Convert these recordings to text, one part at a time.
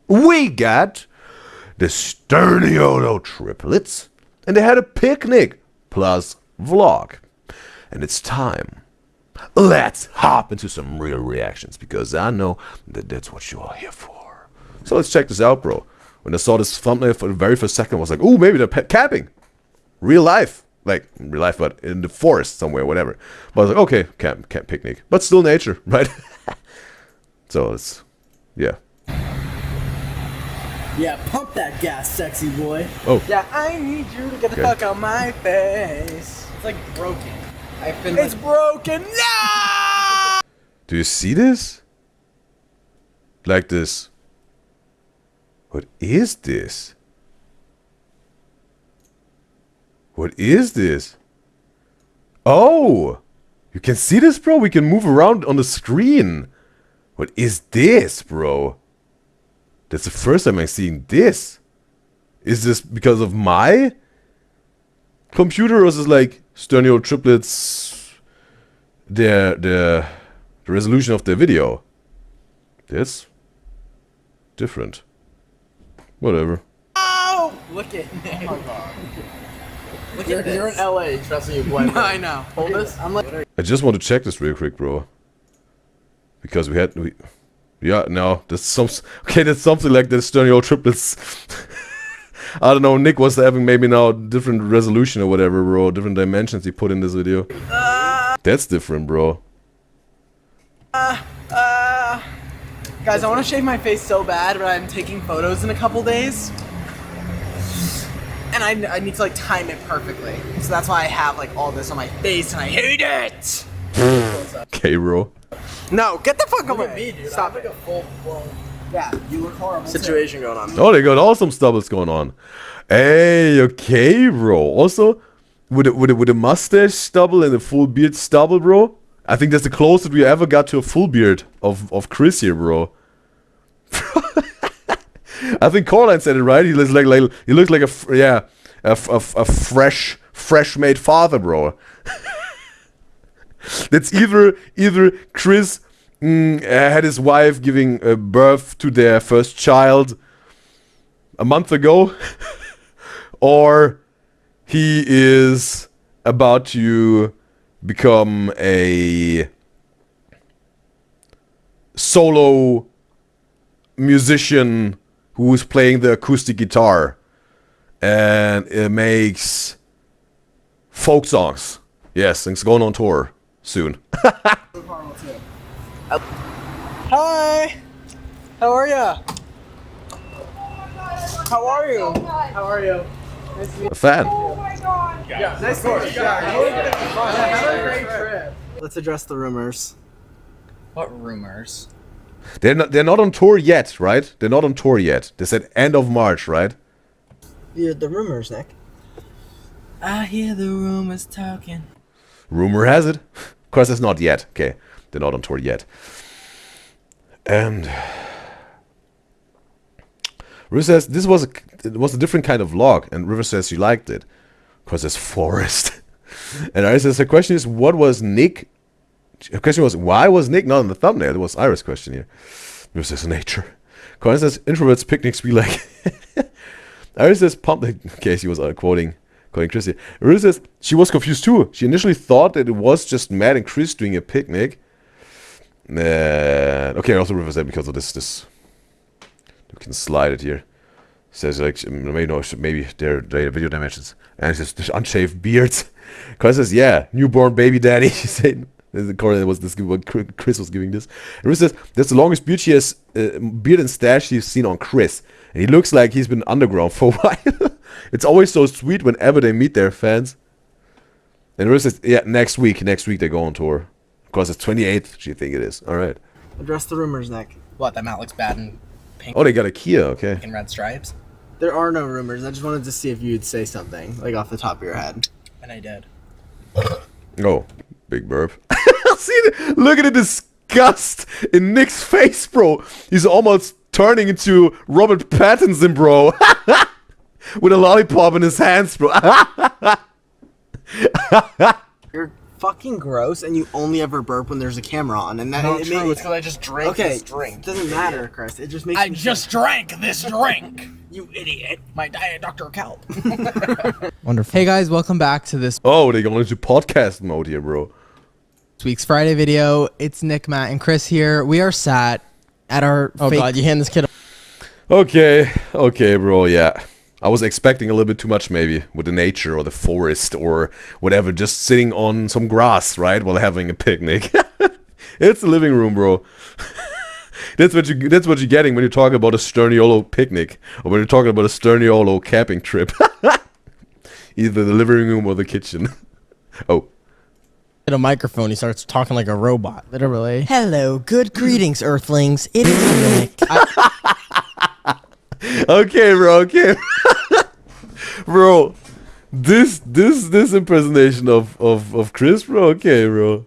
we got the Sturniolo triplets, and they had a picnic plus vlog. And it's time. Let's hop into some real reactions, because I know that that's what you are here for. So let's check this out, bro. When I saw this thumbnail for the very first second, I was like, ooh, maybe they're camping. Real life. Like, real life, but in the forest somewhere, whatever. But I was like, okay, camp picnic. But still nature, right? So it's, yeah. Yeah, pump that gas, sexy boy. Oh. Yeah, I need you to get the fuck out my face. It's like broken. It's broken. No! Do you see this? Like this. What is this? What is this? Oh! You can see this, bro? We can move around on the screen. What is this, bro? That's the first time I'm seeing this. Is this because of my computer, or is this like Sturniolo triplets, the resolution of the video? That's different. Whatever. Oh! Look at me. Oh my god. Look at this. You're in LA, trust me, you blend. No, I know. Hold this. I'm like. I just want to check this real quick, bro. Because yeah, no, that's that's something like the Sturniolo triplets. I don't know, Nick was having maybe now different resolution or whatever, bro. Different dimensions he put in this video. That's different, bro. Guys, I want to shave my face so bad, but I'm taking photos in a couple days. And I need to like time it perfectly. So that's why I have like all this on my face and I hate it! Okay, bro. No, get the fuck away! Me, dude. Stop like it. a full blown. Yeah, You look horrible. situation going on. Oh, they got awesome stubbles going on. Hey, okay, bro. Also, with a mustache stubble and a full beard stubble, bro. I think that's the closest we ever got to a full beard of Chris here, bro. I think Coraline said it right. He looks like a fresh made father, bro. That's either Chris had his wife giving birth to their first child a month ago, or he is about to become a solo musician who is playing the acoustic guitar and it makes folk songs. Yes, and it's going on tour soon. Hi! How are ya? How are you? How are you? Nice to meet A fan. you. Yeah, nice to meet you. Have a great trip. Let's address the rumors. What rumors? They're not on tour yet, right? They're not on tour yet. They said end of March, right? Yeah, the rumors, Nick. I hear the rumors talking. Rumor has it. Of course, it's not yet. Okay, they're not on tour yet. And River says this was a different kind of vlog, and River says she liked it because there's forest. And Iris says her question is, what was Nick? Her question was, why was Nick not in the thumbnail? It was Iris' question here. River says nature. Corin says introverts picnics be like. Iris says pump. Okay, she was quoting Chris here. River says she was confused too. She initially thought that it was just Matt and Chris doing a picnic. Okay, also River said because of this. You can slide it here. Says like maybe their video dimensions. And it says unshaved beards. Corin says yeah, newborn baby daddy. She said. Corin was this what Chris was giving this. And River says that's the longest beard she has, beard and stash she's seen on Chris. And he looks like he's been underground for a while. It's always so sweet whenever they meet their fans. And River says yeah, next week they go on tour. Because it's 28th, she think it is. Alright. Address the rumors, Nick. What? That Matt looks bad in pink Oh, they got a Kia, okay. and red stripes? There are no rumors. I just wanted to see if you'd say something, like off the top of your head. And I did. Oh, big burp. See, look at the disgust in Nick's face, bro. He's almost turning into Robert Pattinson, bro. With a lollipop in his hands, bro. You're fucking gross, and you only ever burp when there's a camera on, and that Not it true. It's because I just drank this It drink. doesn't matter, Chris. It just makes I me just drank this drink. You idiot. My diet Dr. Kelp. Wonderful. Hey guys, welcome back to this Oh, they're going into podcast mode here, bro. week's Friday video. It's Nick, Matt, and Chris here. We are sat at our God, you hand this kid Okay, bro, yeah. I was expecting a little bit too much, maybe, with the nature or the forest or whatever, just sitting on some grass, right, while having a picnic. It's the living room, bro. That's what you're getting when you're talking about a Sturniolo picnic, or when you're talking about a Sturniolo camping trip. Either the living room or the kitchen. Oh. at a microphone, he starts talking like a robot. literally. Hello, good greetings, Earthlings. It is Nick. Okay, bro, okay. Bro, this impersonation of Chris, bro, okay, bro.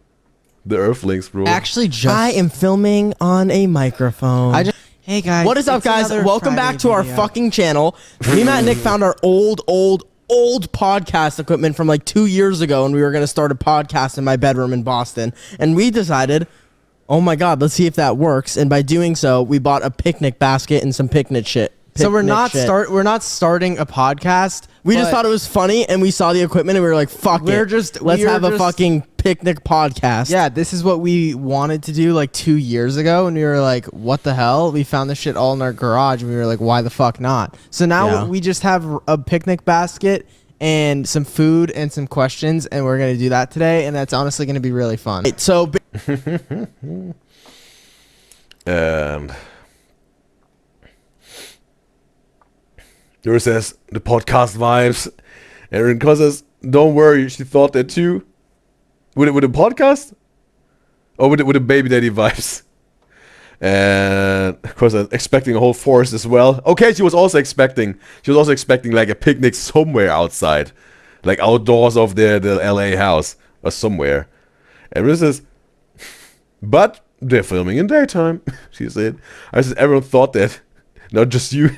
The Earthlings, bro. Actually, just I am filming on a microphone. Hey guys, What is up, it's guys? another Welcome Friday back to our video. fucking channel. Me, Matt, and Nick found our old podcast equipment from like 2 years ago, and we were going to start a podcast in my bedroom in Boston. And we decided, oh my God, let's see if that works. And by doing so, we bought a picnic basket and some picnic shit. So we're Picnic shit. we're not starting a podcast. We just but thought it was funny, and we saw the equipment, and we were like, "Fuck We're it, just- let's we are have a just- fucking picnic podcast." Yeah, this is what we wanted to do like 2 years ago, and we were like, "What the hell?" We found this shit all in our garage, and we were like, "Why the fuck not?" So now Yeah. we just have a picnic basket and some food and some questions, and we're gonna do that today, and that's honestly gonna be really fun. Right, so And yours says the podcast vibes. Erin says, don't worry, she thought that too. With a podcast? Or with the baby daddy vibes? And of course, expecting a whole forest as well. Okay, she was also expecting like a picnic somewhere outside, like outdoors of the LA house or somewhere. And this is, but they're filming in daytime. She said. I said everyone thought that, not just you.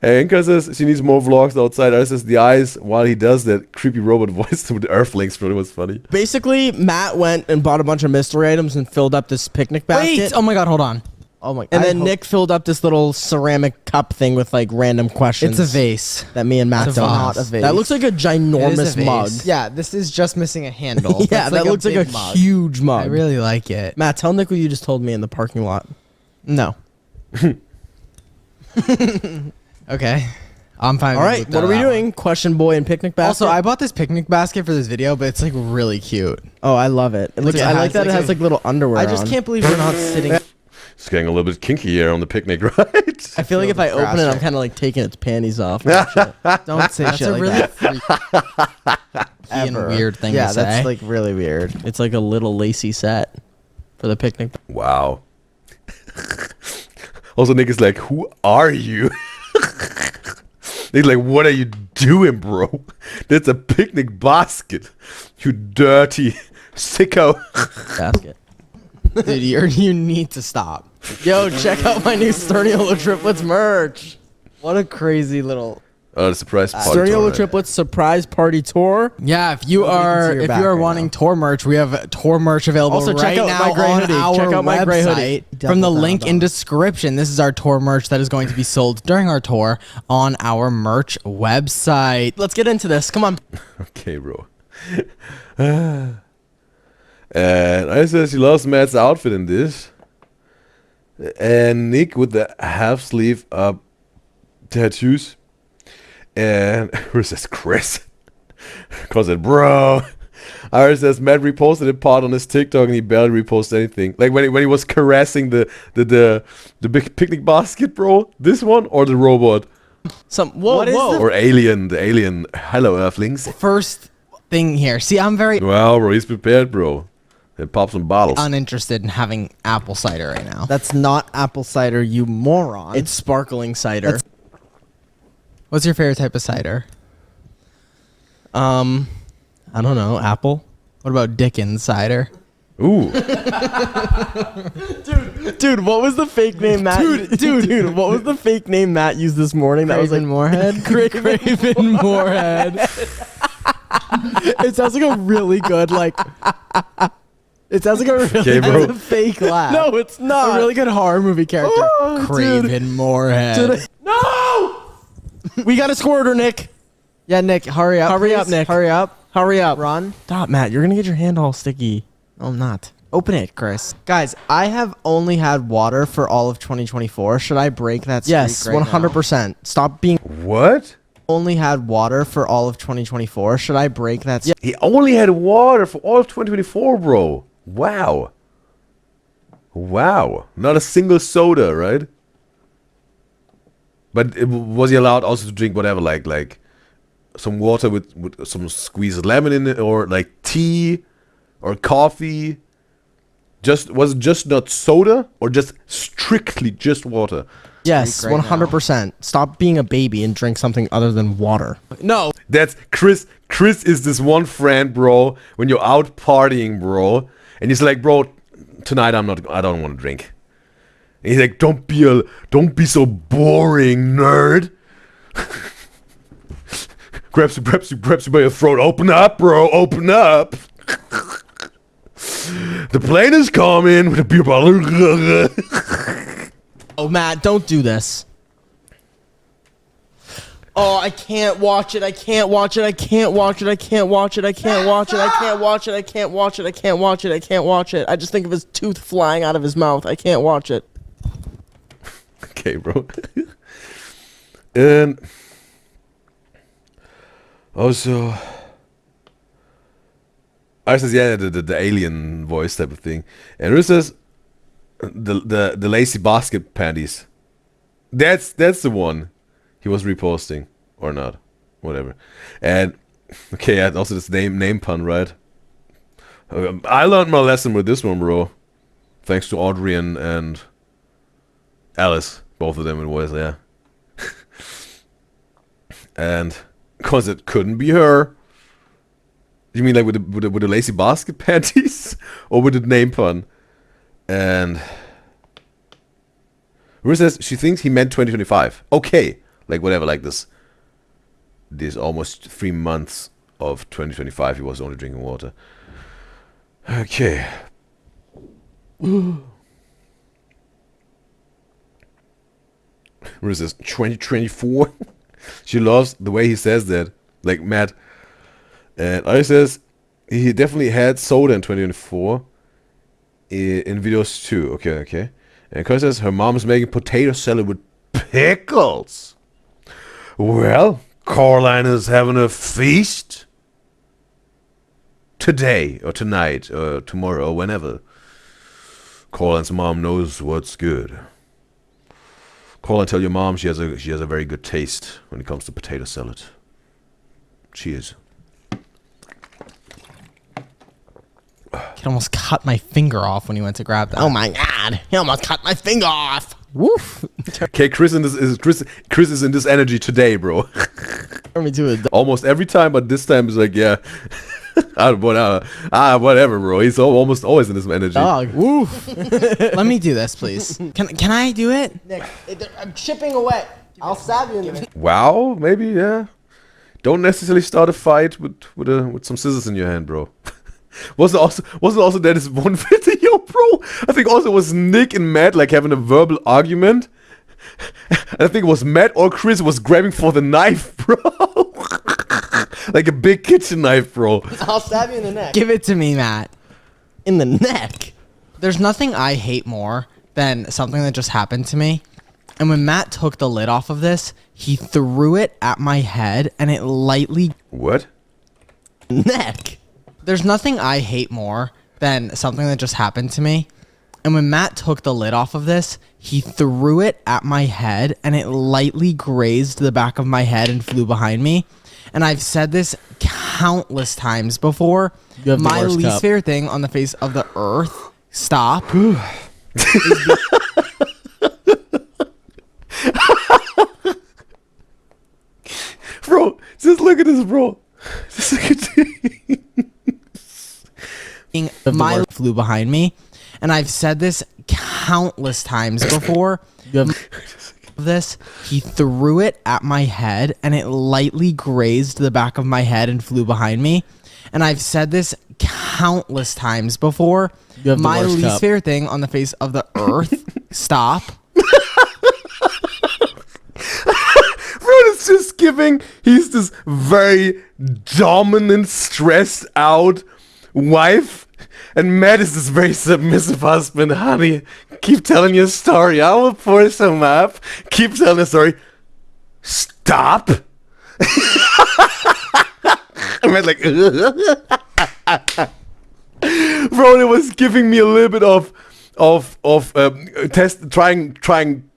And Inka says she needs more vlogs outside. I says the eyes while he does that creepy robot voice with the Earthlings, bro. It was funny. basically, Matt went and bought a bunch of mystery items and filled up this picnic basket. Wait! Oh my god, hold on. Oh my! And I then hope- Nick filled up this little ceramic cup thing with like random questions. It's a vase. that me and Matt It's a don't vase. have. Not a vase. That looks like a It is ginormous a mug. vase. Yeah, this is just missing a handle. Yeah, That's that looks like a big mug. huge mug. I really like it. Matt, tell Nick what you just told me in the parking lot. No. Okay. I'm fine. All with right, that what are we one. doing? Question boy and picnic basket. Also, I bought this picnic basket for this video, but it's like really cute. oh, I love it. It looks. It I like has, that it like, has a- like little underwear. I just on. can't believe we're not sitting. It's getting a little bit kinky here on the picnic, right? I feel like if I Feel the open it, I'm pressure. kind of like taking its panties off. Don't say That's shit a like really that. And Ever. weird thing Yeah, to say. that's like really weird. It's like a little lacy set for the picnic. Wow. Also, Nick is like, who are you? Nick's like, what are you doing, bro? That's a picnic basket. You dirty sicko. basket. Dude, you need to stop. Yo, check out my new Sturniolo Triplets merch. What a crazy little. Oh, the surprise party. Sturniolo tour. Triplets surprise party tour. Yeah, if you Well, we can are see your if back you are right wanting now. tour merch, we have tour merch available Also, check right out now my gray on hoodie. our Check out my gray hoodie. website from the Double down link on in it. description. This is our tour merch that is going to be sold during our tour on our merch website. Let's get into this. Come on. Okay, bro. And I said she loves Matt's outfit in this. And Nick with the half sleeve up tattoos. And where's this Chris? Calls it bro. Iris says Matt reposted a part on his TikTok and he barely reposted anything. Like when he was caressing the big picnic basket, bro. This one or the robot Whoa, What is whoa. or alien? The alien. Hello, Earthlings. First thing here. See, I'm very Well, bro, he's prepared, bro. And pop some bottles. uninterested in having apple cider right now. That's not apple cider, you moron. It's sparkling cider. What's your favorite type of cider? I don't know, apple. What about Dickens cider? Ooh. Dude, what was the fake name Matt? Dude, what was the fake name Matt used this morning? That was like Craven Moorhead. Craven Moorhead. It sounds like a really good like. It sounds like a really Okay, bro. good fake laugh. No, it's not. A really good horror movie character. Oh, Craven Moorhead. No! We got a squirter, Nick. Yeah, Nick, hurry up. Hurry up, please. Nick. Hurry up. Hurry up. Run. Stop, Matt. You're gonna get your hand all sticky. No, I'm not. Open it, Chris. Guys, I have only had water for all of 2024. Should I break that streak Yes, right 100%. Stop being. What? Only had water for all of 2024. Should I break that streak? He only had water for all of 2024, bro. Wow. Wow. Not a single soda, right? But was he allowed also to drink whatever, like some water with some squeezed lemon in it, or like tea or coffee? Was it just not soda, or just strictly just water? Yes, Right 100%. Stop being a baby and drink something other than water. No. That's Chris. Chris is this one friend, bro, when you're out partying, bro, and he's like, bro, tonight I don't want to drink. And he's like, don't be so boring, nerd. grabs you by your throat. Open up, bro. Open up. The plane is coming with a beer bottle. Oh, Matt, don't do this. Oh, I can't watch it. I can't watch it. I can't watch it. I can't watch it. I can't watch it. I can't watch it. I can't watch it. I can't watch it. I can't watch it. I just think of his tooth flying out of his mouth. I can't watch it. Okay, bro. And also, I says, yeah, the alien voice type of thing. And Ruth says, the lacy basket panties. That's the one he was reposting, or not, whatever. And okay, yeah, also this name pun, right? I learned my lesson with this one, bro. Thanks to Audrey and Alice, both of them it was, yeah. And because it couldn't be her. You mean like with the lacy basket panties, or with the name pun? And Ruth says she thinks he meant 2025. Okay, like whatever, like this almost 3 months of 2025 he was only drinking water. Okay. Ruth says 2024. She loves the way he says that, like Matt. And I says he definitely had soda in 2024 in videos too. Okay. And Chris says her mom's making potato salad with pickles. Well, Caroline is having a feast today or tonight or tomorrow or whenever. Caroline's mom knows what's good. Caroline, tell your mom she has a very good taste when it comes to potato salad. Cheers. He almost cut my finger off when he went to grab that. Oh my God! He almost cut my finger off. Woof. Okay, Chris is in this energy today, bro. Turn me to a Almost every time, but this time it's like, yeah. Whatever, bro. He's almost always in this energy. dog. Woof. Let me do this, please. Can I do it? Nick, I'm chipping away. I'll stab you in the neck. Wow, maybe, yeah. Don't necessarily start a fight with some scissors in your hand, bro. wasn't also that is one video, bro? I think also it was Nick and Matt like having a verbal argument. I think it was Matt or Chris was grabbing for the knife, bro. Like a big kitchen knife, bro. I'll stab you in the neck. Give it to me, Matt. In the neck. There's nothing I hate more than something that just happened to me. And when Matt took the lid off of this, he threw it at my head and it lightly... What? Neck. There's nothing I hate more than something that just happened to me. And when Matt took the lid off of this, he threw it at my head and it lightly grazed the back of my head and flew behind me. And I've said this countless times before. You have the My worst least cup. favorite thing on the face of the earth, stop. Bro, just look at this, bro. Just look at this. My flew behind me. And I've said this countless times before. You have this, he threw it at my head and it lightly grazed the back of my head and flew behind me. And I've said this countless times before. You have the My worst least cup. favorite thing on the face of the earth. Stop. Ron is just giving, he's this very dominant, stressed out wife. And Matt is this very submissive husband. Honey, keep telling your story. I will pour some up. Keep telling the story. Stop. I meant like, bro, it was giving me a little bit of trying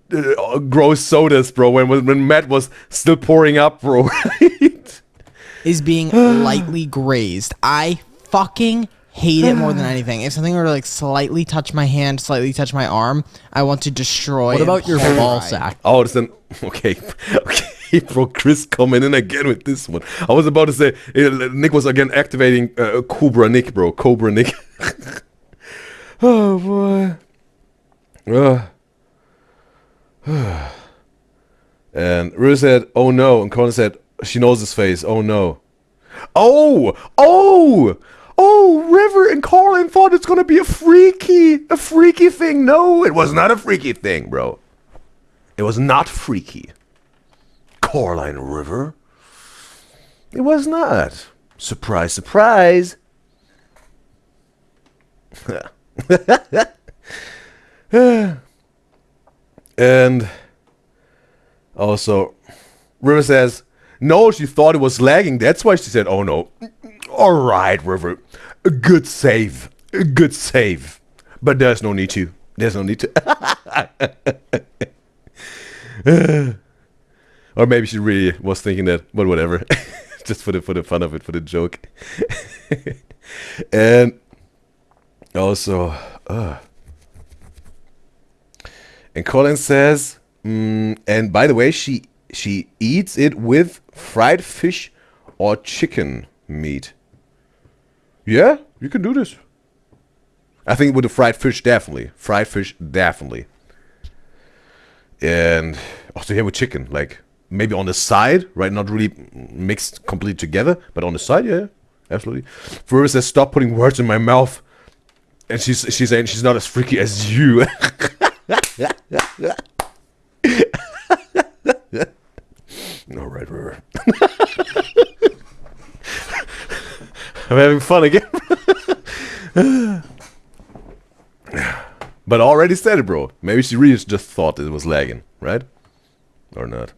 gross sodas, bro. When Matt was still pouring up, bro. Right? Is being lightly grazed. I fucking hate it more than anything. If something were to like slightly touch my hand, slightly touch my arm, I want to destroy. What about your and ball pulverize. sack? Oh, it's then okay. Bro, Chris coming in again with this one. I was about to say Nick was again activating Cobra Nick, bro. Cobra Nick. Oh boy. And Rue said, "Oh no," and Colin said, "She knows his face." Oh no. Oh, River and Colin thought it's gonna be a freaky thing. No, it was not a freaky thing, bro. It was not freaky. Coraline River. It was not. Surprise, surprise. And also, River says, no, she thought it was lagging. That's why she said, oh no. All right, River. A good save. A good save. But there's no need to. There's no need to. Or maybe she really was thinking that, but whatever. Just for the fun of it, for the joke. And also, and Colin says, and by the way, she eats it with fried fish or chicken meat. Yeah, you can do this. I think with the fried fish, definitely. Fried fish, definitely. And also here with chicken, like maybe on the side, right? Not really mixed completely together, but on the side, yeah, absolutely. Fleur says, stop putting words in my mouth. And she's saying she's not as freaky as you. All right, River. I'm having fun again. But I already said it, bro. Maybe she really just thought it was lagging, right? Or not.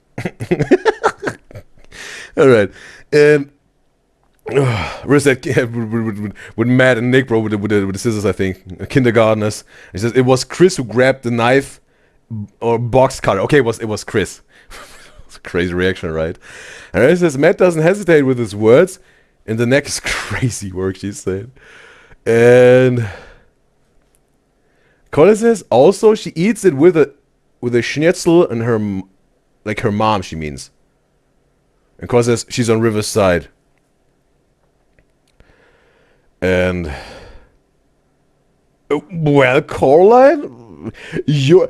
All right. And where's that with Matt and Nick, bro, with the scissors, I think. Kindergartners. He says, it was Chris who grabbed the knife or box cutter. Okay, it was Chris. It's a crazy reaction, right? And he says, Matt doesn't hesitate with his words. And the neck is crazy work, she said. And Colin says, also, she eats it with a schnitzel and her mom, she means. And Colin says, she's on River's side. And well, Coraline, you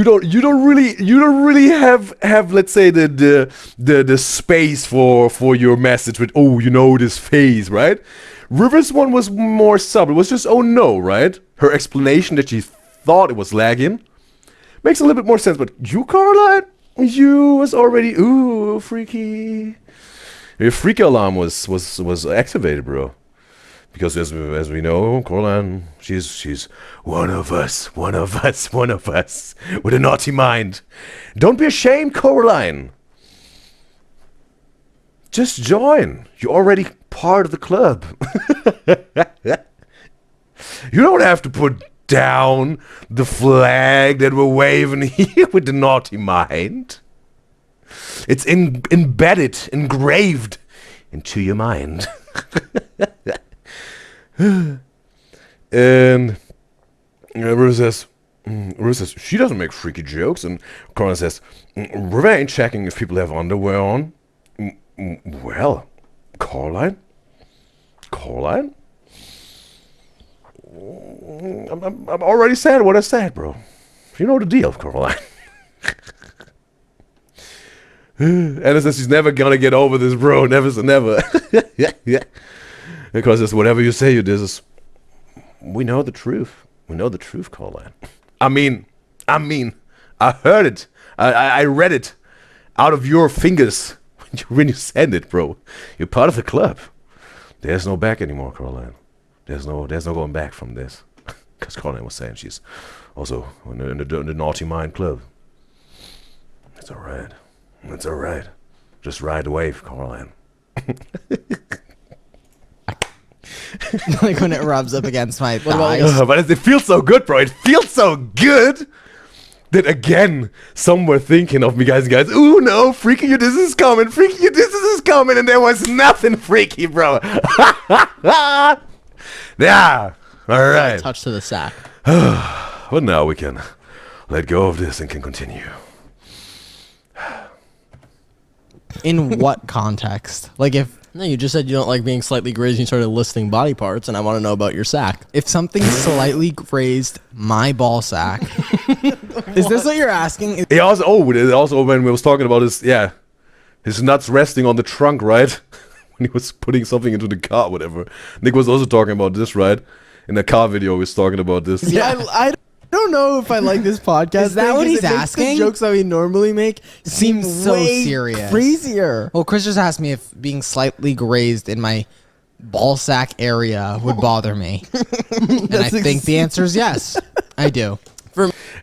don't really have let's say the space for your message with, oh, you know, this phase, right? River's one was more subtle. It was just, oh no, right? Her explanation that she thought it was lagging makes a little bit more sense. But you, Caroline, you was already freaky. Your freak alarm was activated, bro. Because as we know, Coraline, she's one of us with a naughty mind. Don't be ashamed, Coraline. Just join. You're already part of the club. You don't have to put down the flag that we're waving here with the naughty mind. It's embedded, engraved into your mind. And River says, she doesn't make freaky jokes. And Coraline says, River ain't checking if people have underwear on. Well, Coraline? I'm already said what I said, bro. You know the deal, Coraline. Anna says she's never gonna get over this, bro. Never say never. Yeah. Because it's whatever you say, Udizys. We know the truth. We know the truth, Caroline. I mean, I heard it. I read it out of your fingers when you said it, bro. You're part of the club. There's no back anymore, Caroline. There's no going back from this. Because Caroline was saying she's also in the naughty mind club. It's alright. It's alright. Just ride the wave, Caroline. Like when it rubs up against my thighs. But it feels so good, bro. It feels so good that again, some were thinking of me, guys. Ooh, no, freaky Udizys is coming. Freaky Udizys is coming. And there was nothing freaky, bro. Yeah. All right. Touch to the sack. But now we can let go of this and can continue. In what context? Like No, you just said you don't like being slightly grazed and you started listing body parts, and I want to know about your sack. if something slightly grazed my ball sack. Is this what you're asking? It also when we was talking about his nuts resting on the trunk, right? When he was putting something into the car, whatever. Nick was also talking about this, right? In the car video, he was talking about this. Yeah, I don't know if I like this podcast. Is that what he's asking? The jokes that we normally make Seems so way serious. crazier. Well, Chris just asked me if being slightly grazed in my ball sack area would bother me. And I think the answer is yes. I do.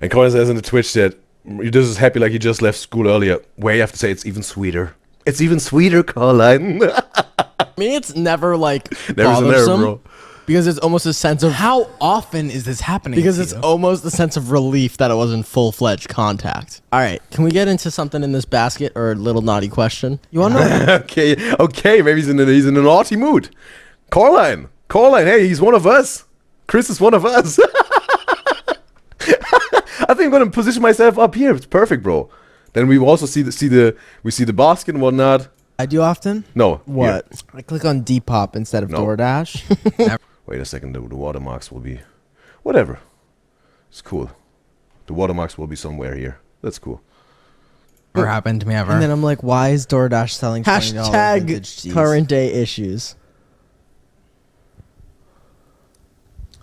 And Colin says in the Twitch chat, this is happy like he just left school earlier. Where you have to say it's even sweeter. It's even sweeter, Colin. I mean, it's never like Never say never, bothersome, bro. because it's almost a sense of How often is this happening? because to it's you? almost a sense of relief that it wasn't full-fledged contact. All right, can we get into something in this basket or a little naughty question? You want to know? okay, maybe he's in a naughty mood. Caroline, hey, he's one of us. Chris is one of us. I think I'm gonna position myself up here. It's perfect, bro. Then we also see the basket and whatnot. I do often. No. What? here. I click on Depop instead of No. DoorDash. Wait a second. The watermarks will be whatever. It's cool. The watermarks will be somewhere here. That's cool. Never happened to me ever. And And then then I'm like, why is DoorDash selling $20 vintage Hashtag tees? current day issues?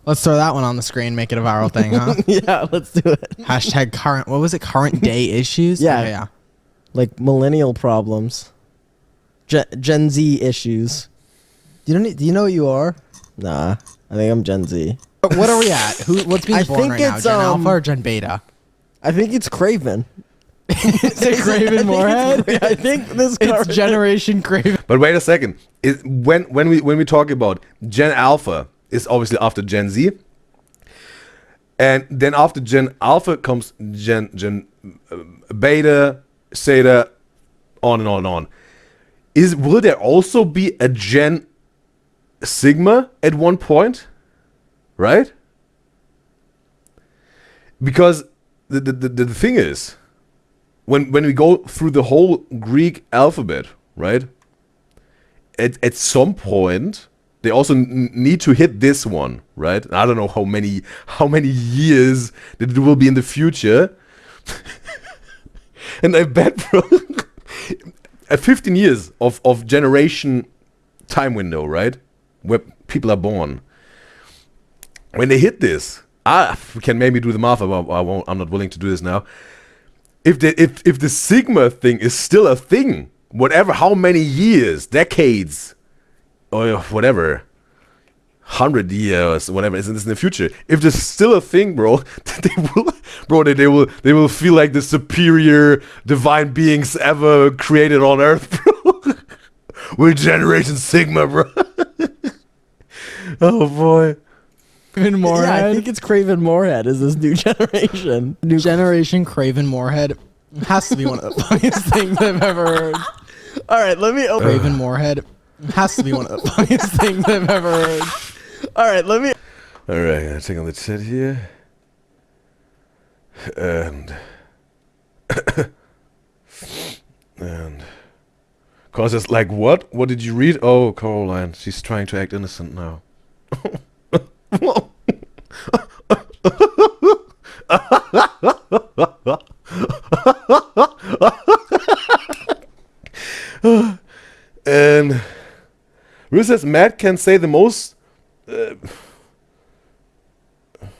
let's throw that one on the screen, make it a viral thing, huh? Yeah, let's do it. Hashtag current. What was it? Current day issues. Yeah. Okay, yeah. Like millennial problems, Gen Z issues. Do you know what you are? Nah, I think I'm Gen Z. What are we at? What's being I born think right now? it's, Gen Alpha or Gen Beta? I think it's Craven. Is it Craven Moorhead? I think this It's Generation Craven. But wait a second. When we talk about Gen Alpha, is obviously after Gen Z, and then after Gen Alpha comes Gen Beta, Zeta, on and on and on. Will there also be a Gen Sigma at one point? Right? Because the thing is, when we go through the whole Greek alphabet, right? At some point, they also need to hit this one, right? I don't know how many years that it will be in the future. And I bet, bro, at 15 years of generation time window, right? Where people are born. When they hit this, we can maybe do the math, but I'm not willing to do this now. If the Sigma thing is still a thing, whatever, how many years, decades, or whatever, 100 years, whatever is in the future. If there's still a thing, bro, they will feel like the superior divine beings ever created on Earth, bro. We're Generation Sigma, bro. Oh boy. Craven Moorhead. Yeah, I think it's Craven Moorhead is this new generation. New Generation Craven Moorhead has to be one of the funniest things I've ever heard. All right, let me open. Craven Moorhead has to be one of the funniest things I've ever heard. All right, let me. All right, gonna take on the chat here. And cause it's like, what? What did you read? Oh, Caroline, she's trying to act innocent now. Rue says Matt can say the most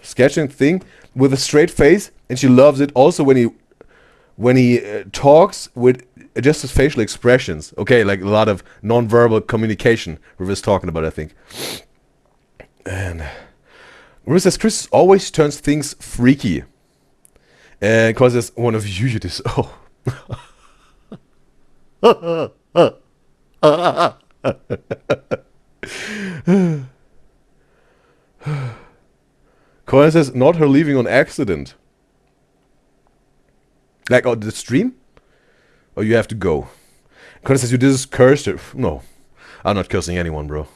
sketching thing with a straight face, and she loves it also when he talks with just his facial expressions. Okay, like a lot of non-verbal communication Rue is talking about, I think. And Rue says Chris always turns things freaky. And causes one of you this. Oh. Colin says not her leaving on accident. Like on the stream? Or you have to go. Colin says you just cursed her. No. I'm not cursing anyone, bro.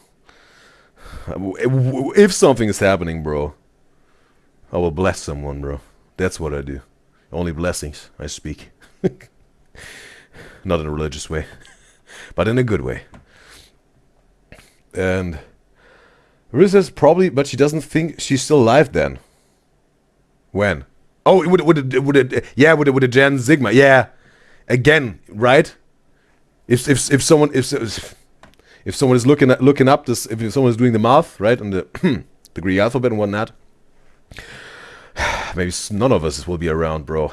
If something is happening, bro, I will bless someone, bro. That's what I do. Only blessings I speak. Not in a religious way, but in a good way. And Riz says probably, but she doesn't think she's still alive then. When? Oh, with a Gen Sigma. Yeah, again, right? If someone is looking up this, if someone is doing the math, right, on the the Greek alphabet and whatnot, maybe none of us will be around, bro,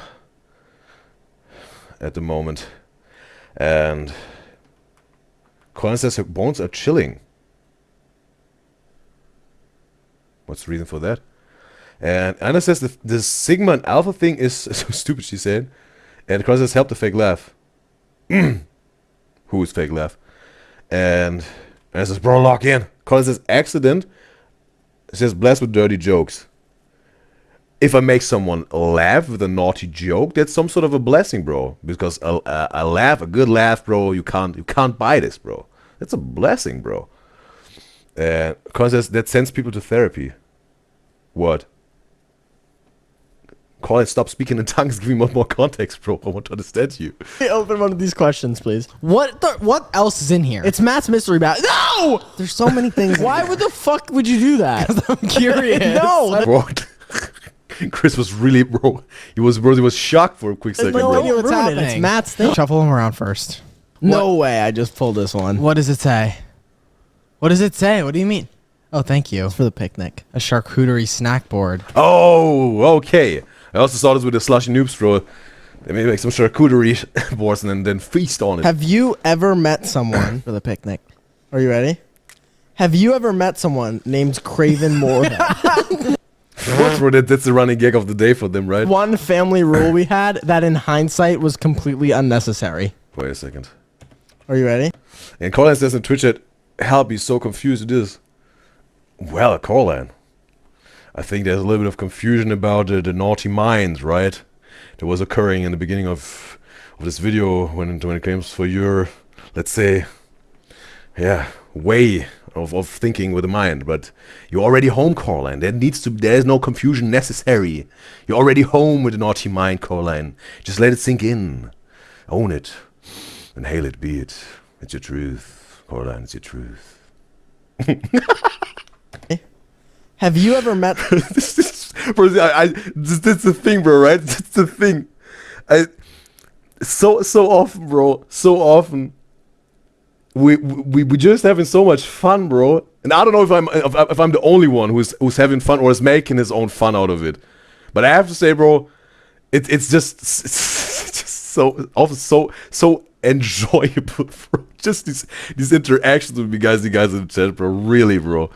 at the moment. And Colin says her bones are chilling. What's the reason for that? And Anna says the Sigma and Alpha thing is so stupid, she said. And Colin says help the fake laugh. Who is fake laugh? And Anna says, bro, lock in. Colin says accident. It says blessed with dirty jokes. If I make someone laugh with a naughty joke, that's some sort of a blessing, bro. Because a laugh, a good laugh, bro, you can't buy this, bro. That's a blessing, bro. Colin says that sends people to therapy. What? Colin, stop speaking in tongues. Give me more context, bro. I want to understand you. Hey, open one of these questions, please. What else is in here? It's Matt's mystery bag. No! There's so many things. Why would the fuck would you do that? I'm curious. No. Bro, Chris was really, bro. He was shocked for a quick second, No bro. idea what's Ruin it. happening. It's Matt's thing. Shuffle them around first. No way. I just pulled this one. What does it say? What does it say? What do you mean? Oh, thank you. For the picnic. A charcuterie snack board. Oh, okay. I also saw this with the slushy noobs, bro. They may make some charcuterie boards and then feast on it. Have you ever met someone for the picnic? Are you ready? Have you ever met someone named Craven Morgan? What, bro? That's the running gag of the day for them, right? One family rule we had that in hindsight was completely unnecessary. Wait a second. Are you ready? And Colin says in Twitch chat, help, he's so confused it is. Well, Colin, I think there's a little bit of confusion about the naughty minds, right? That was occurring in the beginning of this video when it comes for your, let's say, yeah, way of thinking with the mind. But you're already home, Colin. There's no confusion necessary. You're already home with the naughty mind, Colin. Just let it sink in. Own it. Inhale it, be it. It's your truth, Colin. It's your truth. Have you ever met... This is the thing, bro, right? That's the thing. So often, bro. So often. We just having so much fun, bro. And I don't know if I'm the only one who's having fun or is making his own fun out of it. But I have to say, bro, it's just so often so enjoyable, bro. Just these interactions with you guys in the chat, bro. Really, bro.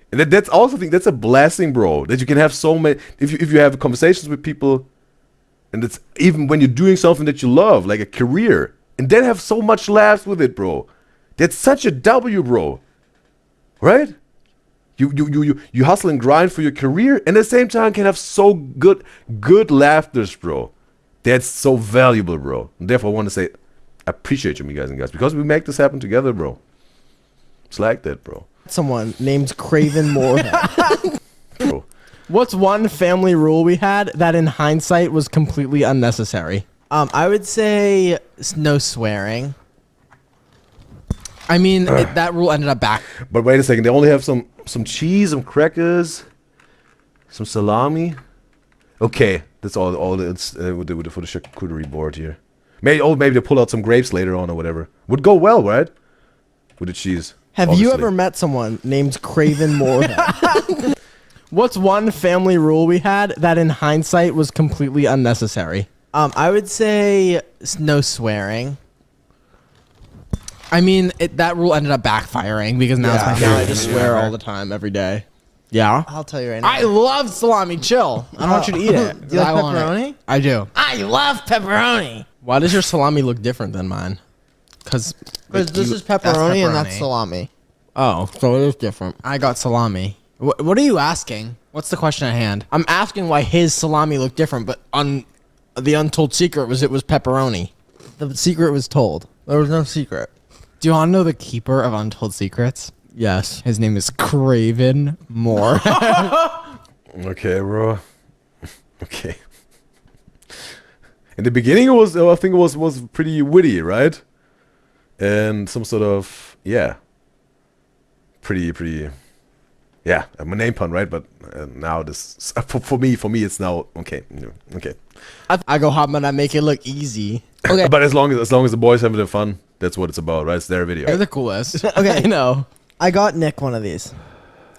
And that's also, I think that's a blessing, bro. That you can have so many, if you have conversations with people, and it's even when you're doing something that you love, like a career, and then have so much laughs with it, bro. That's such a W, bro. Right? You hustle and grind for your career, and at the same time can have so good laughters, bro. That's so valuable, bro. And therefore, I want to say, I appreciate you, guys and guys, because we make this happen together, bro. It's like that, bro. Someone named Craven Morgan. Bro. What's one family rule we had that in hindsight was completely unnecessary? I would say no swearing. I mean, that rule ended up back. But wait a second, they only have some cheese, some crackers, some salami. Okay, that's all it's for the charcuterie board here. Maybe they pull out some grapes later on or whatever. Would go well, right? With the cheese. Have you Obviously. ever met someone named Craven Moorhead? What's one family rule we had that in hindsight was completely unnecessary? I would say no swearing. I mean, that rule ended up backfiring because now it's my Now favorite. I just swear all the time, every day. Yeah? I'll tell you right now. I love salami. Chill. I don't want you to eat it. Do you like I want it. pepperoni? I do. I love pepperoni. Why does your salami look different than mine? Because Because this is pepperoni and that's salami. Oh, so it is different. I got salami. What are you asking? What's the question at hand? I'm asking why his salami looked different, but the untold secret was it was pepperoni. The secret was told. There was no secret. Do you want to know the keeper of Untold Secrets? Yes. His name is Craven Moore. Okay, bro. Okay. In the beginning, I think it was pretty witty, right? And some sort of pretty. Yeah, a name pun, right? But now this for me, it's now okay. Okay. I go hot, but I make it look easy. Okay. But as long as the boys having their fun, that's what it's about, right? It's their video. They're the coolest. Okay. I know. I got Nick one of these.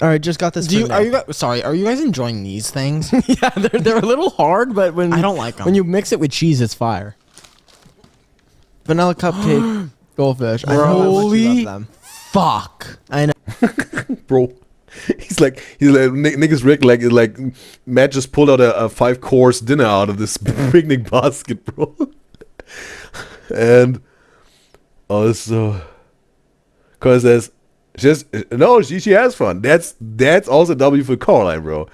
All right, just got this. Do you, for are Nick. you guys, sorry, are you guys enjoying these things? Yeah, they're a little hard, but when I don't like 'em. When you mix it with cheese, it's fire. Vanilla cupcake goldfish? I know how much you Holy love them. fuck. I know. Bro, he's like Nick is Rick like Matt just pulled out a 5-course dinner out of this picnic basket, bro. And also, cause there's just no, she has fun. That's also W for Caroline, bro.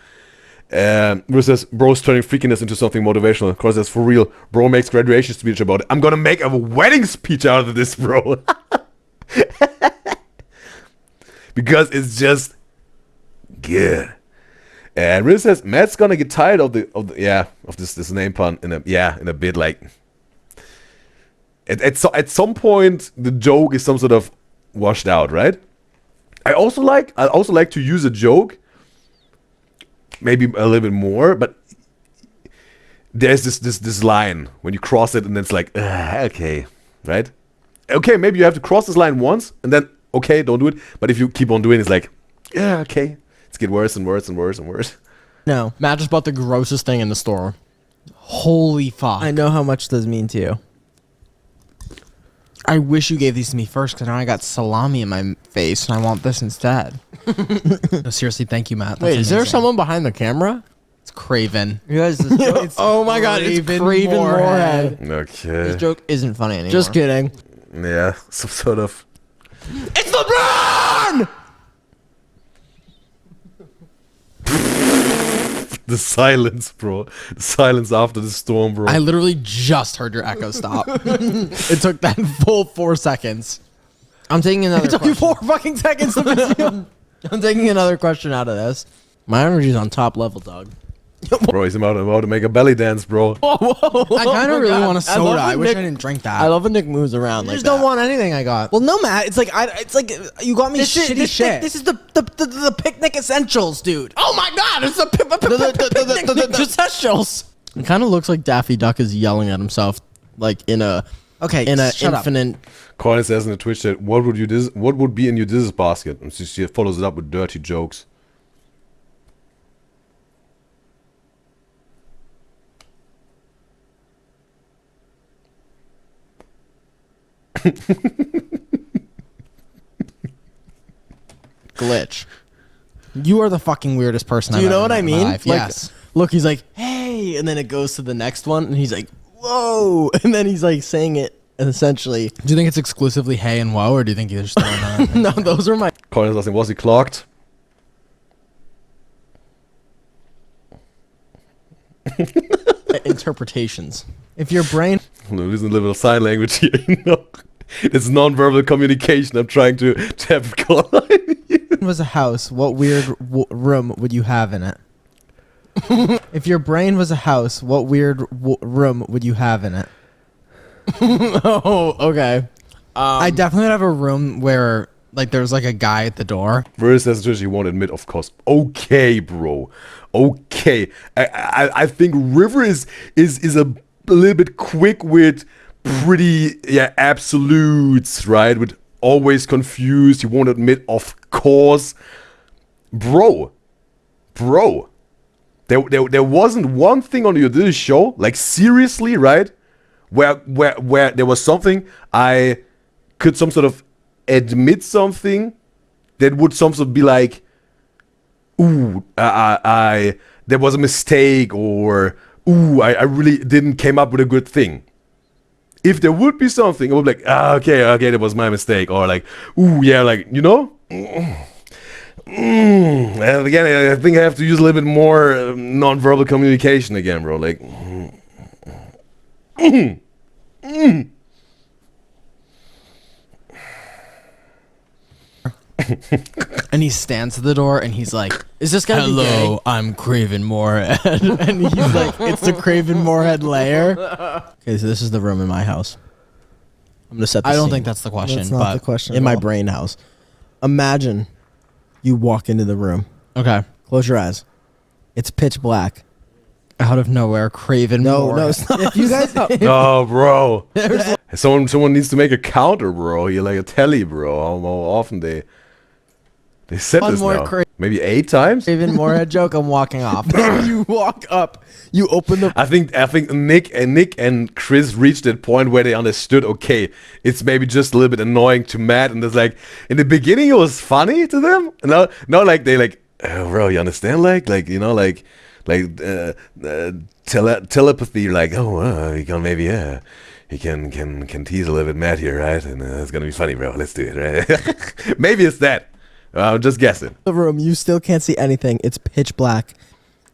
Versus bro's turning freakiness into something motivational. Cause that's for real. Bro makes graduation speech about it. I'm gonna make a wedding speech out of this, bro. Because it's just good. And Riz says Matt's gonna get tired of this name pun in a bit. Like at some point the joke is some sort of washed out, right? I also like to use a joke maybe a little bit more, but there's this line when you cross it and it's like okay, right? Okay, maybe you have to cross this line once and then okay, don't do it. But if you keep on doing it, it's like yeah, okay, it's get worse and worse and worse and worse. No, Matt just bought the grossest thing in the store. Holy fuck. I know how much those mean to you. I wish you gave these to me first because now I got salami in my face and I want this instead. No, seriously, thank you, Matt. That's Wait, is there amazing. someone behind the camera? It's Craven. You guys, this joke, it's Oh my god, it's Craven Moorhead. Okay. this joke isn't funny anymore. Just kidding. Yeah, some sort of. It's LeBron! The silence, bro. The silence after the storm, bro. I literally just heard your echo stop. It took that full 4 seconds. I'm taking another. It took you question. 4 fucking seconds to finish. I'm taking another question out of this. My energy's on top level, dog. Bro, he's about to make a belly dance, bro. Whoa, whoa, I kind of really want a soda. I wish I Nick, didn't drink that. I love when Nick moves around I like just that. don't want anything I got. well, no, Matt. It's like you got me shitty shit. This is the picnic essentials, dude. Oh my god, it's the essentials. It kind of looks like Daffy Duck is yelling at himself, like in a Okay, in a shut up. infinite. Colin says in the Twitch chat, what would be in your dishes basket? And she follows it up with dirty jokes. Glitch. You are the fucking weirdest person. Do I've you know ever what met I in my mean? life. Like, Yes. look, he's like, hey, and then it goes to the next one, and he's like, whoa, and then he's like saying it essentially. Do you think it's exclusively hey and whoa, or do you think you're just throwing that? No, those are my Colin's asking, was he clocked? interpretations. If your brain No, this is a little sign language here, you know. It's non-verbal communication. I'm trying to have Colin. was a house, what weird room would you have in it? If your brain was a house, what weird room would you have in it? Oh, okay. I definitely would have a room where like there's like a guy at the door. Verse says he won't admit, of course. Okay, bro. Okay. I think River is a little bit quick with pretty absolutes, right? With always confused. He won't admit, of course. Bro. There wasn't one thing on this show, like seriously, right? Where there was something I could some sort of admit something that would some sort of be like, ooh, I there was a mistake, or ooh, I really didn't came up with a good thing. If there would be something, I would be like, okay, that was my mistake, or like, ooh, yeah, like, you know. And again, I think I have to use a little bit more non-verbal communication again, bro. Like, And he stands at the door and he's like, "Is this guy Hello, I'm Craven Moorhead." And he's like, "It's the Craven Moorhead lair." Okay, so this is the room in my house. I'm gonna set the I don't scene. think that's the question, That's not but the question. In at my all. brain house. Imagine you walk into the room. okay. Close your eyes. It's pitch black. Out of nowhere, Craven No, Moorhead. stop. If you guys, oh, bro. Someone needs to make a counter, bro. You're like a telly, bro. How often they said One this more now? Maybe 8 times? Craven Moorhead joke, I'm walking off. Then you walk up, you open the I think Nick and Chris reached that point where they understood, okay, it's maybe just a little bit annoying to Matt, and it's like in the beginning it was funny to them. And now like they like, oh, bro, you understand, like you know, like telepathy, like, oh, he can maybe he can tease a little bit Matt here, right? And it's gonna be funny, bro. Let's do it, right? Maybe it's that. I'm just guessing. room, you still can't see anything. It's pitch black.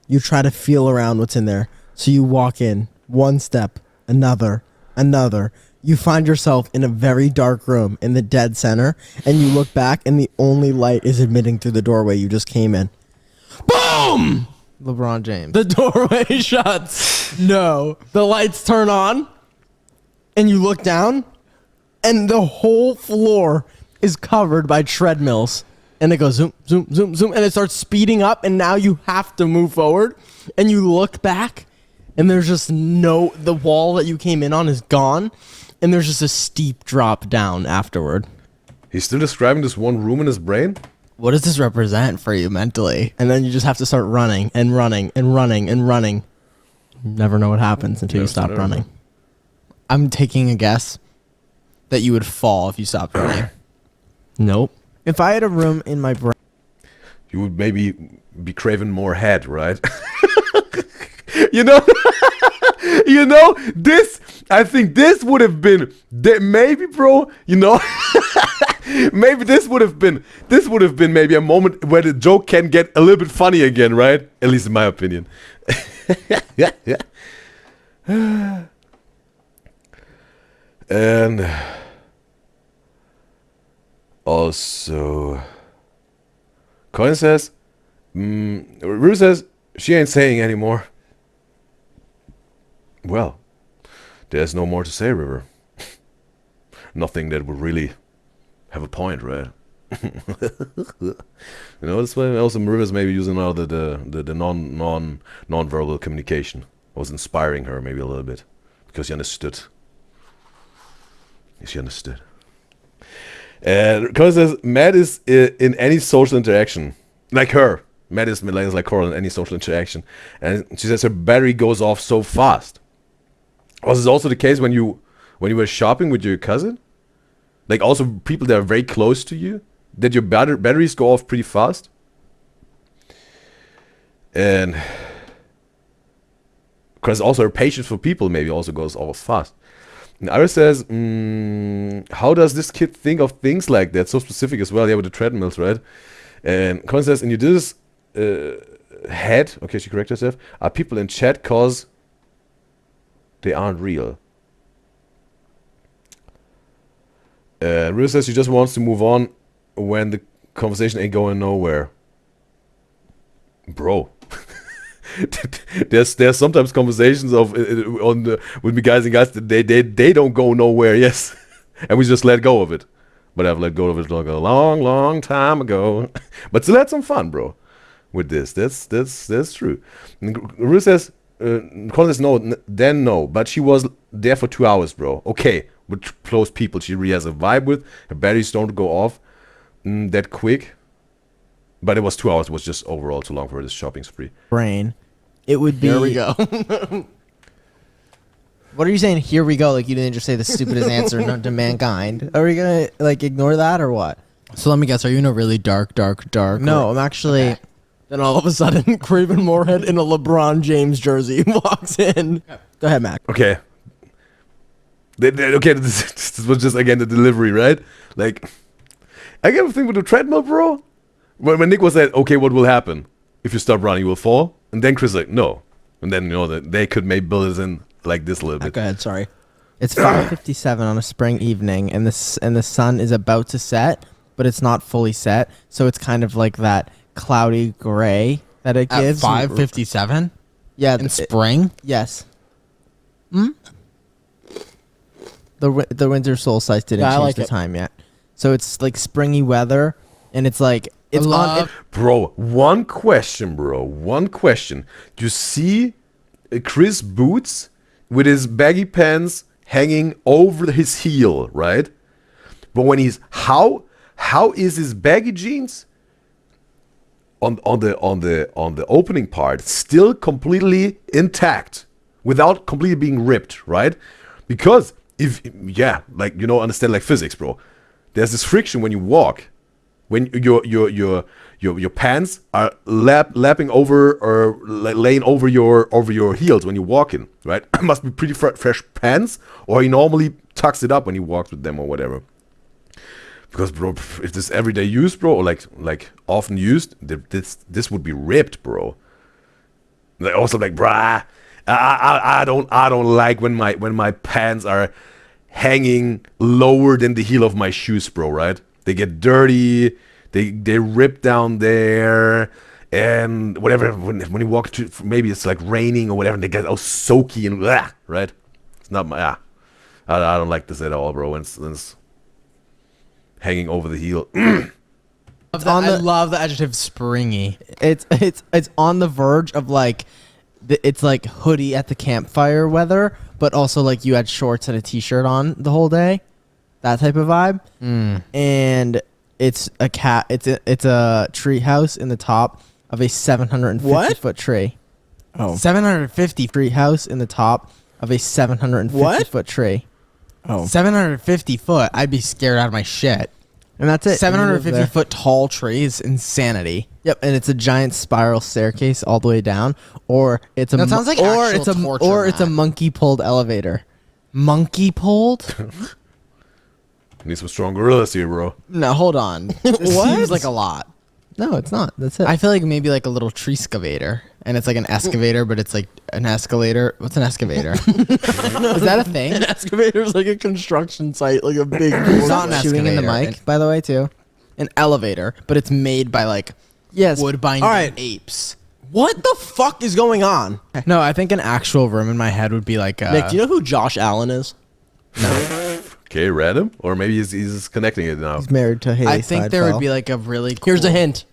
You try to feel around what's in there. So you walk in, one step, another. You find yourself in a very dark room in the dead center, and you look back, and the only light is admitting through the doorway you just came in. Boom! LeBron James. The doorway shuts. No. The lights turn on, and you look down, and the whole floor is covered by treadmills. And it goes zoom, zoom, zoom, zoom, and it starts speeding up, and now you have to move forward, and you look back, and there's just the wall that you came in on is gone, and there's just a steep drop down afterward. He's still describing this one room in his brain? What does this represent for you mentally? And then you just have to start running and running and running and running. You never know what happens until you stop never running. know. I'm taking a guess that you would fall if you stopped running. Nope. If I had a room in my brain, You would maybe be craving more head, right? you know, this. I think this would have been maybe, bro. You know, maybe this would have been maybe a moment where the joke can get a little bit funny again, right? At least in my opinion. And also, Coin says, Rue says, she ain't saying anymore. Well, there's no more to say, River. Nothing that would really have a point, right? You know, that's why also River's maybe using all the non-verbal communication. I was inspiring her maybe a little bit because she understood. She understood. And Coin says, Matt is in any social interaction, like her. Matt is like Coral in any social interaction. And she says her battery goes off so fast. Was this also the case when you were shopping with your cousin? Like also people that are very close to you? That your batteries go off pretty fast? And because also her patience for people maybe also goes off fast. And Iris says, how does this kid think of things like that? So specific as well. Yeah, with the treadmills, right? And Colin says, and you do this head, okay, she corrected herself, are people in chat cause they aren't real. Rue says she just wants to move on when the conversation ain't going nowhere. Bro. There's sometimes conversations of with me guys and guys that they don't go nowhere, yes. And we just let go of it. But I've let go of it like a long time ago. But still had some fun, bro, with this. That's true. Rue says, Colin says no, then no. But she was there for 2 hours, bro. Okay, with close people she really has a vibe with. Her batteries don't go off that quick. But it was 2 hours. It was just overall too long for this shopping spree. Brain. It would be. Here we go. What are you saying? Here we go. Like you didn't just say the stupidest answer known to mankind. Are we gonna like ignore that or what? So let me guess. Are you in a really dark? No, I'm actually. Okay. Then all of a sudden, Craven Moorhead in a LeBron James jersey walks in. Go ahead, Mac. Okay. Okay, this was just, again, the delivery, right? Like, I get a thing with the treadmill, bro. When Nick was like, okay, what will happen? If you stop running, you will fall. And then Chris like, no. And then, they could maybe build it in like this a little bit. Go ahead, sorry. It's 5:57 on a spring evening, and the sun is about to set, but it's not fully set, so it's kind of like that cloudy gray that it At gives. 5:57 Yeah, in spring. yes. The winter solstice didn't Yeah, I change like the it. time yet, so it's like springy weather, and it's like it's on. Bro, one question, bro. One question. You see Chris Boots with his baggy pants hanging over his heel, right? But when he's how is his baggy jeans on the opening part still completely intact without completely being ripped, right? Because understand like physics, bro. There's this friction when you walk, when your pants are lapping over or laying over your heels when you're walking, right? Must be pretty fresh pants, or he normally tucks it up when he walks with them or whatever. Because, bro, if this everyday use, bro, or like often used, this would be ripped, bro. Like also, like, bruh, I don't like when my pants are hanging lower than the heel of my shoes, bro. Right? They get dirty. They rip down there, and whatever. When you walk to, maybe it's like raining or whatever, and they get all soaky and right. It's not my. I don't like this at all, bro. When it's hanging over the heel. I love the adjective springy. It's on the verge of like it's like hoodie at the campfire weather, but also like you had shorts and a t-shirt on the whole day, that type of vibe. And it's a tree house in the top of a 750 foot tree. Oh, 750 Tree house in the top of a 750 foot tree. Oh, 750 foot. I'd be scared out of my shit. And that's it. 750 foot tall tree is insanity. Yep, and it's a giant spiral staircase all the way down, or it's a That sounds like actual torture, it's a Matt. monkey pulled elevator. Monkey pulled? Need some strong gorillas here, bro. No, hold on. This seems like a lot. No, it's not. That's it. I feel like maybe like a little tree excavator, and it's like an excavator, but it's like an escalator. What's an excavator? Is that a thing? An excavator is like a construction site, like a big. It's not an shooting in the excavator. mic, by the way, too. An elevator, but it's made by like wood-binding All right. apes. What the fuck is going on? No, I think an actual room in my head would be like. Nick, do you know who Josh Allen is? Okay, random, or maybe he's connecting it now. He's married to Haley I think there would be like a really. Cool, Here's a hint.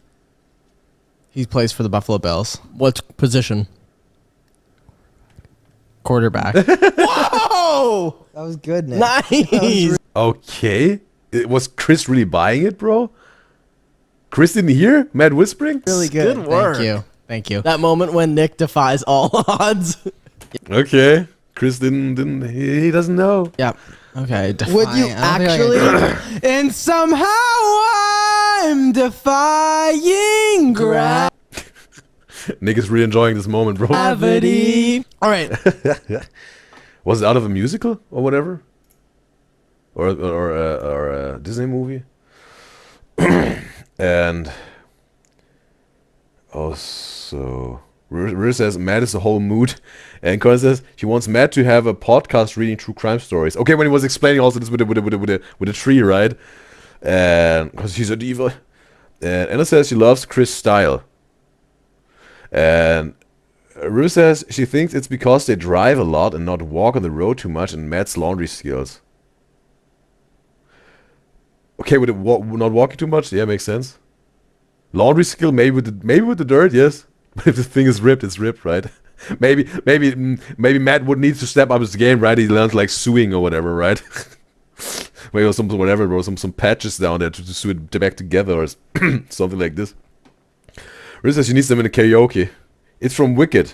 He plays for the Buffalo Bills. What position? Quarterback. Whoa! That was good, Nick. Nice. Okay, was Chris really buying it, bro? Chris didn't hear Matt whispering. Really good. Good work. Thank you. Thank you. That moment when Nick defies all odds. Okay, Chris didn't. He doesn't know. Yeah. Okay. Would you actually? And somehow I'm defying gravity. Nick is really enjoying this moment, bro. All right. Was it out of a musical or whatever, or a Disney movie? And also, Rue says Matt is the whole mood, and Connor says she wants Matt to have a podcast reading true crime stories. Okay, when he was explaining also this with a tree, right? And because she's a diva, and Anna says she loves Chris' style, and Rue says she thinks it's because they drive a lot and not walk on the road too much, and Matt's laundry skills. Okay, with not walking too much, yeah, makes sense. Laundry skill, maybe with the dirt, yes. But if the thing is ripped, it's ripped, right? maybe Matt would need to step up his game, right? He learns like sewing or whatever, right? maybe some whatever, bro. Some patches down there to sew it back together or something like this. River says she needs them in a karaoke. It's from Wicked.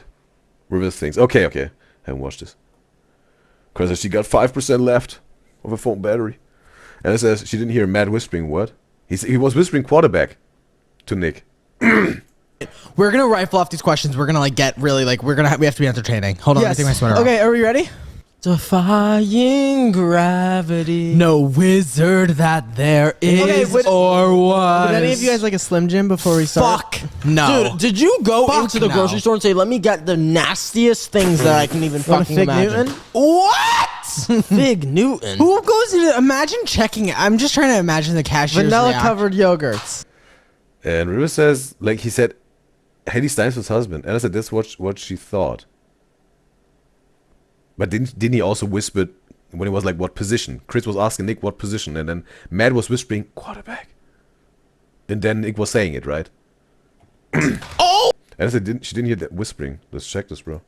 River thinks. Okay. I haven't watched this. Chris says she got 5% left of her phone battery. And it says she didn't hear Matt whispering what? He was whispering quarterback to Nick. We're gonna rifle off these questions. We're gonna like get really like we have to be entertaining. Hold on, let me take my sweater off. Okay, are we ready? Defying gravity. No wizard that there is or was. Did any of you guys like a Slim Jim before we start? Fuck no. Dude, did you go into the no. grocery store and say, "Let me get the nastiest things that I can even fucking Fig imagine"? Newton? What? Fig Newton. Who goes into? Imagine checking it. I'm just trying to imagine the cashier's Vanilla reaction. covered yogurts. And River says, like he said, Hailee Steinfeld's husband. And I said, that's what she thought. But didn't he also whisper when it was like, what position? Chris was asking Nick what position. And then Matt was whispering, quarterback. And then Nick was saying it, right? Oh! And I said, she didn't hear that whispering. Let's check this, bro.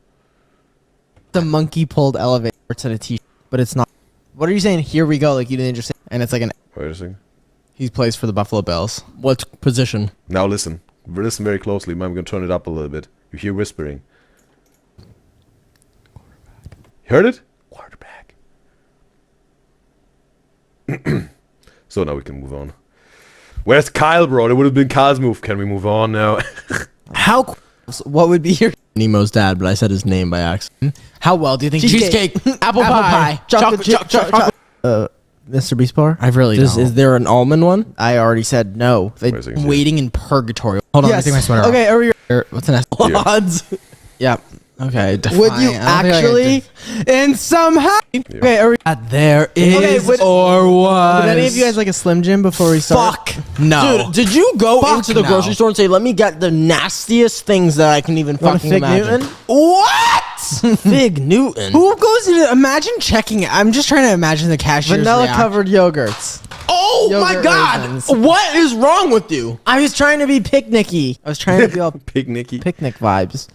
The monkey pulled elevator to the t-shirt, but it's not. What are you saying? Here we go. Like you didn't just say, and it's like an. Wait a second. He plays for the Buffalo Bills. What position? Now listen. Listen very closely. I'm going to turn it up a little bit. You hear whispering. Heard it? Quarterback. So now we can move on. Where's Kyle, bro? That would have been Kyle's move. Can we move on now? How? What would be your Nemo's dad, but I said his name by accident. How well do you think Cheesecake. apple pie, chocolate. Mr. Beast bar? I really don't. Is there an almond one? I already said no. Wait a second. Waiting in purgatory. Hold on, let me take my sweater off. Okay, are we? What's the next? Yeah. Odds. Yeah. Okay. Would you actually? And somehow. Okay, are we? There is would- or was. Did any of you guys like a Slim Jim before we start? Fuck no. Dude, did you go Fuck into the no. grocery store and say, "Let me get the nastiest things that I can even Want a fucking Fig imagine"? Newton? What? Fig Newton. Who goes into? Imagine checking it. I'm just trying to imagine the cashier's Vanilla reaction. covered yogurts. Oh my Yogurt God! raisins. What is wrong with you? I was trying to be picnicky. I was trying to be all Picnicky. picnic vibes.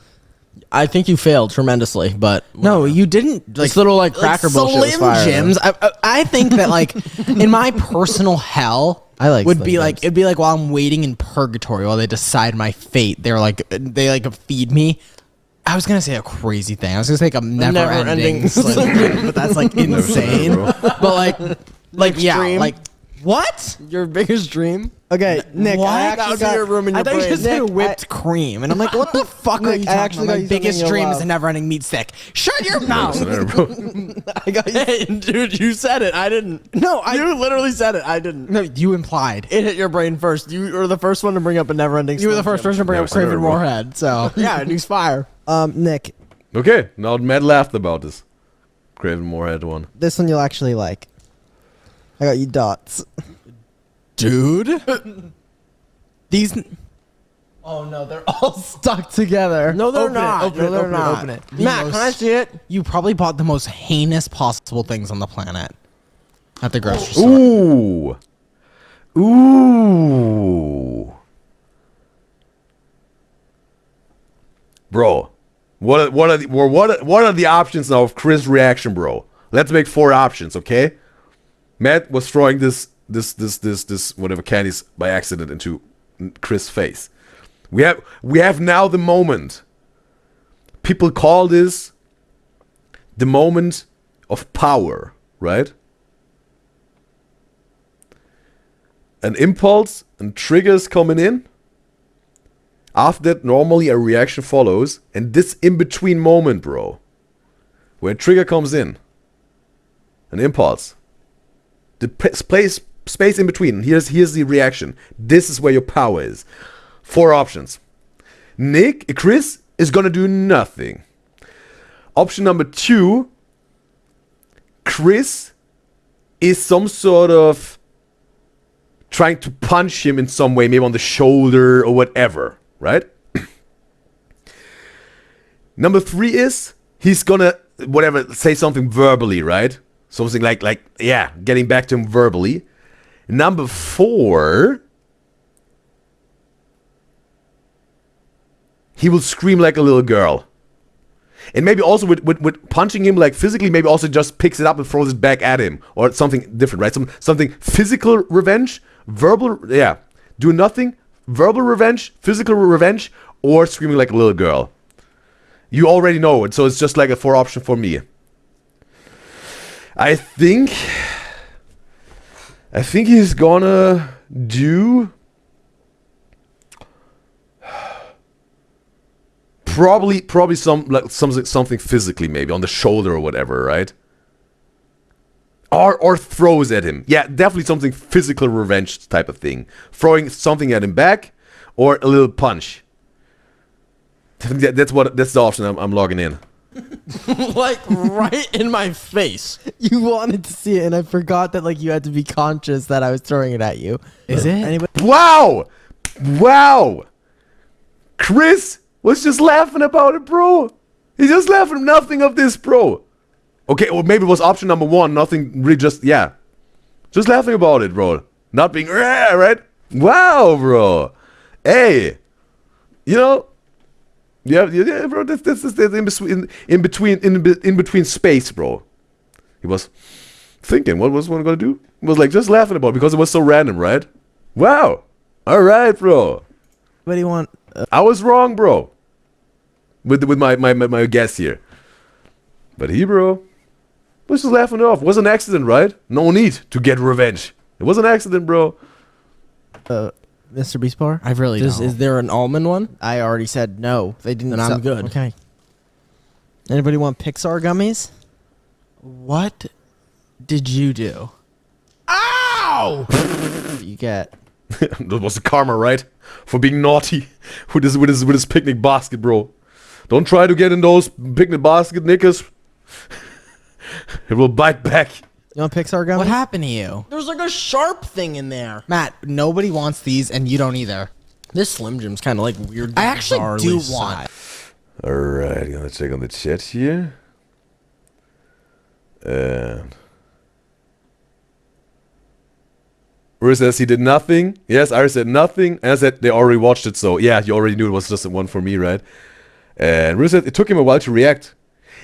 I think you failed tremendously, but No, you didn't. Like this little like cracker bullshit was Slim fire. Jims. I think that like in my personal hell, I like would Slim be like Jims. it'd be like while I'm waiting in purgatory while they decide my fate. They feed me. I was gonna say a crazy thing. I was gonna say like a never-ending Slim Jim, but that's like Never said that, insane. bro. But like yeah, dream? like what? Your biggest dream? Okay, Nick. What? I That actually would be got your room in I your thought you brain. just said Nick, whipped cream, and I'm like, what the fuck are Nick, you I talking actually about? got My you something biggest you'll dream is love. a never-ending meat stick. Shut your Never mouth. said that, bro. I got you. Hey, dude, you said it. I didn't. No, You literally said it. I didn't. No, you implied. It hit your brain first. You were the first one to bring up a never-ending. You were the Slim first Jim. person to bring Never up said that, Craven bro. Warhead, so yeah, and he's fire. Nick. Okay, now Matt laughed about this. Craven Moorhead one. This one you'll actually like. I got you dots. Dude, these. Oh no, they're all stuck together. No, they're Open it, not. open no, it, they're open it, not. open it. The Matt, most- can I see it? You probably bought the most heinous possible things on the planet at the grocery store. Ooh. Ooh. Bro, what are the options now of Chris' reaction, bro? Let's make 4 options, okay? Matt was throwing this whatever candies by accident into Chris' face. We have now the moment. People call this the moment of power, right? An impulse and triggers coming in. After that, normally a reaction follows, and this in-between moment, bro, where a trigger comes in, an impulse, the space in between, here's the reaction. This is where your power is. 4 options. Chris is gonna do nothing. Option number 2, Chris is some sort of trying to punch him in some way, maybe on the shoulder or whatever, right? Number 3 is he's gonna say something verbally, right? Something like yeah, getting back to him verbally. Number 4, he will scream like a little girl. And maybe also with punching him like physically, maybe also just picks it up and throws it back at him. Or something different, right? Something physical revenge, verbal, yeah. Do nothing, verbal revenge, physical revenge, or screaming like a little girl. You already know it, so it's just like a 4 option for me. I think he's gonna do probably something physically, maybe on the shoulder or whatever, right? Or throws at him. Yeah, definitely something physical revenge type of thing. Throwing something at him back, or a little punch. That's the option I'm logging in. Like right in my face. You wanted to see it, and I forgot that like you had to be conscious that I was throwing it at you. Is it? Anybody? Wow! Wow! Chris was just laughing about it, bro. He's just laughing nothing of this, bro. Okay, or maybe it was option number 1. Nothing really, just laughing about it, bro. Not being right. Wow, bro. Hey, you know, yeah, bro. That's in between space, bro. He was thinking, what was one gonna do? He was like just laughing about it because it was so random, right? Wow. All right, bro. What do you want? I was wrong, bro. With my guess here, but he, bro, was just laughing it off. It was an accident, right? No need to get revenge. It was an accident, bro. Mr. Beast Bar? I really don't. Is there an almond one? I already said no. They didn't. Then I'm good. Okay. Anybody want Pixar gummies? What did you do? Ow! What do you get? That was the karma, right? For being naughty with his picnic basket, bro. Don't try to get in those picnic basket knickers. It will bite back. You want Pixar gummies? What happened to you? There's like a sharp thing in there. Matt, nobody wants these, and you don't either. This Slim Jim's kind of like weird. I actually do bizarrely want. Alright, gonna check on the chat here. And Rue says he did nothing. Yes, Iris said nothing. And I said they already watched it, so yeah, you already knew it was just a one for me, right? And Rue said it took him a while to react.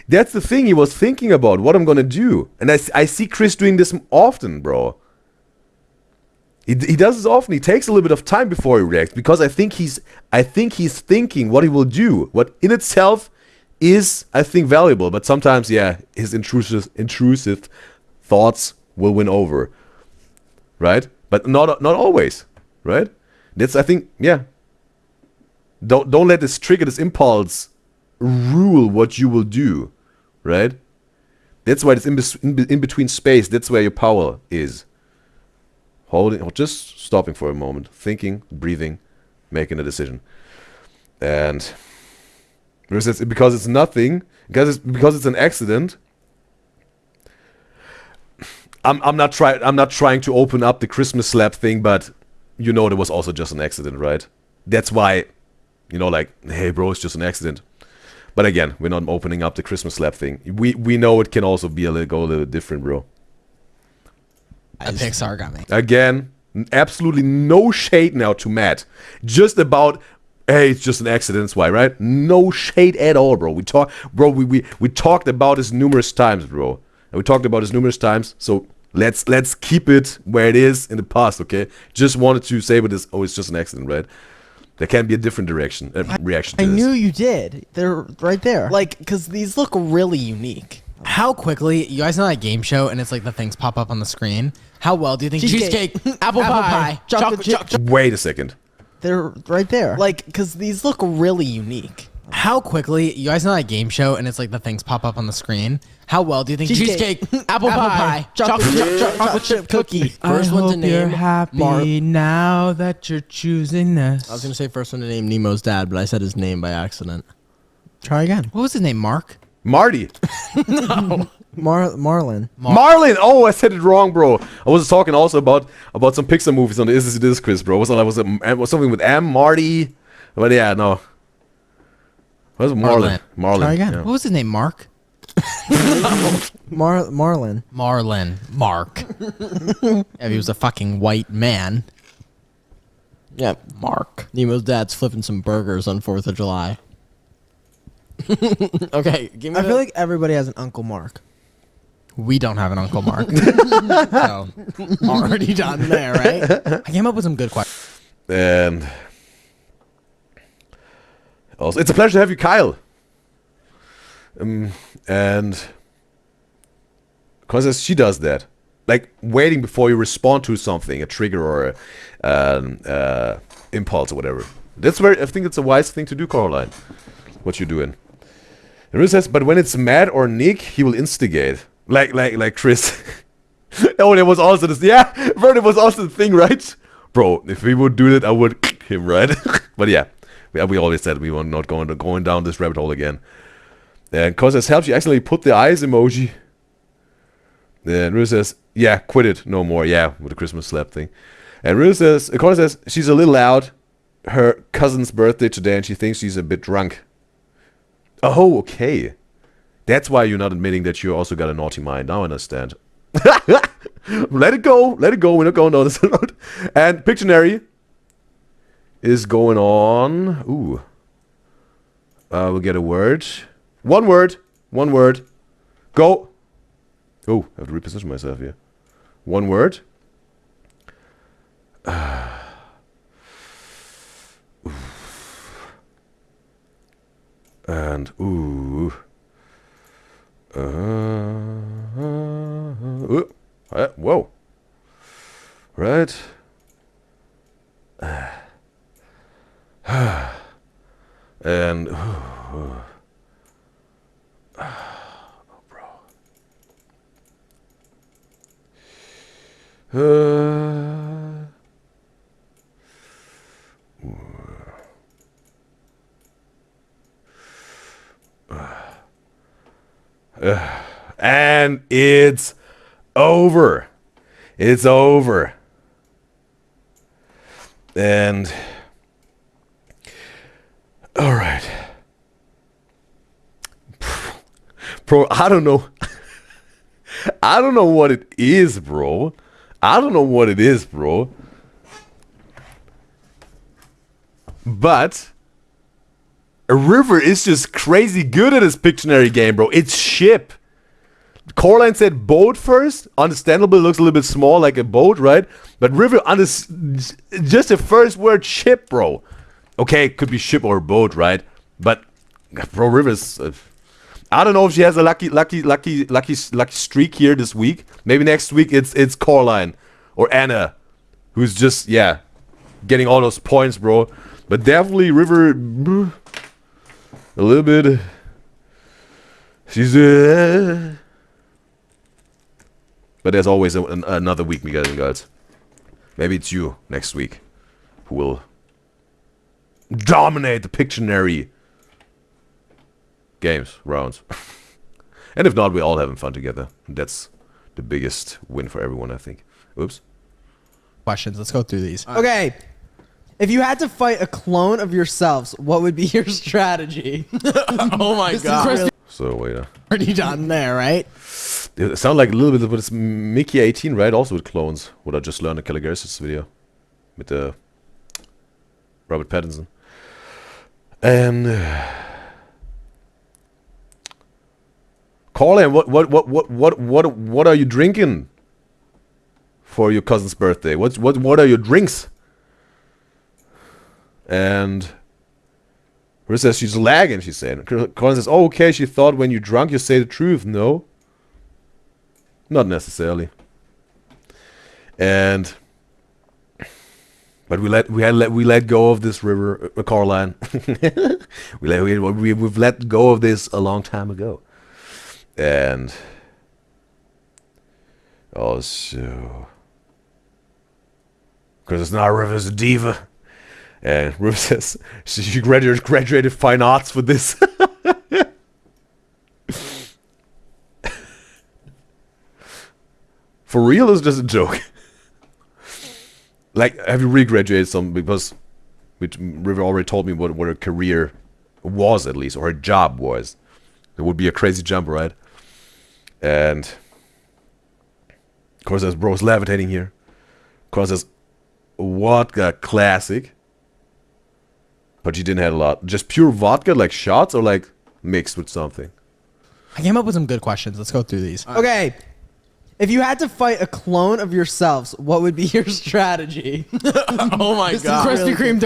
That's the thing, he was thinking about what I'm gonna do. And I see Chris doing this often, bro. He does this often. He takes a little bit of time before he reacts because I think he's thinking what he will do. What in itself is, I think, valuable. But sometimes, yeah, his intrusive thoughts will win over, right? But not always, right? That's, I think, yeah. Don't let this trigger, this impulse, rule what you will do, right? That's why it's in between space. That's where your power is. Holding, or just stopping for a moment, thinking, breathing, making a decision, and because it's nothing, because it's an accident. I'm not trying to open up the Christmas slap thing, but you know there was also just an accident, right? That's why, you know, like, hey, bro, it's just an accident. But again, we're not opening up the Christmas slap thing. We know it can also be a little different, bro. A Pixar got me. Again, absolutely no shade now to Matt. Just about, hey, it's just an accident, that's why, right? No shade at all, bro. We talked about this numerous times, bro. And we talked about this numerous times, so let's keep it where it is in the past, okay? Just wanted to say with this, oh, it's just an accident, right? There can be a different reaction to this. I knew you did. They're right there. Like, because these look really unique. How quickly, you guys know that game show and it's like the things pop up on the screen? How well do you think cheesecake, apple pie, chocolate chip. Wait a second. They're right there. Like, because these look really unique. How quickly, you guys know that game show and it's like the things pop up on the screen? How well do you think cheesecake, apple pie, chocolate chip cookie. First one to name. You're happy now that you're choosing this. I was gonna say first one to name Nemo's dad, but I said his name by accident. Try again. What was his name, Mark? Marty. No. Marlin. Marlin. Oh, I said it wrong, bro. I was talking also about some Pixar movies on the Is This quiz, bro. Was something with M, Marty. But yeah, no. What was Marlin? Marlin. Try again. Yeah. What was his name, Mark? Marlin. Mark. Yeah, he was a fucking white man. Yeah, Mark. Nemo's dad's flipping some burgers on 4th of July. Okay, give me. I feel like everybody has an Uncle Mark. We don't have an Uncle Mark. So, already done there, right? I came up with some good questions. And also, it's a pleasure to have you, Kyle. And because she does that, like waiting before you respond to something, a trigger or a impulse or whatever. That's where I think it's a wise thing to do, Caroline. What you're doing. And Riz says, but when it's Matt or Nick, he will instigate. Like Chris. Oh, there was also this. Yeah, bro, there was also the thing, right? Bro, if we would do that, I would him, right? But yeah, we always said we were not going down this rabbit hole again. And cause this helps, you accidentally put the eyes emoji. Then Riz says, yeah, quit it, no more. Yeah, with the Christmas slap thing. And Riz says, Connor says, she's a little loud. Her cousin's birthday today, and she thinks she's a bit drunk. Oh, okay. That's why you're not admitting that you also got a naughty mind. Now I understand. Let it go. Let it go. We're not going down this road. And Pictionary is going on. Ooh. We'll get a word. One word. One word. Go. Oh, I have to reposition myself here. One word. And ooh. Whoa. Right. And oh, bro. And it's over. It's over. And all right. Bro, I don't know. I don't know what it is, bro. I don't know what it is, bro. But a river is just crazy good at this Pictionary game, bro. It's ship. Coraline said boat first. Understandable, it looks a little bit small like a boat, right? But river, just the first word, ship, bro. Okay, it could be ship or boat, right? But, bro, river's... I don't know if she has a lucky streak here this week. Maybe next week it's Coraline or Anna, who's just, yeah, getting all those points, bro. But definitely river... a little bit. She's but there's always another week, Guys and Gyals. Maybe it's you next week who will dominate the Pictionary games rounds. And if not, we're all having fun together. That's the biggest win for everyone, I think. Oops. Questions. Let's go through these. Okay. If you had to fight a clone of yourselves, what would be your strategy? Oh my god. So wait. Already done there, right? It sounds like a little bit, but it's Mickey 18, right? Also with clones. What I just learned in Caligaris video with Robert Pattinson. And Colin, what are you drinking for your cousin's birthday? What are your drinks? And Riz says she's lagging, she's saying. Colin says, oh, okay, she thought when you're drunk you say the truth. No. Not necessarily. And but we let go of this river, Caroline. we've let go of this a long time ago. And also because it's not a river, it's a diva. And River says she graduated fine arts for this. For real, it's just a joke. Like, have you really graduated some? Because River already told me what her career was, at least, or her job was. It would be a crazy jump, right? And of course, there's bros levitating here. Of course, there's vodka classic. But she didn't have a lot. Just pure vodka, like shots, or like mixed with something. I came up with some good questions. Let's go through these. Okay. If you had to fight a clone of yourselves, what would be your strategy? Oh my god. Krispy Kreme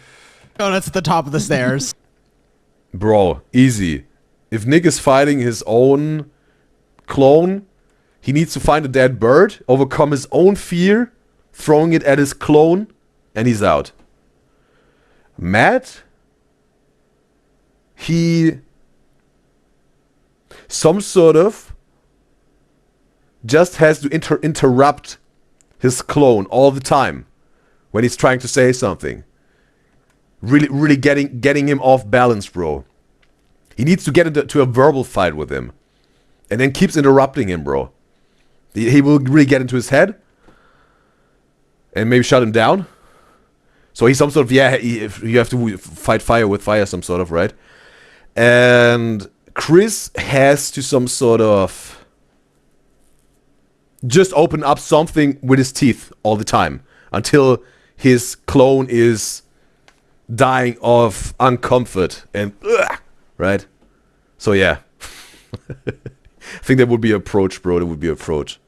donuts at the top of the stairs. Bro, easy. If Nick is fighting his own clone, he needs to find a dead bird, overcome his own fear, throwing it at his clone, and he's out. Matt, he some sort of just has to interrupt his clone all the time when he's trying to say something. Really getting him off balance, bro. He needs to get into a verbal fight with him. And then keeps interrupting him, bro. He will really get into his head. And maybe shut him down. So he's some sort of, you have to fight fire with fire, some sort of, right? And Chris has to some sort of just open up something with his teeth all the time. Until his clone is dying of uncomfort and right? So yeah. I think that would be approach, bro. That would be approach.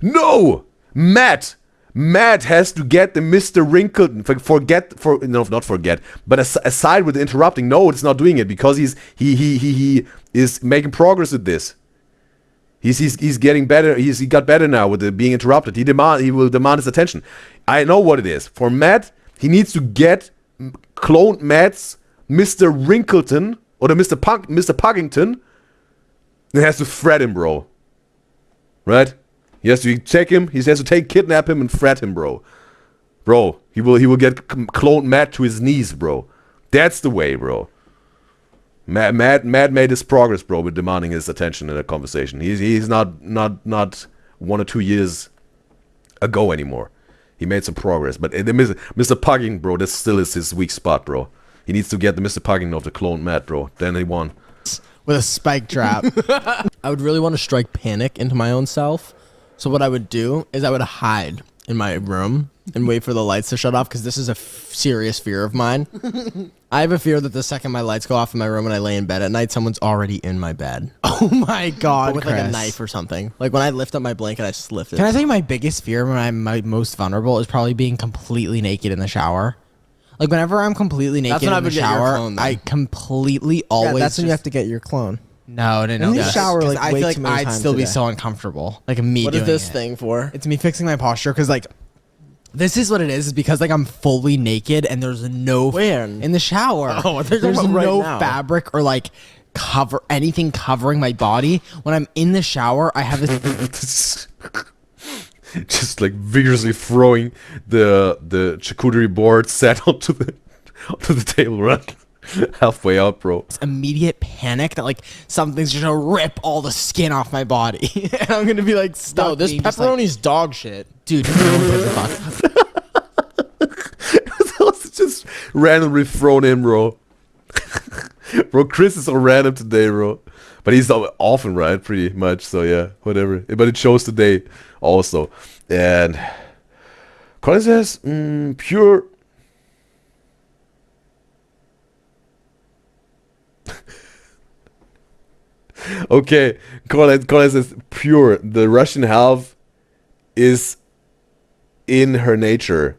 No! Matt has to get the Mr. Wrinkleton. Not forget. But aside with the interrupting, no, it's not doing it because he is making progress with this. He's getting better. He got better now with the being interrupted. He will demand his attention. I know what it is. For Matt, he needs to get clone Matt's Mr. Wrinkleton or the Mr. Puggington. He has to threat him, bro. Right? He has to take him. He has to kidnap him and threat him, bro. Bro, he will get cloned Matt to his knees, bro. That's the way, bro. Matt made his progress, bro, with demanding his attention in a conversation. He's not 1 or 2 years ago anymore. He made some progress, but Mr. Pugging, bro, that still is his weak spot, bro. He needs to get the Mr. Pugging of the clone Matt, bro. Then he won. With a spike trap. I would really want to strike panic into my own self. So what I would do is I would hide in my room and wait for the lights to shut off because this is a serious fear of mine. I have a fear that the second my lights go off in my room and I lay in bed at night, someone's already in my bed. Oh my god, But with like a knife or something. Like when I lift up my blanket, I just lift it. Can I tell you my biggest fear when I'm most vulnerable is probably being completely naked in the shower? Like whenever I'm completely naked in the shower, I completely always. That's when you have to get your clone. No. In the shower, like I way feel like too many I'd times still a be day. so uncomfortable. Like me What doing is this it. thing for? It's me fixing my posture because like this is what it is because like I'm fully naked and there's no Where? in the shower. Oh, they're talking there's about right no now. fabric or like anything covering my body. When I'm in the shower, I have this. Just like vigorously throwing the charcuterie board set onto the table, right? Halfway up, bro. Immediate panic that like something's just gonna rip all the skin off my body and I'm gonna be like stuck. No, this being just, like, pepperoni's dog shit. dude. Fuck. It's just randomly thrown in, bro. Bro, Chris is so random today, bro. But he's often right, pretty much. So yeah, whatever. But it shows today also. And Colin says, pure. Okay, Colin says pure. The Russian half is in her nature.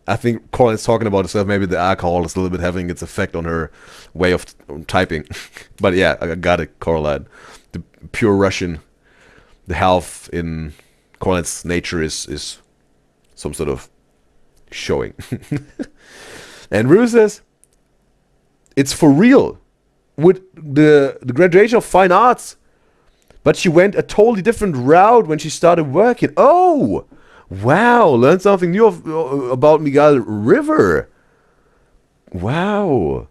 I think Colin's talking about herself. Maybe the alcohol is a little bit having its effect on her way of typing. But yeah, I got it, Coraline. The pure Russian, the half in Colin's nature is some sort of showing. And Rue says, it's for real. With the graduation of fine arts. But she went a totally different route when she started working. Oh! Wow, learned something new about Miguel River. Wow.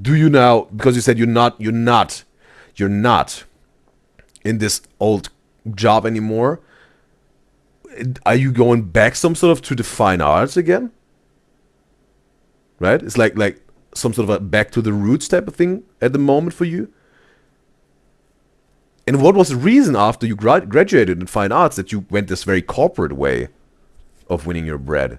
Do you now, because you said you're not in this old job anymore. Are you going back some sort of to the fine arts again? Right? It's like some sort of a back to the roots type of thing at the moment for you. And what was the reason after you graduated in fine arts that you went this very corporate way of winning your bread?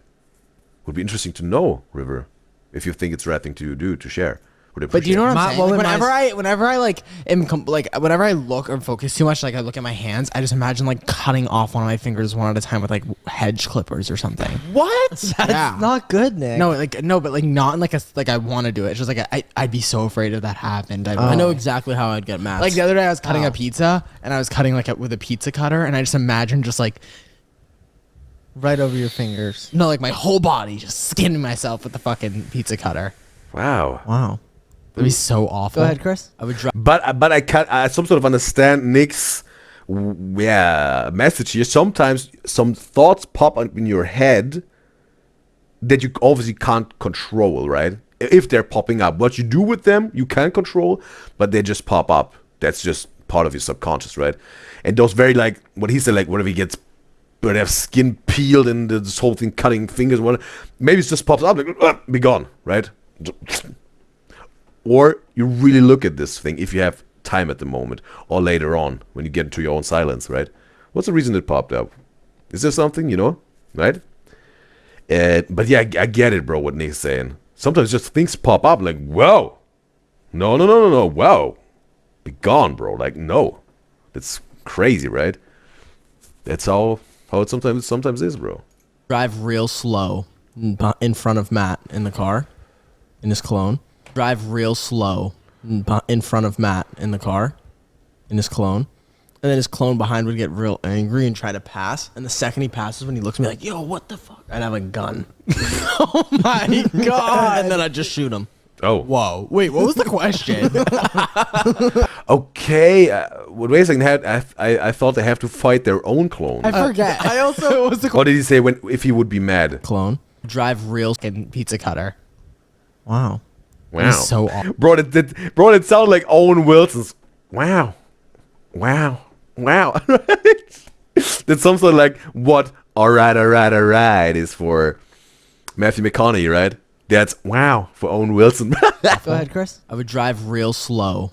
Would be interesting to know, River, if you think it's the right thing to do to share. would But do you know what I'm My- saying? well, Like, in my- whenever I like am whenever I look or focus too much, like I look at my hands, I just imagine like cutting off one of my fingers one at a time with like hedge clippers or something. What? That's Yeah. not good, Nick. No, but like not in like I want to do it. It's just like I'd be so afraid if that happened. I know exactly how I'd get mad. Like the other day, I was cutting a pizza and I was cutting like with a pizza cutter, and I just imagined just like right over your fingers. no, like my whole body just skinning myself with the fucking pizza cutter. Wow. Wow. It'd be so awful. Go ahead, Chris. I would drive. But I can't. I some sort of understand Nick's message here. Sometimes some thoughts pop up in your head that you obviously can't control, right? If they're popping up, what you do with them you can control, but they just pop up. That's just part of your subconscious, right? And those very like what he said, like whatever he gets, but have skin peeled and this whole thing cutting fingers, whatever. Maybe it just pops up like be gone, right? Or you really look at this thing if you have time at the moment, or later on when you get into your own silence, right? What's the reason it popped up? Is there something, you know, right? But yeah, I get it, bro, what Nick's saying. Sometimes just things pop up like, whoa. No, whoa. Be gone, bro. Like, no. That's crazy, right? That's how it sometimes is, bro. Drive real slow in front of Matt in the car, in his clone. Drive real slow in front of Matt in the car, in his clone. And then his clone behind would get real angry and try to pass. And the second he passes, when he looks at me like, yo, what the fuck? I'd have a gun. Oh my god! And then I'd just shoot him. Oh. Whoa! Wait, what was the question? Okay. Wait a second. I thought they have to fight their own clone. I forget. I also what was the What did he say if he would be mad? Clone. drive real fucking pizza cutter. Wow. Wow. He's so awful. Bro, it sounded like Owen Wilson's. Wow. That's something like what alright is for Matthew McConaughey, right? That's wow for Owen Wilson. Go ahead, Chris. I would drive real slow.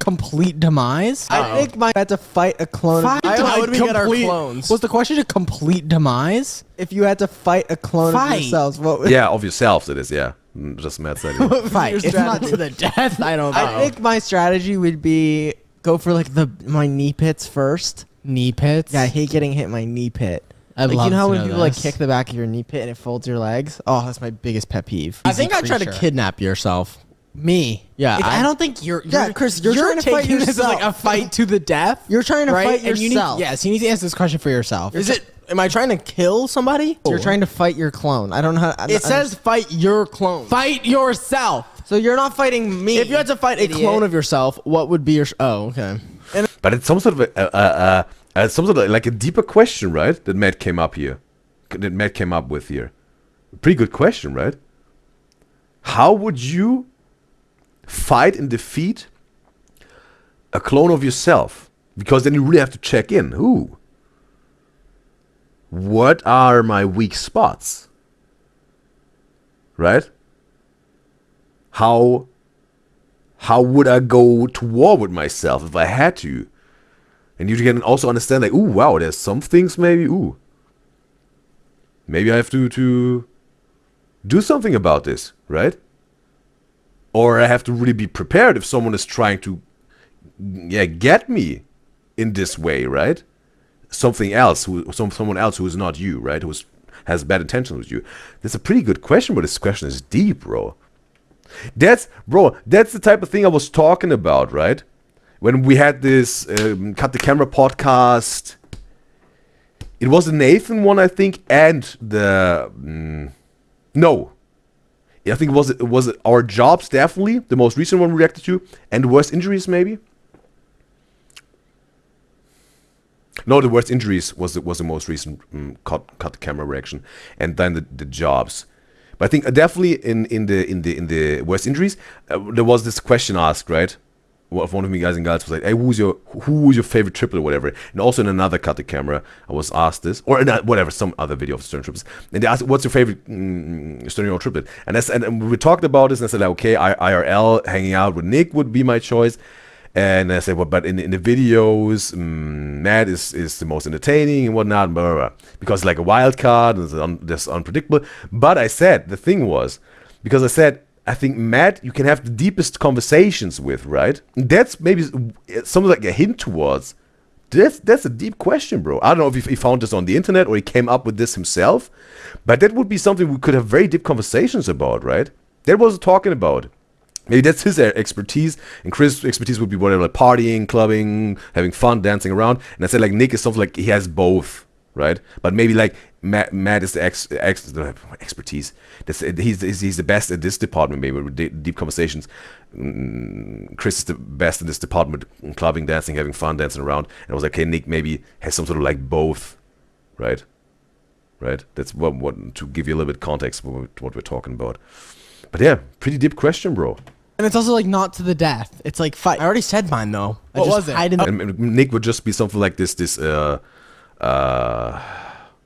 Complete demise. I think my had to fight a clone. How would we get our clones? Was the question a complete demise? If you had to fight a clone of Fight. yourselves, what would Yeah, of yourselves it is, yeah. Just Matt said it. Fight. your If not strategy? to the death, I don't know. I think my strategy would be go for like my knee pits first. Knee pits. Yeah, I hate getting hit in my knee pit. I'd Like love you know how to when know people like this. kick the back of your knee pit and it folds your legs? Oh, that's my biggest pet peeve. I think I'd try to creature. kidnap yourself. Me. Yeah, I don't think you're Yeah, Chris, you're trying to fight taking this as like a yourself. fight to the death. You're trying to right? fight And yourself. yes, you need to answer this question for yourself. Is it? Am I trying to kill somebody? You're Or- trying to fight your clone. I don't know. It says fight your clone. fight yourself? So you're not fighting me. If you had to fight a clone of yourself, what would be your? Oh, okay. But it's some sort of like a deeper question, right? That Matt came up with here. Pretty good question, right? How would you fight and defeat a clone of yourself? Because then you really have to check in. What are my weak spots? Right? How would I go to war with myself if I had to? And you can also understand like, ooh, wow, there's some things maybe, maybe I have to do something about this, right? Or I have to really be prepared if someone is trying to, get me in this way, right? Someone else who is not you, right? Who has bad intentions with you. That's a pretty good question, but this question is deep, bro. That's the type of thing I was talking about, right? When we had this Cut the Camera podcast. It was the Nathan one, I think, and the no. I think it was Our Jobs, definitely the most recent one we reacted to, and the Worst Injuries maybe. No, the Worst Injuries was the most recent cut the camera reaction, and then the Jobs. But I think definitely in the Worst Injuries, there was this question asked, right? Of one of me Guys and Gyals was like, hey, who's your favorite triplet or whatever? And also in another Cut the Camera, I was asked this, or in whatever, some other video of Stern triplets. And they asked, what's your favorite Sturniolo triplet? And we talked about this, and I said, like, okay, IRL, hanging out with Nick would be my choice. And I said, well, but in the videos, Matt is the most entertaining and whatnot, blah, blah, blah. Because like a wild card, that's unpredictable. But I said, the thing was, because I said, I think Matt, you can have the deepest conversations with, right? And that's maybe something like a hint towards. That's a deep question, bro. I don't know if he found this on the internet or he came up with this himself, but that would be something we could have very deep conversations about, right? That was talking about. Maybe that's his expertise, and Chris' expertise would be whatever, like partying, clubbing, having fun, dancing around. And I said like Nick is something like he has both, right? But maybe like Matt is the expertise. He's the best at this department, maybe with deep conversations. Chris is the best in this department, clubbing, dancing, having fun, dancing around. And I was like, okay, Nick maybe has some sort of like both, right? Right? That's what to give you a little bit context for what we're talking about. But yeah, pretty deep question, bro. And it's also like not to the death. It's like fight. I already said mine though. What was it? And Nick would just be something like this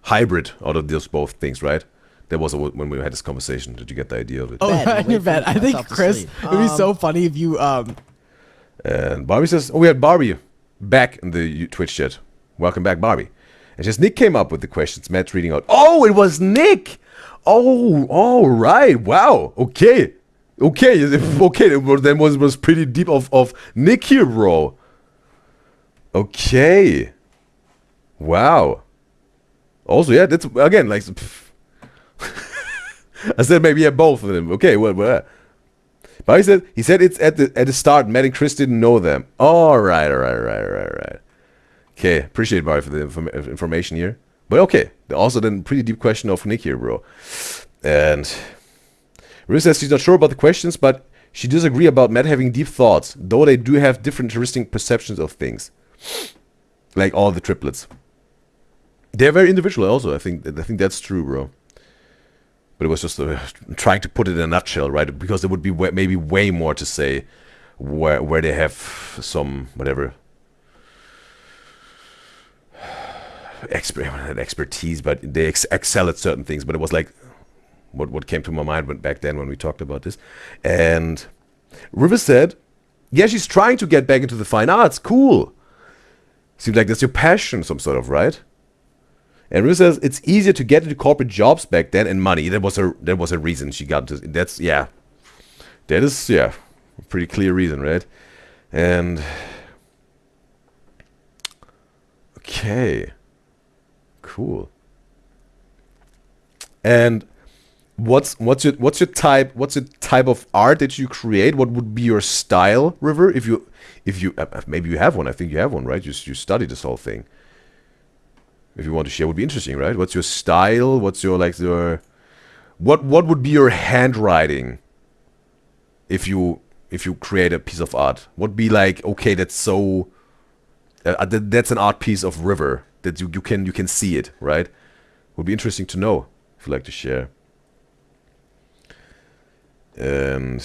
hybrid out of those both things, right? That was when we had this conversation. Did you get the idea of it? Oh, in your bed. I think Chris, it'd be so funny if you And Barbie says, "Oh, we had Barbie back in the Twitch chat. Welcome back, Barbie." And just Nick came up with the questions. Matt's reading out. Oh, it was Nick. Oh, all right. Wow. Okay. Then was pretty deep of Nick here, bro. Okay. Wow. Also, yeah, that's again like. I said maybe yeah, both of them. Okay, what? But he said it's at the start. Matt and Chris didn't know them. All right. Okay, appreciate Barry for the information here. But okay, also then pretty deep question of Nick here, bro. And Riz says she's not sure about the questions, but she does agree about Matt having deep thoughts, though they do have different interesting perceptions of things, like all the triplets. They're very individual, also. I think that's true, bro. But it was just trying to put it in a nutshell, right? Because there would be maybe way more to say where they have some whatever. Expertise, but they excel at certain things. But it was like what came to my mind back then when we talked about this. And River said, yeah, she's trying to get back into the fine arts. Cool. Seems like that's your passion, some sort of, right? And River says it's easier to get into corporate jobs back then and money. That was a reason she got into. That is a pretty clear reason, right? And okay. Cool. And what's your type of art that you create? What would be your style, River? If you maybe you have one. I think you have one, right? You studied this whole thing. If you want to share, would be interesting, right? What's your style? What's your what would be your handwriting if you create a piece of art? What would be like, okay, that's so that's an art piece of River. That you can see it, right? Would be interesting to know if you'd like to share. And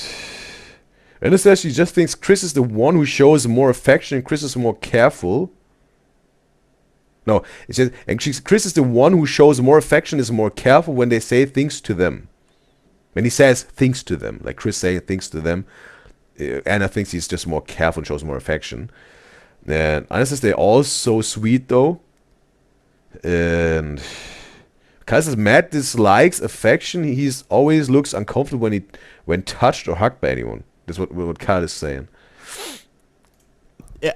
it says she just thinks Chris is the one who shows more affection and Chris is more careful. No, it says Chris is the one who shows more affection, is more careful when they say things to them. When he says things to them, like Chris saying things to them, Anna thinks he's just more careful and shows more affection. And Anna says they're all so sweet though. And Kyle says Matt dislikes affection. He's always looks uncomfortable when touched or hugged by anyone. That's what Kyle is saying.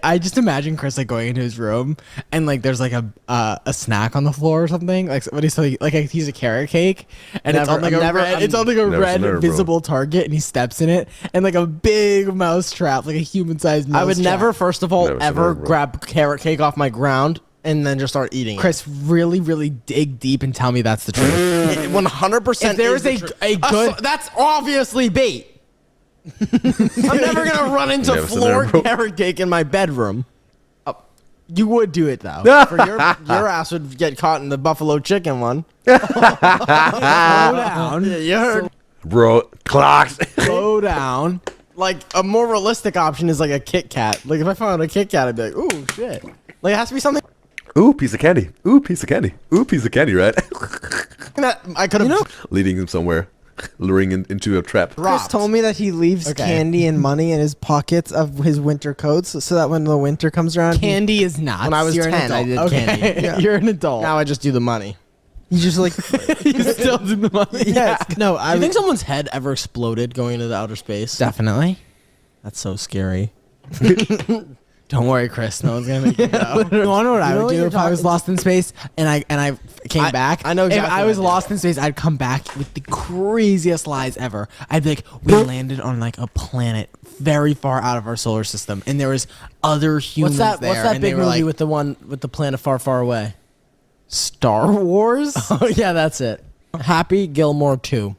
I just imagine Chris like going into his room and like there's like a snack on the floor or something, like what he's like a piece of carrot cake, and it's on like a red visible target, and he steps in it, and like a big mouse trap, like a human sized mouse. I would trap. never, first of all, ever grab carrot cake off my ground and then just start eating Chris, really, really dig deep and tell me that's the truth. 100%. If there is a good, that's obviously bait. I'm never gonna run into floor carrot cake in my bedroom. You would do it though. For your ass would get caught in the buffalo chicken one. Slow down. You heard, bro. Clocks. Slow down. like a more realistic option is like a Kit Kat. Like if I found a Kit Kat, I'd be like, ooh, shit. Like it has to be something. Ooh, piece of candy. Ooh, piece of candy. Ooh, piece of candy, right? That I could have, leading him somewhere, luring into a trap. Chris told me that he leaves candy and money in his pockets of his winter coats so that when the winter comes around, candy is not. When I was 10, I did candy. Yeah. You're an adult. Now I just do the money. He just like He's still in the money. yes. No, Do I you think someone's head ever exploded going into the outer space? definitely. That's so scary. Don't worry, Chris. No one's gonna make you go. You wanna know what I would do if I was lost in space and I came back? I know exactly If I what was I'd do. lost in space, I'd come back with the craziest lies ever. I'd be like, we landed on like a planet very far out of our solar system, and there was other humans What's that? there. What's that and they big were movie like, with the one with the planet far, far away? Star Wars? Oh yeah, that's it. Happy Gilmore 2.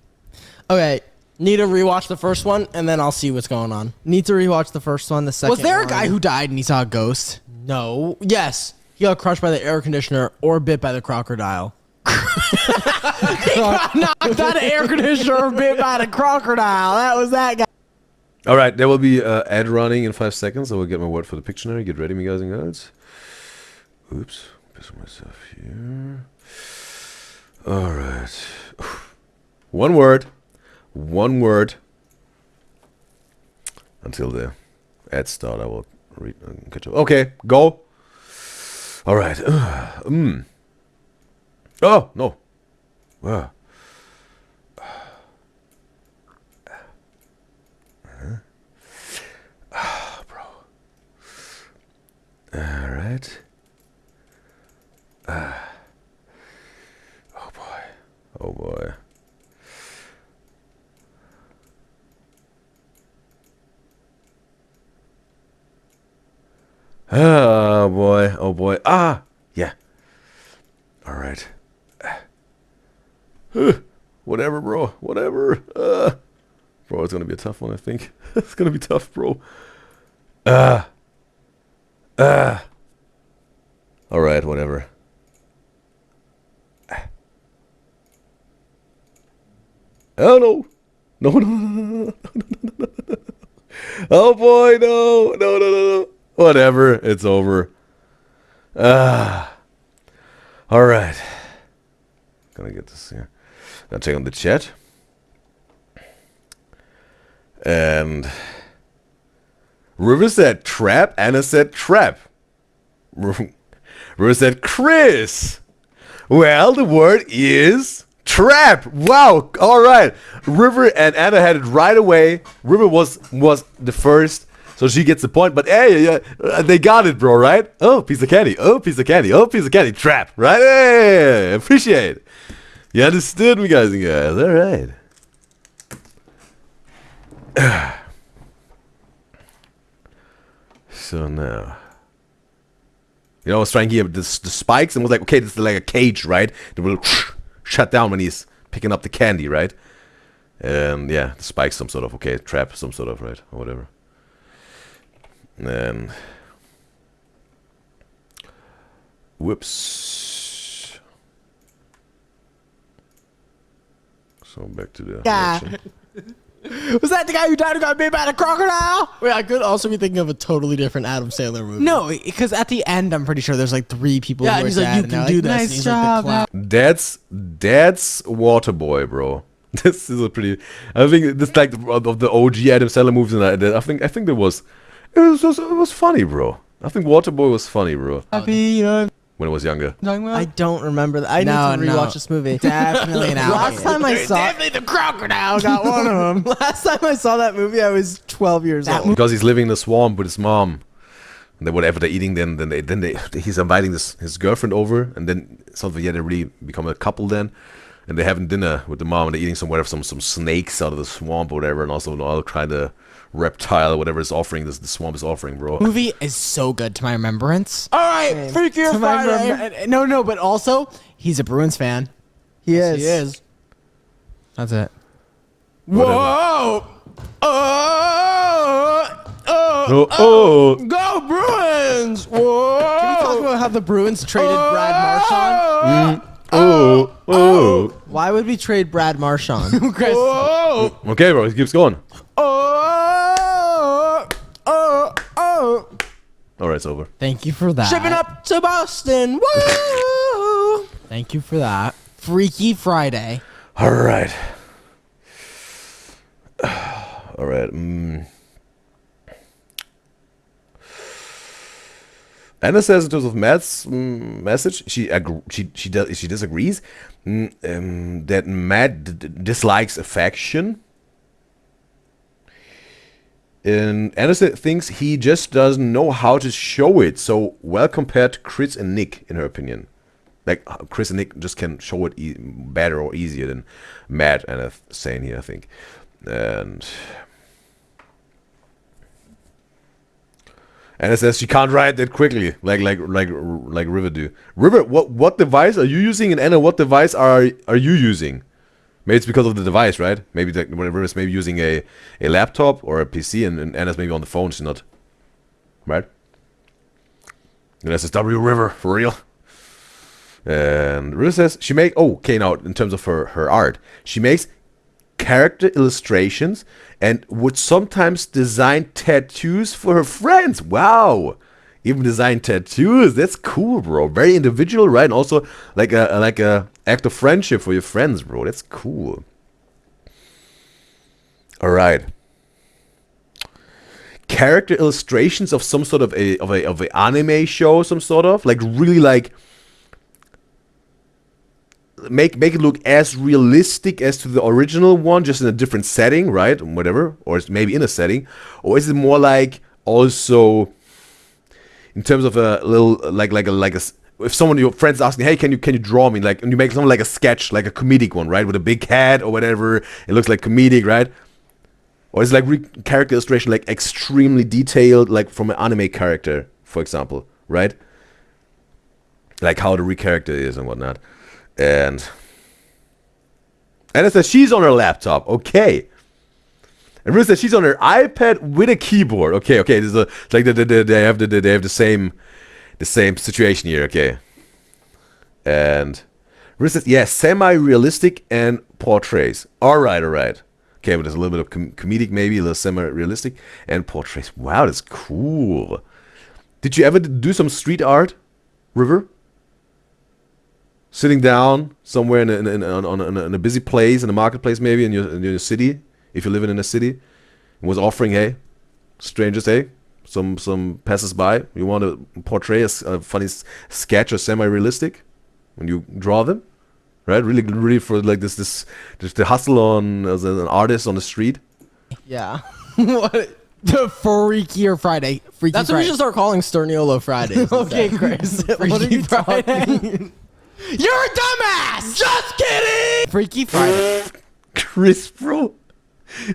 Okay, need to rewatch the first one, and then I'll see what's going on. Need to rewatch the first one. The second. Was there a one. guy who died and he saw a ghost? No. Yes. He got crushed by the air conditioner or bit by the crocodile. knocked out an air conditioner or bit by a crocodile? That was that guy. All right, there will be ad running in 5 seconds. I will get my word for the Pictionary. Get ready, me guys and girls. Oops, piss myself here. All right. One word. One word. Until the ads start, I will read and catch up. Okay, go. All right. Oh, no. Bro. All right. Oh boy. Oh boy. Oh boy. Oh boy. Ah, yeah. All right. Whatever, bro. Whatever. Bro, it's gonna be a tough one, I think. It's gonna be tough, bro. All right, whatever. Oh no. No, no, no, no, no, no. Oh boy, no, no, no, no, no. Whatever, it's over. All right. Gonna get this here. Gonna check on the chat. And River said trap. Anna said trap. River said Chris. Well, the word is trap. Wow. All right. River and Anna had it right away. River was the first, so she gets the point. But hey, yeah, they got it, bro. Right? Oh, piece of candy. Oh, piece of candy. Oh, piece of candy. Trap. Right? Hey, appreciate it. You understood me, guys and guys. All right. So now, I was trying to get the spikes and was like, okay, this is like a cage, right? That will shut down when he's picking up the candy, right? And yeah, the spikes, some sort of, okay, trap, some sort of, right? Or whatever. And whoops. So back to the action. Was that the guy who died who got bit by a crocodile? Wait, I could also be thinking of a totally different Adam Sandler movie. No, because at the end, I'm pretty sure there's like 3 people. Yeah, who and are he's like, dead, you and can they're do like, this. and Nice he's job. like the clown. That's Waterboy, bro. This is a pretty. I think this is like of the OG Adam Sandler movies, and I think it was funny, bro. I think Waterboy was funny, bro. Happy, When I was younger. I don't remember that. I No, need to no. rewatch this movie. Definitely an Last time I saw Definitely the crocodile got one of them. Last time I saw that movie, I was 12 years old. Because he's living in a swamp with his mom. And then whatever they're eating, he's inviting his girlfriend over, and then something, yeah, they really become a couple then. And they're having dinner with the mom, and they're eating some snakes out of the swamp or whatever, and also all kind of reptile or whatever is offering the swamp is offering, bro. Movie is so good to my remembrance. All right, Freaky To my Friday. no, but also he's a Bruins fan. He is. That's it. Whoa! Go Bruins! Whoa! Can we talk about how the Bruins traded Brad Marchand? Why would we trade Brad Marchand? Chris. Okay, bro, he keeps going. Alright, it's over. Thank you for that. Shipping up to Boston. Woo! Thank you for that. Freaky Friday. Alright. Alright. Anna says in terms of Matt's message, she disagrees that Matt dislikes affection. And Anna thinks he just doesn't know how to show it. So well compared to Chris and Nick, in her opinion. Like Chris and Nick just can show it better or easier than Matt. Anna saying here, I think. And Anna says she can't write that quickly, like River do. River, what device are you using? And Anna, what device are you using? Maybe it's because of the device, right? Maybe River's maybe using a laptop or a PC, and Anna's maybe on the phone. She's not, right? And that says W River for real. And River says she make now in terms of her art, she makes character illustrations and would sometimes design tattoos for her friends. Wow, even design tattoos. That's cool, bro. Very individual, right? And also like a act of friendship for your friends, bro. That's cool. All right. Character illustrations of some sort of a anime show, some sort of like really like make it look as realistic as to the original one, just in a different setting, right? Whatever, or it's maybe in a setting, or is it more like also in terms of a little like a if someone your friends asking, hey, can you draw me, like, and you make something like a sketch, like a comedic one, right, with a big head or whatever, it looks like comedic, right? Or is it like character illustration, like extremely detailed, like from an anime character, for example, right? Like how the character is and whatnot. And it says she's on her laptop. Okay. And Ruth says she's on her iPad with a keyboard. Okay. This is like they have the same situation here. Okay. And Ruth says, yeah, semi-realistic and portraits. All right. Okay, but there's a little bit of comedic, maybe a little semi-realistic and portraits. Wow, that's cool. Did you ever do some street art, River? Sitting down somewhere in a busy place, in a marketplace, maybe in your city, if you're living in a city, and was offering, hey, strangers, hey, some passers-by, you want to portray a funny sketch or semi-realistic when you draw them, right? Really for like this just the hustle on as an artist on the street. Yeah. What? The Freakier Friday. Freaky That's what we should start calling Sturniolo Fridays. Okay, Chris. What are you talking? You're a dumbass! Just kidding! Freaky Friday. Chris, bro.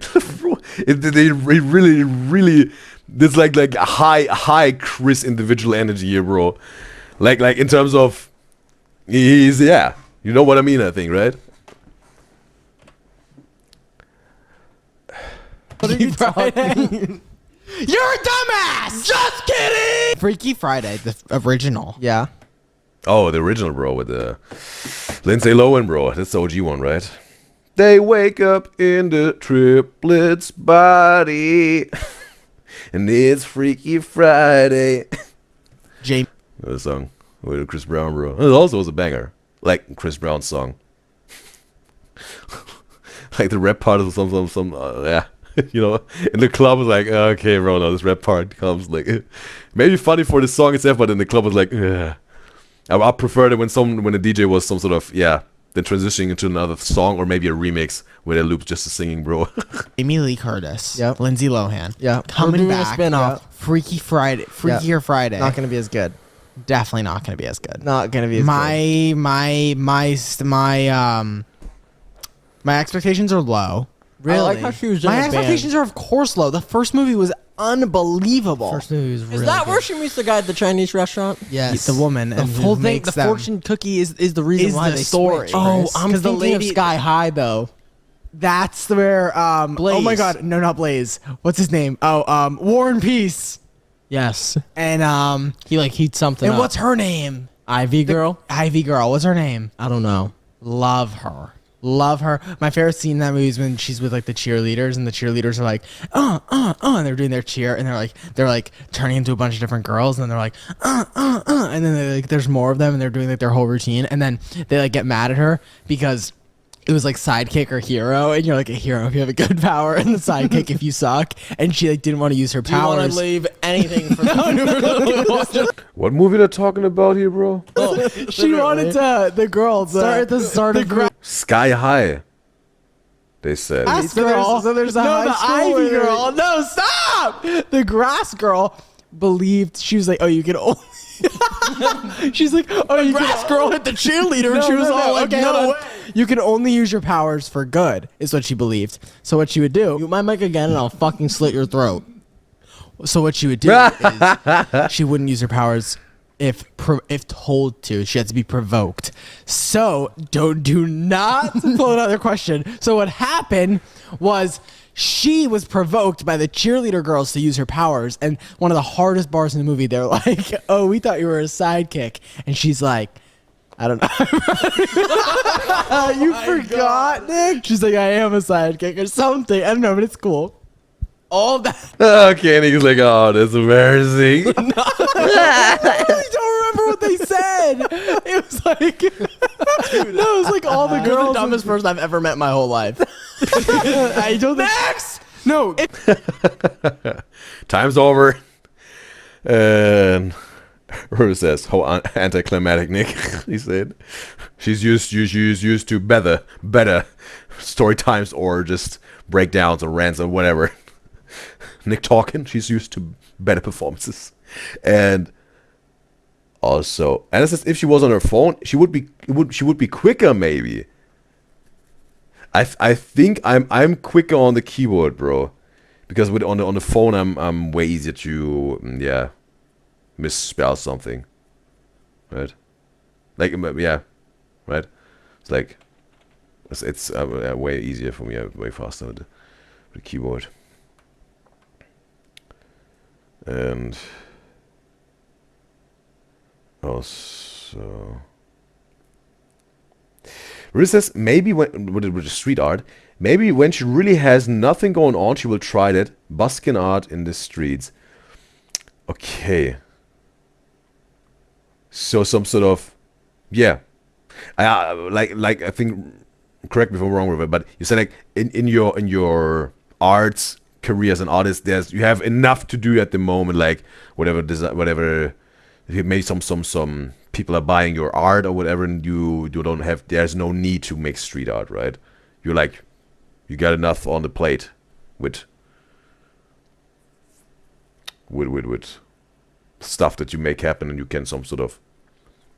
They really there's like a high Chris individual energy here, bro. Like in terms of he's, yeah, you know what I mean, I think, right? What are you talking? You're a dumbass! Just kidding! Freaky Friday, the original. Yeah. Oh, the original, bro, with the Lindsay Lohan, bro. That's the OG one, right? They wake up in the Triplets' body, and it's Freaky Friday. Jamie. The song with Chris Brown, bro. It also was a banger, like Chris Brown's song. Like the rap part of some yeah. You know, in the club was like, okay, bro, no, this rap part comes like maybe funny for the song itself, but in the club was like, ugh. I preferred it when the DJ was some sort of, yeah, then transitioning into another song or maybe a remix where they loop just the singing, bro. Amy Lee Curtis. Yep. Lindsay Lohan. Yeah. Coming We're doing back. a spin-off. Freaky Friday. Freakier Friday. Not gonna be as good. Definitely not going to be as good. Not gonna be as good. My expectations are low. Really? I like how she was in My a band. expectations are, of course, low. The first movie was unbelievable. First movie was Is really that good. where she meets the guy at the Chinese restaurant? Yes. The woman. The and whole who thing, makes the them. fortune cookie is the reason Is why the they story. switched. Oh, Chris. I'm 'Cause the thinking of lady Sky High, though. That's where, oh my Blaze. god, no, not Blaze. What's his name? Oh, War and Peace. Yes. And, He like heats something and up. what's her name? Ivy girl? Ivy Girl. What's her name? I don't know. Love her. Love her. My favorite scene in that movie is when she's with like the cheerleaders, and the cheerleaders are like, and they're doing their cheer, and they're like turning into a bunch of different girls, and they're like, and then there's more of them, and they're doing like their whole routine, and then they like get mad at her because it was like sidekick or hero, and you're like a hero if you have a good power, and the sidekick if you suck. And she like didn't want to use her powers. Do you want to leave anything for What movie they're talking about here, bro? She wanted to the girl start at the start of Sky High. They said. grass girl. So there's a no, high the school Ivy where- girl. No, stop. The grass girl believed she was like, oh, you can only. She's like, oh, you Grass can. girl hit the cheerleader, and No, she was no, all no, like, okay, "No hold on. way." You can only use your powers for good, is what she believed. So what she would do? Mute my mic again, and I'll fucking slit your throat. So what she would do is she wouldn't use her powers if told to. She had to be provoked. So do not pull another question. So what happened was she was provoked by the cheerleader girls to use her powers, and one of the hardest bars in the movie, they're like, "Oh, we thought you were a sidekick," and she's like, I don't know. You forgot, Nick? She's like, I am a sidekick or something. I don't know, but it's cool. All that. Okay, and he's like, oh, that's embarrassing. I don't remember what they said. It was like, no, it was like all the You're girls. the dumbest person I've ever met in my whole life. I don't think. Next! No. Time's over. And Rue says, how anticlimactic, Nick. He said, she's used to better story times or just breakdowns or rants or whatever. Nick talking, she's used to better performances. And also, and it says if she was on her phone, she would be quicker maybe. I think I'm quicker on the keyboard, bro, because on the phone I'm way easier to misspell something, right? Like yeah, right? It's like it's way easier for me, way faster with the keyboard. And also, Riz says maybe when with the street art, maybe when she really has nothing going on, she will try that busking art in the streets. Okay. So some sort of, yeah, like I think, correct me if I'm wrong with it, but you said like in your arts career as an artist, you have enough to do at the moment, like whatever maybe some people are buying your art or whatever, and you don't have, there's no need to make street art, right? You're like, you got enough on the plate with stuff that you make happen, and you can some sort of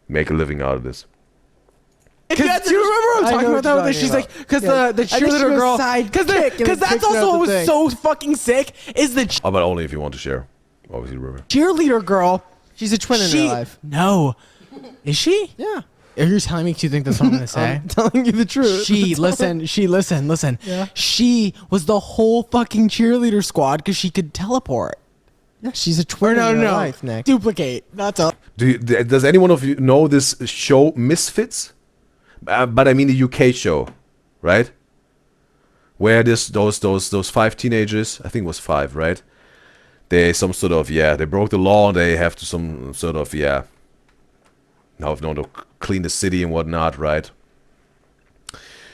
make a living out of this. Because do you remember what I'm talking about that? With she's like, because the cheerleader girl, because that's also what was so fucking sick is the Oh, but only if you want to share, obviously. Remember, cheerleader girl. She's a twin in real life. No, is she? Yeah. Are you telling me you think that's what I'm gonna say? I'm telling you the truth. Listen. Yeah. She was the whole fucking cheerleader squad because she could teleport. Yeah, she's a twin in real life, Nick. Duplicate. That's all. does anyone of you know this show Misfits? But I mean the UK show, right? Where those 5 teenagers, I think it was 5, right? They some sort of, they broke the law, and they have to some sort of, now to clean the city and whatnot, right?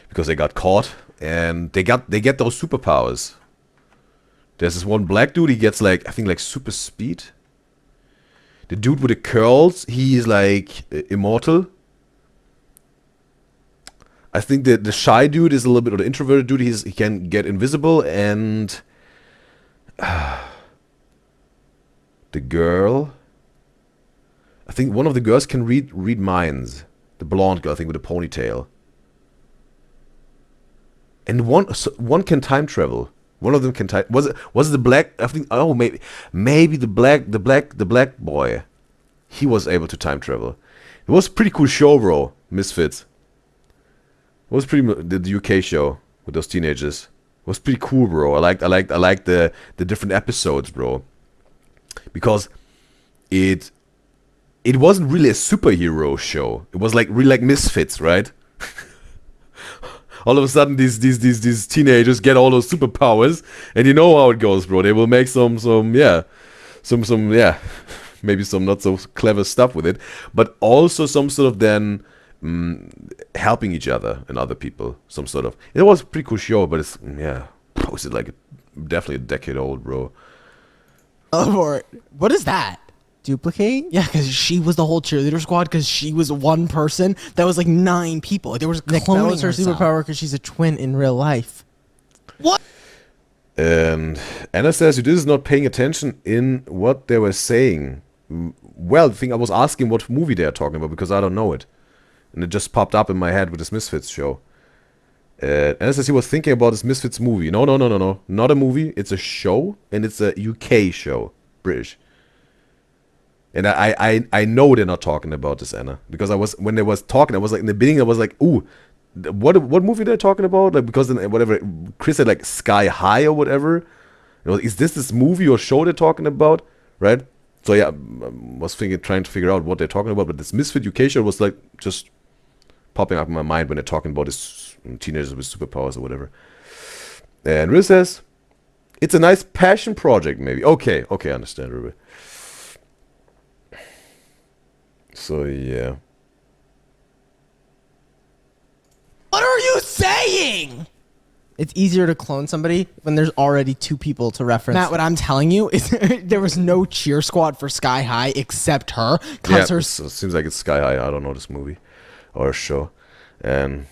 Because they got caught, and they get those superpowers. There's this one black dude, he gets like, I think like super speed. The dude with the curls, he is like immortal. I think the shy dude is a little bit, or the introverted dude, he can get invisible, and the girl, I think one of the girls can read minds. The blonde girl, I think, with a ponytail. And one can time travel. One of them can time. Was it the black? I think. Oh, maybe the black boy. He was able to time travel. It was a pretty cool show, bro. Misfits. It was the UK show with those teenagers. It was pretty cool, bro. I liked the different episodes, bro. Because it wasn't really a superhero show. It was like really like Misfits, right? All of a sudden, these teenagers get all those superpowers, and you know how it goes, bro. They will make some maybe some not so clever stuff with it, but also some sort of then helping each other and other people. Some sort of. It was a pretty cool show, but it's posted like definitely a decade old, bro. Or what is that? Duplicate? Yeah, because she was the whole cheerleader squad. Because she was one person that was like 9 people. There was Nick, that cloning was her herself. superpower because she's a twin in real life. What? And Anna says, "You is not paying attention in what they were saying." Well, the thing I was asking what movie they are talking about because I don't know it. And it just popped up in my head with this Misfits show. Anna says he was thinking about this Misfits movie. No. Not a movie. It's a show. And it's a UK show. British. And I know they're not talking about this, Anna. Because when they was talking, I was like, in the beginning, I was like, ooh. What movie they're talking about? Like, because then whatever Chris said, like Sky High or whatever. Is this movie or show they're talking about, right? So yeah, I was trying to figure out what they're talking about. But this Misfit UK show was like just popping up in my mind when they're talking about this teenagers with superpowers or whatever. And Riz says it's a nice passion project, maybe. Okay, I understand, Ruby. So yeah. What are you saying? It's easier to clone somebody when there's already 2 people to reference. Matt, what I'm telling you is there was no cheer squad for Sky High except her. Yeah, Cause her it seems like it's Sky High. I don't know this movie or show. And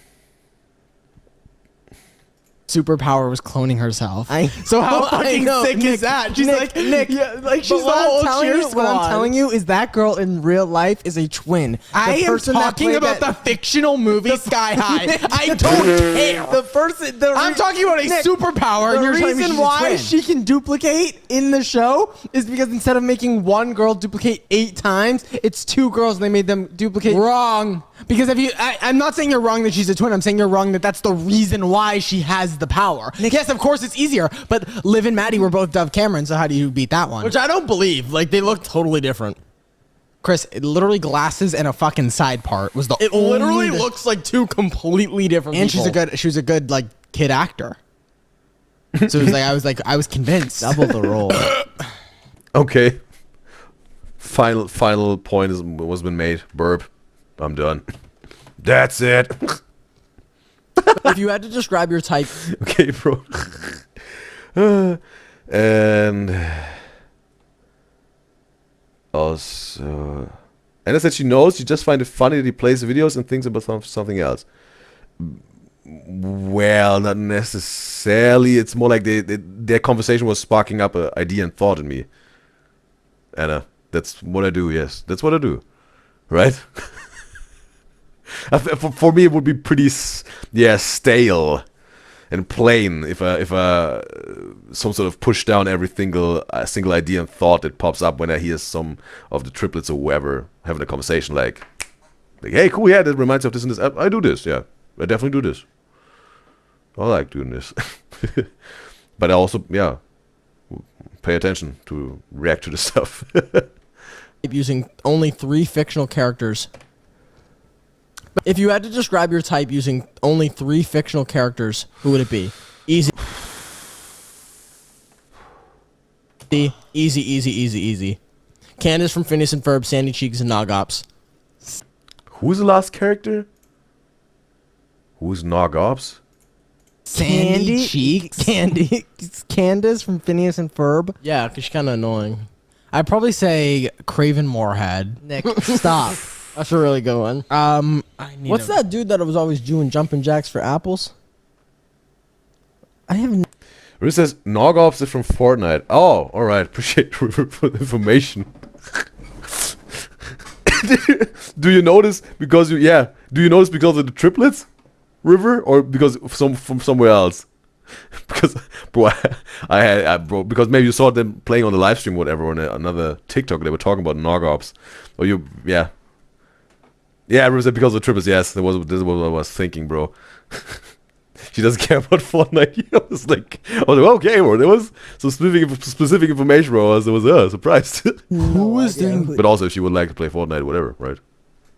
superpower was cloning herself. So I how fucking know, sick Nick, is that? She's Nick, like, yeah, like she's the what whole I'm telling cheer you, squad. what I'm telling you is that girl in real life is a twin. I am talking about the fictional movie Sky High. I don't care. The person. I'm talking about a superpower, The and you're telling me reason she's a why twin. she can duplicate in the show is because instead of making one girl duplicate 8 times, it's 2 girls and they made them duplicate. Wrong. Because if I'm not saying you're wrong that she's a twin. I'm saying you're wrong that that's the reason why she has the power. Yes, of course it's easier. But Liv and Maddie were both Dove Cameron, so how do you beat that one? Which I don't believe. Like, they look totally different. Chris, literally glasses and a fucking side part was the. It literally looks like 2 completely different And people. she was a good like kid actor. So it was like I was convinced. Double the role. okay. Final point was been made. Burp. I'm done. That's it. If you had to describe your type, Okay, bro. And also, Anna said she knows. She just finds it funny that he plays videos and thinks about something else. Well, not necessarily. It's more like their conversation was sparking up an idea and thought in me. Anna, that's what I do. Yes, that's what I do. Right? For me, it would be pretty, stale and plain if some sort of push down every single idea and thought that pops up when I hear some of the triplets or whoever having a conversation like hey, cool, yeah, that reminds me of this and this. I do this, yeah, I definitely do this. I like doing this, but I also, pay attention to react to the stuff. using only 3 fictional characters. If you had to describe your type using only 3 fictional characters, who would it be? Easy. Easy. Candace from Phineas and Ferb, Sandy Cheeks, and Nogops. Who's the last character? Who's Nogops? Sandy Cheeks? Candace from Phineas and Ferb. Yeah, because she's kind of annoying. I'd probably say Craven Moorhead. Nick, stop. That's a really good one. What's that dude that was always doing jumping jacks for apples? I have. It says Nogops is from Fortnite. Oh, all right. Appreciate for the information. Do you notice because Do you notice because of the triplets, River, or because from somewhere else? Because bro, because maybe you saw them playing on the live stream, or whatever, on another TikTok. They were talking about Nogops. Or Yeah, River said because of the triplets. Yes, this is what I was thinking, bro. She doesn't care about Fortnite. I was like, okay, bro. There was some specific information, bro. I was surprised. Who was doing But also, if she would like to play Fortnite, whatever, right?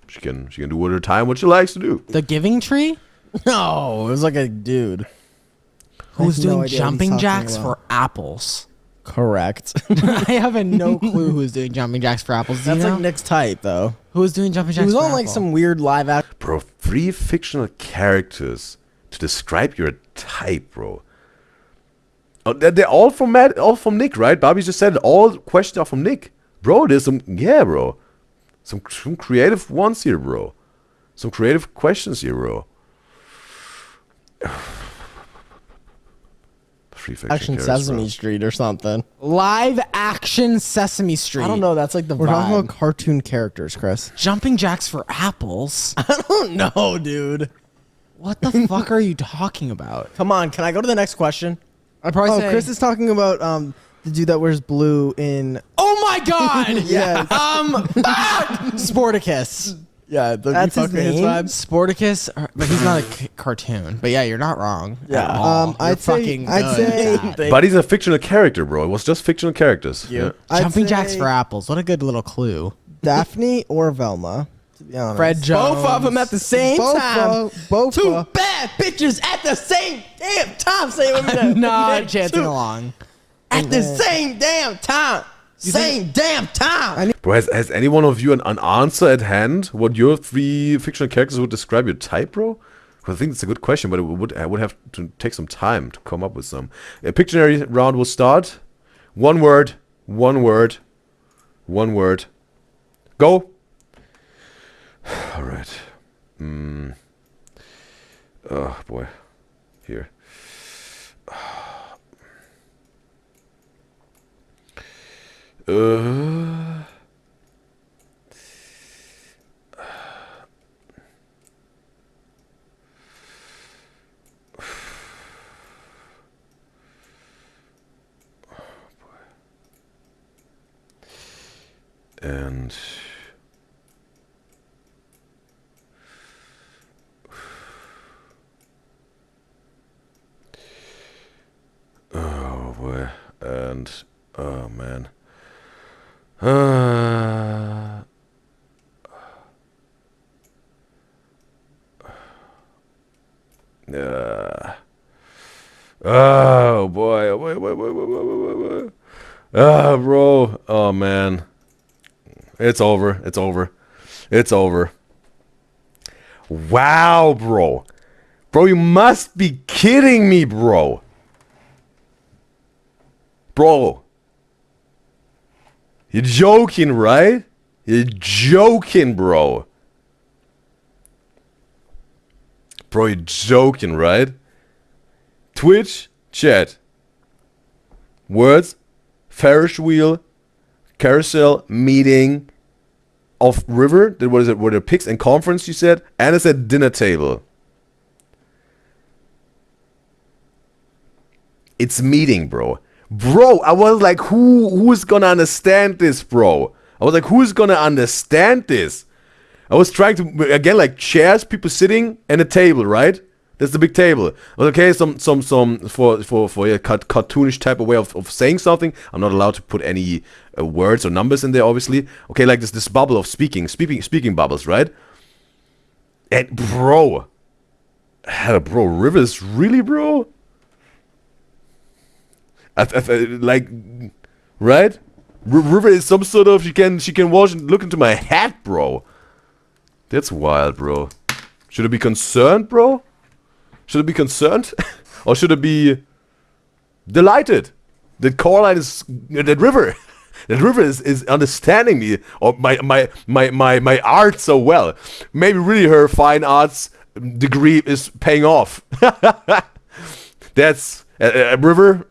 She can do with her time what she likes to do. The Giving Tree? No, it was like a dude. Who's I have no doing idea what he's jumping talking jacks about. for apples? Correct. I have no clue who's doing jumping jacks for apples. Do you That's know? like Nick's type, though. Who's doing jumping jacks He was for on like apples? some weird live act. Bro, 3 fictional characters to describe your type, bro. Oh, they're all from Matt, all from Nick, right? Bobby just said it. All questions are from Nick. Bro, there's some, yeah, bro. Some creative ones here, bro. Some creative questions here, bro. 3 fictional Action characters, Sesame bro. Street or something. Live action Sesame Street. I don't know. That's like the We're talking about cartoon characters, Chris. Jumping jacks for apples. I don't know, dude. What the fuck are you talking about? Come on, can I go to the next question? I'd probably Oh, say. Chris is talking about the dude that wears blue in. Oh my god! Yes. Sporticus. Yeah, That's his name. vibe. Sporticus, but he's not a cartoon. But yeah, you're not wrong. Yeah. at all. You're I'd say- fucking I'd good say- at that. But he's a fictional character, bro. It was just fictional characters. Yeah. I'd Jumping jacks say for apples. What a good little clue. Daphne or Velma. To be honest. Fred Jones. Both of them at the same time. Both. Two bad bitches at the same damn time. Say it with me. I'm not Two chanting along. At the same damn time. Same damn time. Bro, has any one of you an answer at hand? What your 3 fictional characters would describe your type, bro? I think it's a good question, but I would have to take some time to come up with some. A Pictionary round will start. One word. One word. One word. Go. All right. Oh boy. Here. And oh boy, and oh man. Oh boy, wait. Ah, bro. Oh man. It's over. It's over. It's over. Wow, bro. Bro, you must be kidding me, bro. Bro. You're joking, right? You're joking, bro. Bro, you're joking, right? Twitch, chat. Words, Ferris wheel, carousel, meeting, of river. What is it? Were there pigs and conference? You said, and it's at dinner table. It's meeting, bro. Bro, I was like, who's gonna understand this, bro? I was like, who's gonna understand this? I was trying to, again, like chairs, people sitting, and a table, right? That's the big table. Okay, some for a cartoonish type of way of saying something. I'm not allowed to put any words or numbers in there, obviously. Okay, like this bubble of speaking bubbles, right? And bro, Rivers, really, bro? Like, right? River is some sort of, she can watch and look into my hat, bro. That's wild, bro. Should I be concerned, bro? Should I be concerned? Or should I be delighted that Coraline is, that River is understanding me or my art so well? Maybe really her fine arts degree is paying off. That's River.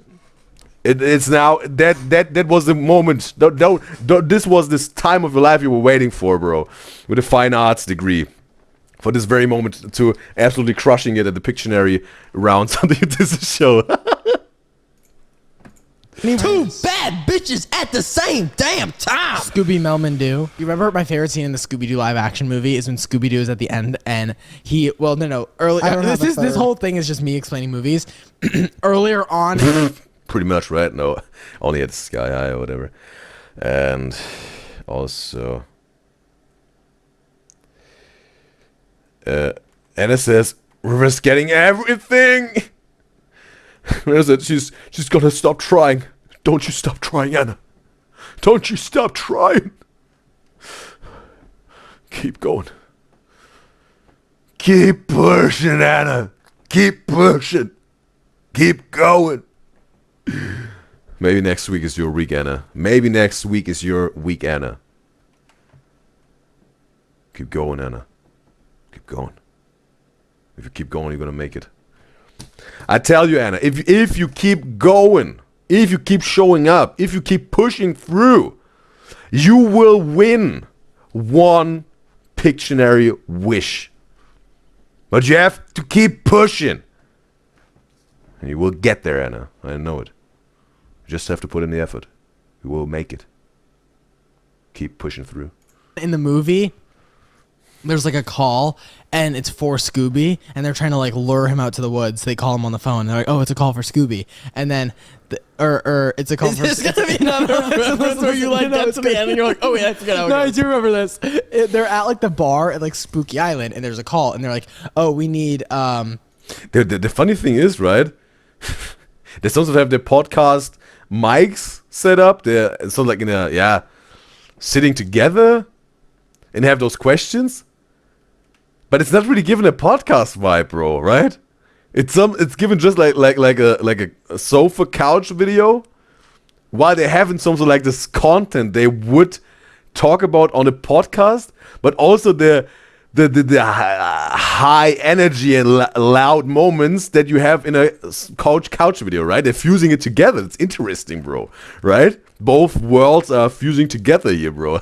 It's now that was the moment. This was this time of your life you were waiting for, bro, with a fine arts degree. For this very moment to absolutely crushing it at the Pictionary rounds on the UDYZYZ show. Two bad bitches at the same damn time. Scooby Melman Doo. You remember my favorite scene in the Scooby Doo live action movie is when Scooby Doo is at the end and he early. I don't have a This third. whole thing is just me explaining movies. Earlier on, Pretty much, right? No, only at Sky High or whatever. And also, Anna says River's getting everything. Anna said she's gonna stop trying. Don't you stop trying, Anna. Don't you stop trying. Keep going. Keep pushing, Anna. Keep pushing. Keep going. Maybe next week is your week, Anna. Maybe next week is your week, Anna. Keep going, Anna. Keep going. If you keep going, you're gonna make it. I tell you, Anna, if you keep going, if you keep showing up, if you keep pushing through, you will win one Pictionary wish. But you have to keep pushing. And you will get there, Anna. I know it. You just have to put in the effort. You will make it. Keep pushing through. In the movie, there's like a call, and it's for Scooby, and they're trying to like lure him out to the woods. They call him on the phone. They're like, "Oh, it's a call for Scooby," and then, it's a call for. It's gonna be another where you like get to the end and you're like, oh wait, I forgot how it No, I goes. do remember this. They're at like the bar at like Spooky Island, and there's a call, and they're like, "Oh, we need." The funny thing is, right? They sometimes have their podcast mics set up. They're sort of like in a sitting together and have those questions. But it's not really given a podcast vibe, bro, right? It's given just like a sofa couch video, while they're having some sort of like this content they would talk about on a podcast, but also the high energy and loud moments that you have in a couch video, right? They're fusing it together. It's interesting, bro, right? Both worlds are fusing together here, bro.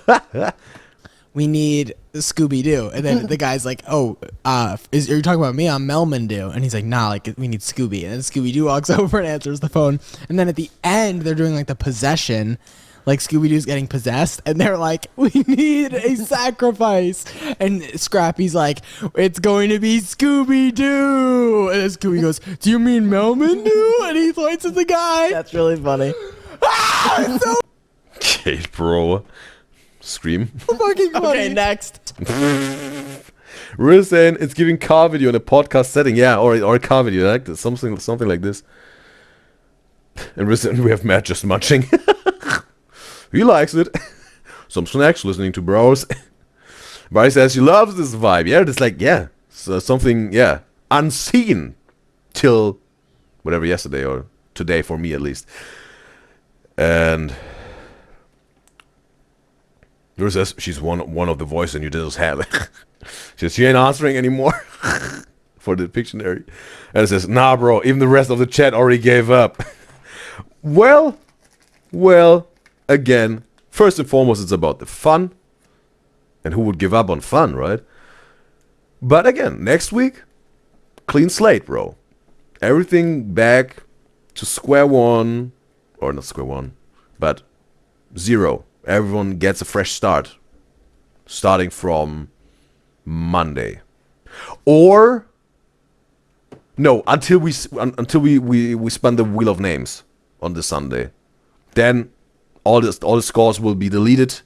We need Scooby-Doo. And then the guy's like, "Oh, are you talking about me? I'm Melman-Doo." And he's like, "Nah, like we need Scooby." And then Scooby-Doo walks over and answers the phone. And then at the end, they're doing like the possession. Like Scooby-Doo's getting possessed, and they're like, "We need a sacrifice." And Scrappy's like, "It's going to be Scooby-Doo." And then Scooby goes, "Do you mean Melman-Doo?" And he points at the guy. That's really funny. Okay, bro. Scream. Fucking funny. Okay, next. We're saying it's giving car video in a podcast setting, yeah, or a car video, like this, something like this. And we're saying we have Matt just munching. He likes it. Some snacks listening to bros. Barry says she loves this vibe. Yeah, it's like, yeah, so something, yeah, unseen till whatever yesterday or today for me at least. And Laura says she's one of the voices in your diddle's head. She says she ain't answering anymore for the Pictionary. And it says, nah, bro, even the rest of the chat already gave up. Well, again, first and foremost, it's about the fun. And who would give up on fun, right? But again, next week, clean slate, bro. Everything back to square one. Or not square one, but 0. Everyone gets a fresh start, starting from Monday, or no, until we spun the wheel of names on the Sunday. Then all the scores will be deleted,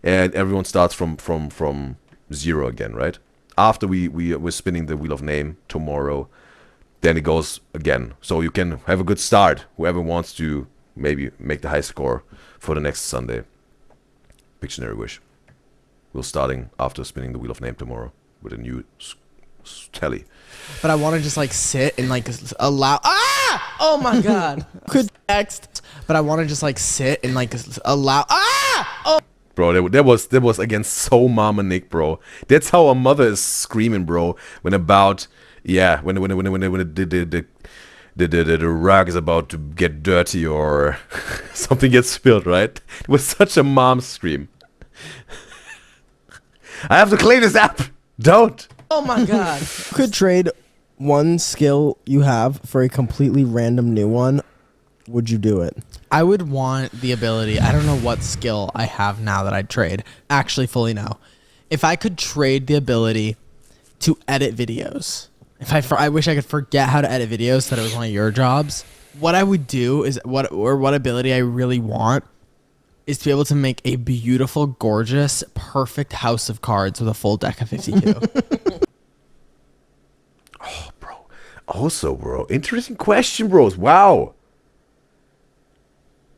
and everyone starts from 0 again, right? After we're spinning the wheel of name tomorrow, then it goes again. So you can have a good start. Whoever wants to maybe make the high score for the next Sunday. Pictionary wish. We're starting after spinning the wheel of name tomorrow with a new tally. But I want to just like sit and like allow. Ah! Oh my god. Could next. But I want to just like sit and like allow. Ah! Oh. Bro, that was again so Mama Nick, bro. That's how a mother is screaming, bro. When about when the rug is about to get dirty or something gets spilled, right? It was such a mom scream. I have to clean this up. Don't. Oh my god. Could trade one skill you have for a completely random new one. Would you do it? I would want the ability. I don't know what skill I have now that I'd trade. Actually, fully know. If I could trade the ability to edit videos. I wish I could forget how to edit videos so that it was one of your jobs. What I would do is what ability I really want is to be able to make a beautiful, gorgeous, perfect house of cards with a full deck of 52. Oh, bro. Also, bro, interesting question, bros. Wow.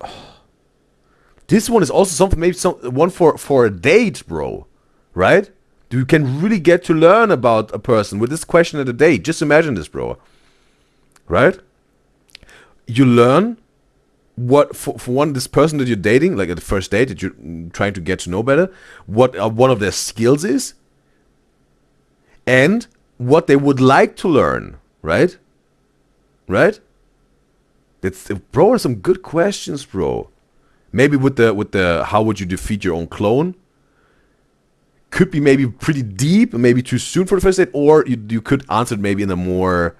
Oh. This one is also something, maybe one for a date, bro. Right? You can really get to learn about a person with this question at a date. Just imagine this, bro. Right? You learn what, for one, this person that you're dating, like at the first date that you're trying to get to know better, what one of their skills is, and what they would like to learn, right? Right? That's, bro, are some good questions, bro. Maybe with the how would you defeat your own clone? Could be maybe pretty deep, maybe too soon for the first date, or you could answer it maybe in a more,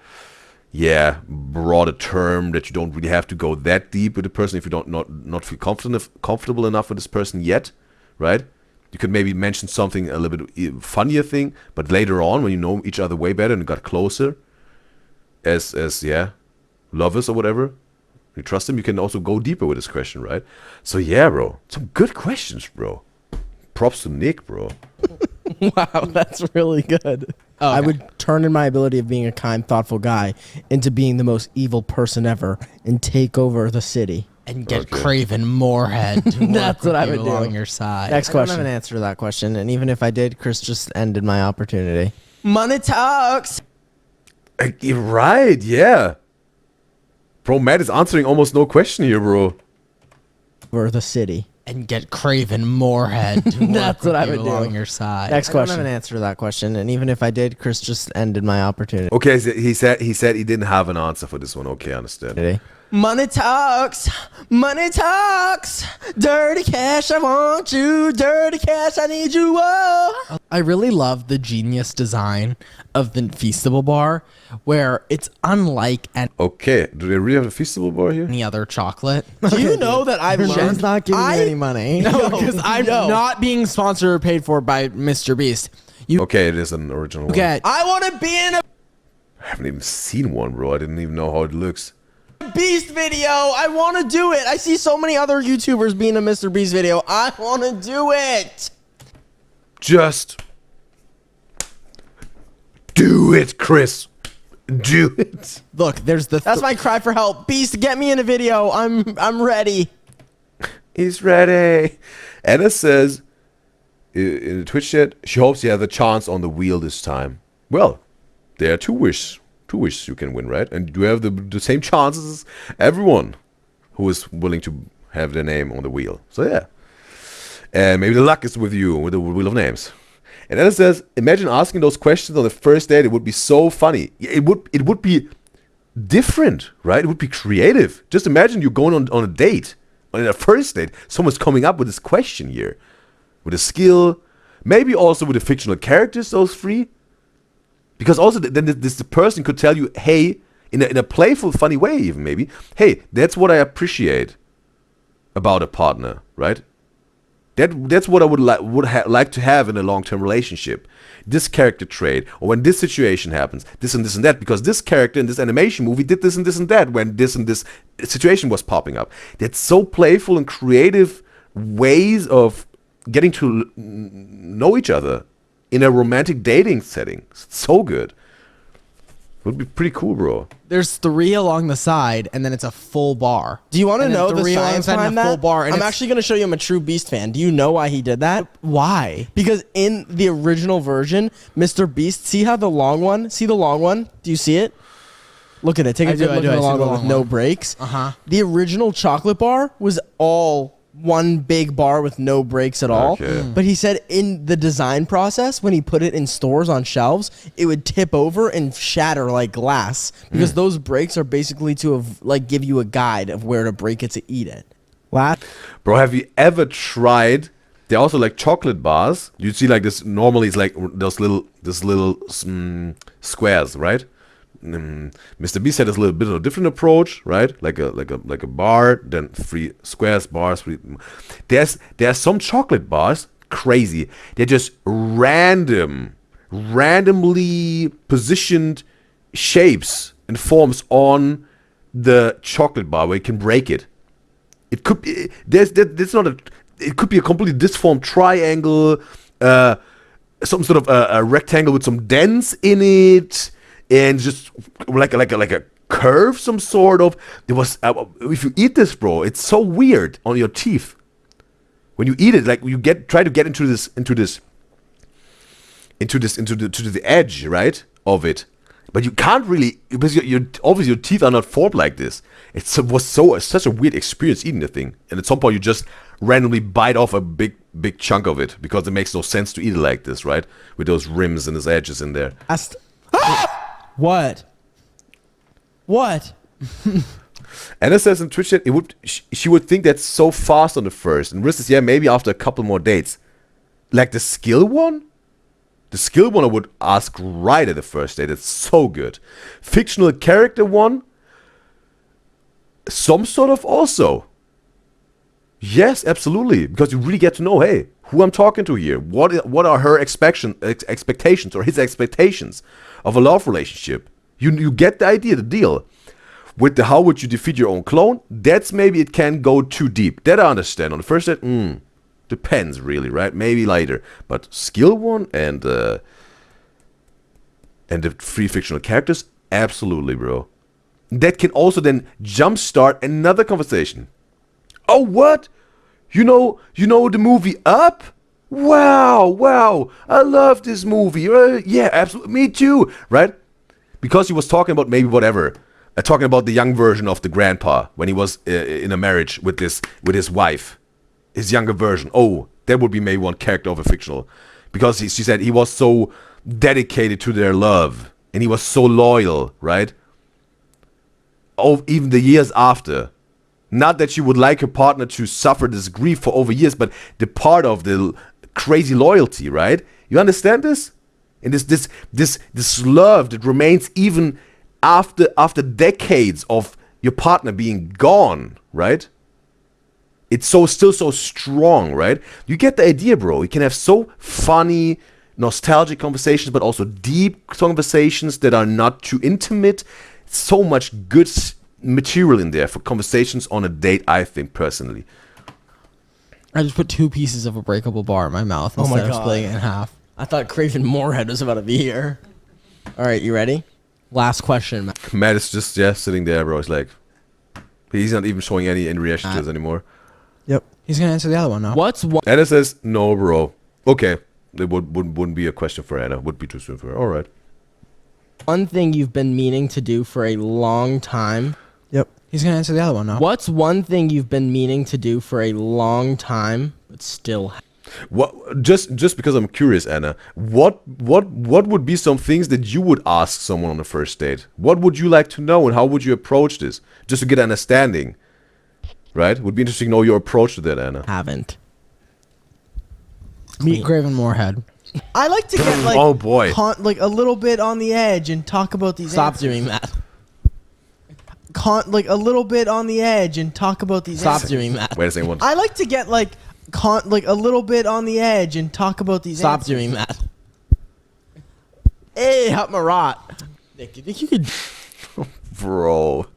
broader term that you don't really have to go that deep with the person if you don't not feel comfortable enough with this person yet, right? You could maybe mention something a little bit funnier thing, but later on when you know each other way better and got closer, as lovers or whatever, you trust them, you can also go deeper with this question, right? So yeah, bro, some good questions, bro. Props to Nick, bro. Wow, that's really good. Oh, I okay. would turn in my ability of being a kind, thoughtful guy into being the most evil person ever and take over the city. And get Okay. Craven Moorhead to work That's what with I you would do. along your side. Next I don't have question. an answer to that question, and even if I did, Chris just ended my opportunity. Money talks. You're right, yeah. Bro, Matt is answering almost no question here, bro. Over the city. And get Craven Moorhead to work That's with what I you would do. along your side. Next I don't have question. an answer to that question, and even if I did, Chris just ended my opportunity. Okay, so he said he didn't have an answer for this one. Okay, I understand. Money talks. Money talks. Dirty cash, I want you. Dirty cash, I need you. Whoa. I really love the genius design of the Feastable bar, where it's unlike Okay, do they really have a feastable bar here? any other chocolate. Do you know that I've Jen's learned? not giving you any money. No, because I'm not being sponsored or paid for by Mr. Beast. You Okay, it is an original one. get I want to be in a I haven't even seen one, bro. I didn't even know how it looks. Beast video. I want to do it. I see so many other YouTubers being a Mr. Beast video. I want to do it. Just do it, Chris. Do it. look. There's the That's my cry for help. Beast, get me in a video. I'm ready. He's ready. Anna says in the Twitch chat, she hopes you have a chance on the wheel this time. Well, there are two wishes you can win, right? And you have the same chances as everyone who is willing to have their name on the wheel. So yeah. And maybe the luck is with you, with the wheel of names. And Anna says, imagine asking those questions on the first date. It would be so funny. It would be different, right? It would be creative. Just imagine you're going on a date. On a first date, someone's coming up with this question here. With a skill. Maybe also with the fictional characters, those three. Because also then the person could tell you, hey, in a playful, funny way even maybe, hey, that's what I appreciate about a partner, right? That's what I would like to have in a long-term relationship. This character trait, or when this situation happens, this and that, because this character in this animation movie did this and that when this and this situation was popping up. That's so playful and creative ways of getting to know each other in a romantic dating setting. So good. Would be pretty cool, bro. there's 3 along the side, and then it's a full bar. Do you want to And then know the 3 along science side and behind a full that? bar, and I'm it's- actually going to show you I'm a true Beast fan. Do you know why he did that? Why? Because in the original version, Mr. Beast, see how the long one? See the long one? Do you see it? Look at it. Take a I do, good I look do. at I the see long the one with long no one. breaks. Uh-huh. The original chocolate bar was all one big bar with no breaks at all. Okay. But he said in the design process, when he put it in stores on shelves, it would tip over and shatter like glass because those breaks are basically to give you a guide of where to break it to eat it. Last Bro, have you ever tried? They're also like chocolate bars. You see, like this. Normally, it's like those little squares, right? Mr. Beast had this little bit of a different approach, right? Like a bar, then 3 squares, bars. There's some chocolate bars, crazy. They're just randomly positioned shapes and forms on the chocolate bar where you can break it. It could be it could be a completely disformed triangle, some sort of a rectangle with some dents in it, and just like a curve, some sort of. It was if you eat this, bro, it's so weird on your teeth. When you eat it, like you try to get into the edge, right, of it, but you can't really, because obviously your teeth are not formed like this. It's such a weird experience eating the thing, and at some point you just randomly bite off a big chunk of it because it makes no sense to eat it like this, right, with those rims and those edges in there. What? Anna says in Twitch chat, she would think that's so fast on the first, and Riz says, yeah, maybe after a couple more dates. Like the skill one? The skill one I would ask right at the first date. It's so good. Fictional character one? Some sort of also. Yes, absolutely. Because you really get to know, hey, who I'm talking to here. What are her expectations or his expectations of a love relationship? You get the idea, the deal. With the how would you defeat your own clone, that's maybe it can go too deep. That I understand. On the first date, depends really, right? Maybe later. But skill one and the 3 fictional characters, absolutely, bro. That can also then jumpstart another conversation. Oh, what? You know the movie Up? Wow, I love this movie. Yeah, absolutely, me too, right? Because he was talking about maybe whatever. Talking about the young version of the grandpa when he was in a marriage with his wife. His younger version. Oh, that would be maybe one character of a fictional. Because she said he was so dedicated to their love. And he was so loyal, right? Oh, even the years after. Not that she would like her partner to suffer this grief for over years, but the part of the crazy loyalty, right? You understand this? And this love that remains even after decades of your partner being gone, right? It's still so strong, right? You get the idea, bro. You can have so funny, nostalgic conversations, but also deep conversations that are not too intimate. So much good material in there for conversations on a date, I think, personally. I just put 2 pieces of a breakable bar in my mouth instead of splitting it in half. I thought Craven Moorhead was about to be here. All right, you ready? Last question, Matt. Matt is just sitting there, bro. It's like he's not even showing any reaction to this anymore. Yep. He's gonna answer the other one now. What's one? Anna says no, bro. Okay, it wouldn't be a question for Anna. Would be too soon for her. All right. One thing you've been meaning to do for a long time? Yep. He's gonna answer the other one now. What's one thing you've been meaning to do for a long time but still? What? Just because I'm curious, Anna. What would be some things that you would ask someone on the first date? What would you like to know, and how would you approach this, just to get an understanding? Right? Would be interesting to know your approach to that, Anna. Haven't. Meet Craven Moorhead. I like to get like oh boy, like a little bit on the edge and talk about these. Stop answers. doing that. Like a little bit on the edge and talk about these. Stop answers. doing that. Wait a second. I like to get like a little bit on the edge and talk about these. Stop answers. doing that. Hey, help my rot. Nick, do you think you could? Bro,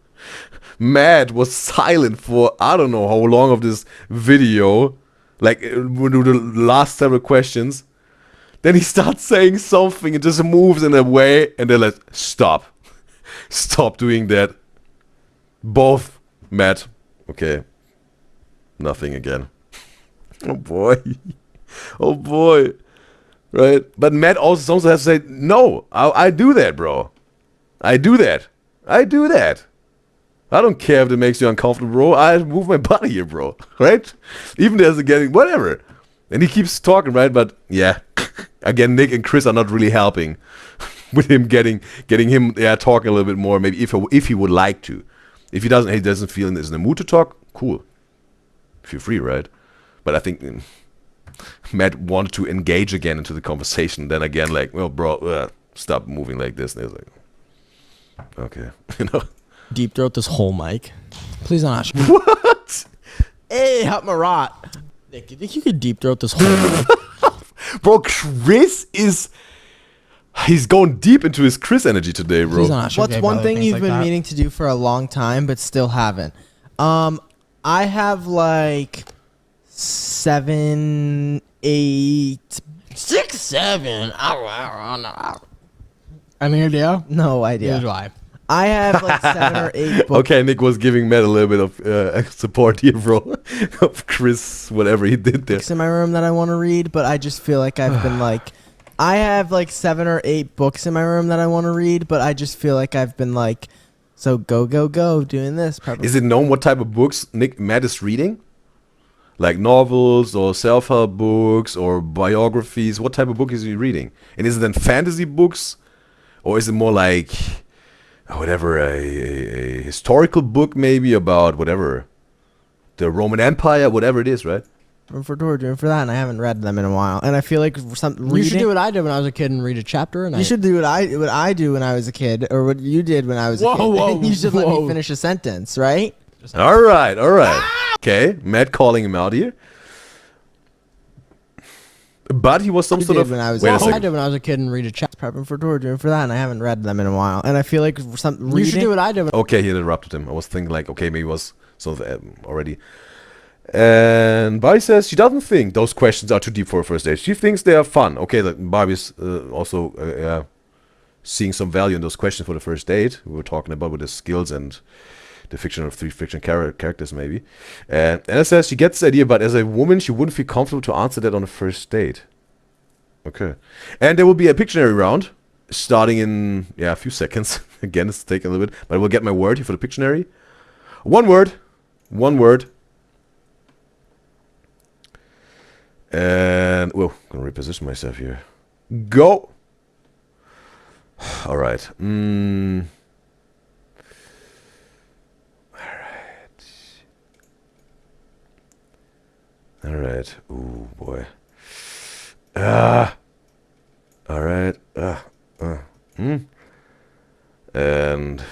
Matt was silent for I don't know how long of this video, like the last several questions. Then he starts saying something and just moves in a way, and they're like, stop doing that. Both, Matt. Okay, nothing again. Oh boy, right? But Matt also has to say, no, I do that, bro. I do that. I don't care if it makes you uncomfortable, bro. I move my body here, bro. Right? Even there's a getting whatever. And he keeps talking, right? But yeah, again, Nick and Chris are not really helping with him getting him talking a little bit more. Maybe if he would like to. If he doesn't feel in the mood to talk, cool. Feel free, right? But I think Matt wanted to engage again into the conversation. Then again, like, well, bro, stop moving like this. And it's like, okay, Deep throat this whole mic. Please don't ask me. What? Hey, help my rot. Nick, do you think you could deep throat this whole mic? Bro, Chris he's going deep into his Chris energy today, bro. Please don't ask What's me one about thing things you've like been that. meaning to do for a long time but still haven't? I have like 7, 8, 6, 7. Any idea? No idea. Here's why. I have like 7 or 8 books. Okay, Nick was giving Matt a little bit of support here, bro. Of Chris, whatever he did there. In my room that I want to read, but I just feel like I've been like, I have like 7 or 8 books in my room that I want to read, but I just feel like I've been like, so go doing this. Probably. Is it known what type of books Matt is reading? Like novels or self-help books or biographies? What type of book is he reading? And is it then fantasy books? Or is it more like, whatever, a historical book maybe about whatever, the Roman Empire, whatever it is, right? Room for that, and I haven't read them in a while. And I feel like You should do what I did when I was a kid and read a chapter. You should do what I do when I was a kid, or what you did when I was a kid. You should let me finish a sentence, right? All right. Okay, Matt calling him out here. But he was some sort of. When I was Wait a I second. did when I was a kid and read a chapter. prepping for tour, doing for that, and I haven't read them in a while. And I feel like You should do what I did. Okay, he interrupted him. I was thinking like, okay, maybe it was something already. And Barbie says she doesn't think those questions are too deep for a first date. She thinks they are fun. Okay, like Barbie's also seeing some value in those questions for the first date. We were talking about with the skills and the fiction of 3 fiction characters maybe. And Anna says she gets the idea, but as a woman, she wouldn't feel comfortable to answer that on a first date. Okay. And there will be a Pictionary round starting in, a few seconds. Again, it's taking a little bit, but I will get my word here for the Pictionary. One word. And, well, I'm going to reposition myself here. Go! All right. All right. Ooh, boy. All right. And...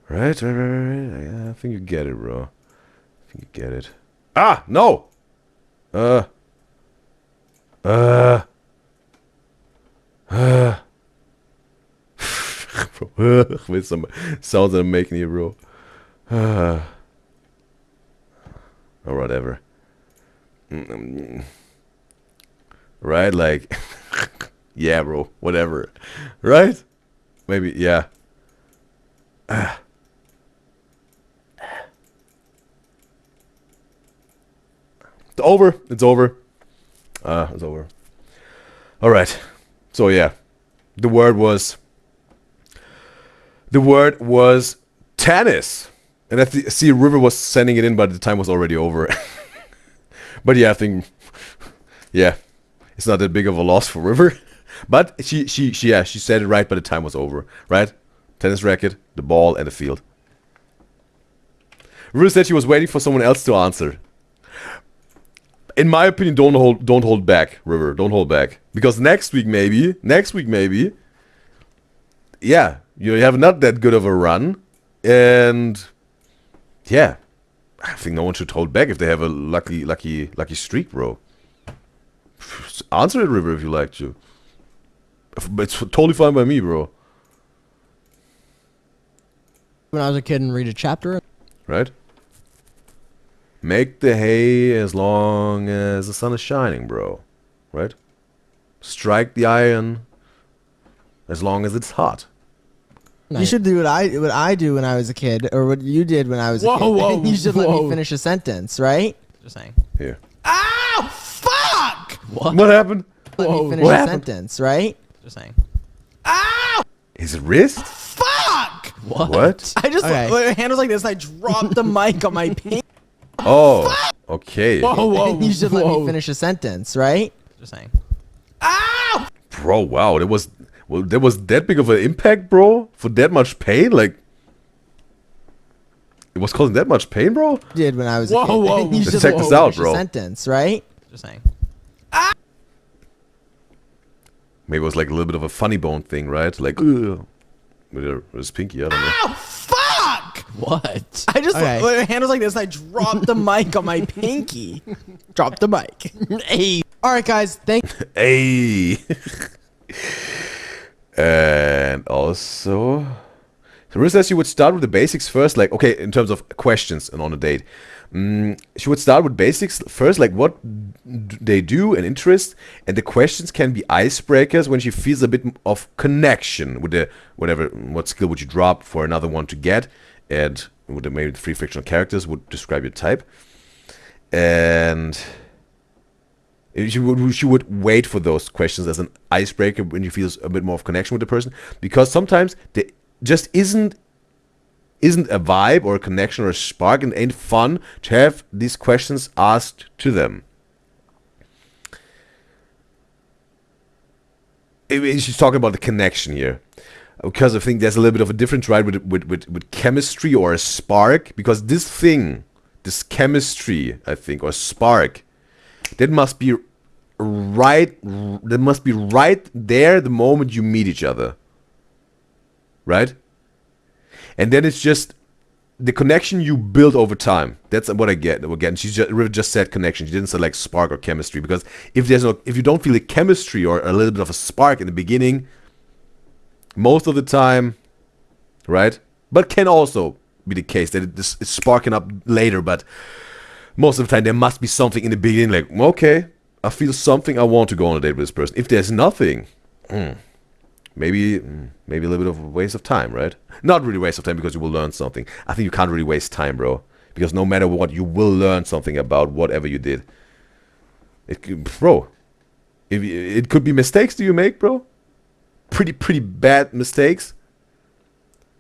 Right. I think you get it, bro. I think you get it. Ah, no! With some sounds that I'm making here, bro. Or whatever. Right, like... yeah, bro, whatever. Right? Maybe, yeah. It's over. It's over. It's over. All right. So yeah, the word was tennis, and I see River was sending it in, but the time was already over. But yeah, I think it's not that big of a loss for River. But she said it right, but the time was over. Right? Tennis racket, the ball, and the field. River said she was waiting for someone else to answer. In my opinion, don't hold back, River. Don't hold back, because next week maybe, yeah, you have not that good of a run, and yeah, I think no one should hold back if they have a lucky streak, bro. Answer it, River, if you like to. It's totally fine by me, bro. When I was a kid and read a chapter. Right? Make the hay as long as the sun is shining, bro. Right? Strike the iron as long as it's hot. You should do what I do when I was a kid, or what you did when I was a kid. You should let me finish a sentence, right? Just saying. Here. Ow! Fuck! What happened? Let me finish a sentence, right? Just saying. Ow! His wrist? Fuck! What? I just my hand was like this. I dropped the mic on my pink. Oh, okay. You should let me finish a sentence, right? Just saying. Ow! Bro, wow, there was that big of an impact, bro? For that much pain? Like, it was causing that much pain, bro? Did when I was a kid. You Let's should check let me this out, finish a bro. sentence, right? Just saying. Maybe it was like a little bit of a funny bone thing, right? Like, ugh. With his pinky, I don't know. Ow! Fuck! What? I just my hand was like this. I dropped the mic on my pinky. Dropped the mic. Hey. All right, guys. Thank. Hey. And also, so Riz says you would start with the basics first, like, okay, in terms of questions and on a date. She would start with basics first, like what they do and interest, and the questions can be icebreakers when she feels a bit of connection with the what skill would you drop for another one to get, and with the maybe the 3 fictional characters would describe your type, and she would wait for those questions as an icebreaker when she feels a bit more of connection with the person, because sometimes there just isn't a vibe or a connection or a spark, and ain't fun to have these questions asked to them. She's talking about the connection here, because I think there's a little bit of a difference, right, with chemistry or a spark, because this chemistry, I think, or spark, that must be right there the moment you meet each other, right? And then it's just the connection you build over time. That's what I get. Again, River just said connection. She didn't say like spark or chemistry, because if you don't feel a chemistry or a little bit of a spark in the beginning, most of the time, right? But can also be the case that it's sparking up later. But most of the time, there must be something in the beginning. Like, okay, I feel something. I want to go on a date with this person. If there's nothing, maybe a little bit of a waste of time, right? Not really a waste of time, because you will learn something. I think you can't really waste time, bro. Because no matter what, you will learn something about whatever you did. It could be mistakes that you make, bro. Pretty bad mistakes.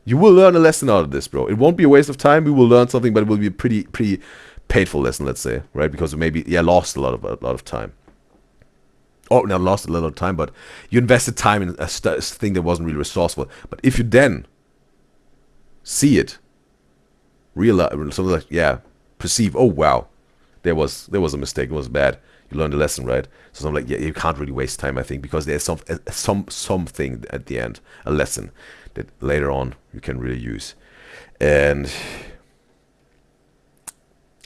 You will learn a lesson out of this, bro. It won't be a waste of time. We will learn something, but it will be a pretty painful lesson, let's say, right? Because maybe lost a lot of time. Oh, not lost a little time, but you invested time in a thing that wasn't really resourceful. But if you then see it, realize, something like, perceive, oh wow, there was a mistake, it was bad. You learned a lesson, right? So something like, you can't really waste time, I think, because there's something at the end, a lesson that later on you can really use. And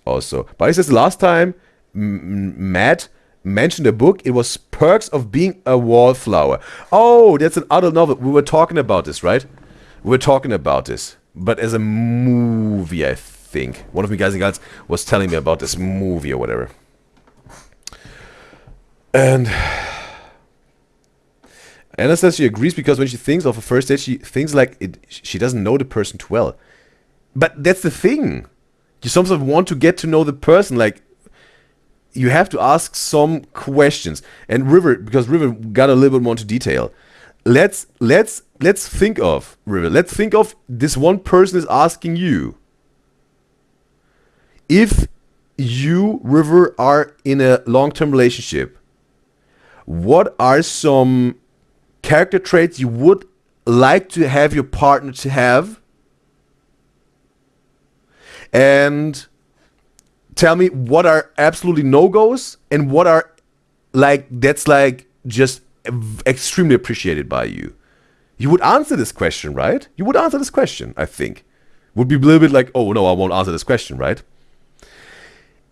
also, but he says the last time Matt mentioned a book, it was Perks of Being a Wallflower. Oh, that's an adult novel. We were talking about this, right? We were talking about this, but as a movie, I think. One of you guys and girls was telling me about this movie or whatever. And Anna says she agrees, because when she thinks of a first date, she thinks like she doesn't know the person too well. But that's the thing. You sometimes want to get to know the person, like, you have to ask some questions. And because River got a little bit more into detail. Let's think of River. Let's think of this one person is asking you. If you, River, are in a long-term relationship, what are some character traits you would like to have your partner to have? And tell me what are absolutely no-goes and what are that's just extremely appreciated by you. You would answer this question, right? You would answer this question, I think. Would be a little bit like, oh no, I won't answer this question, right?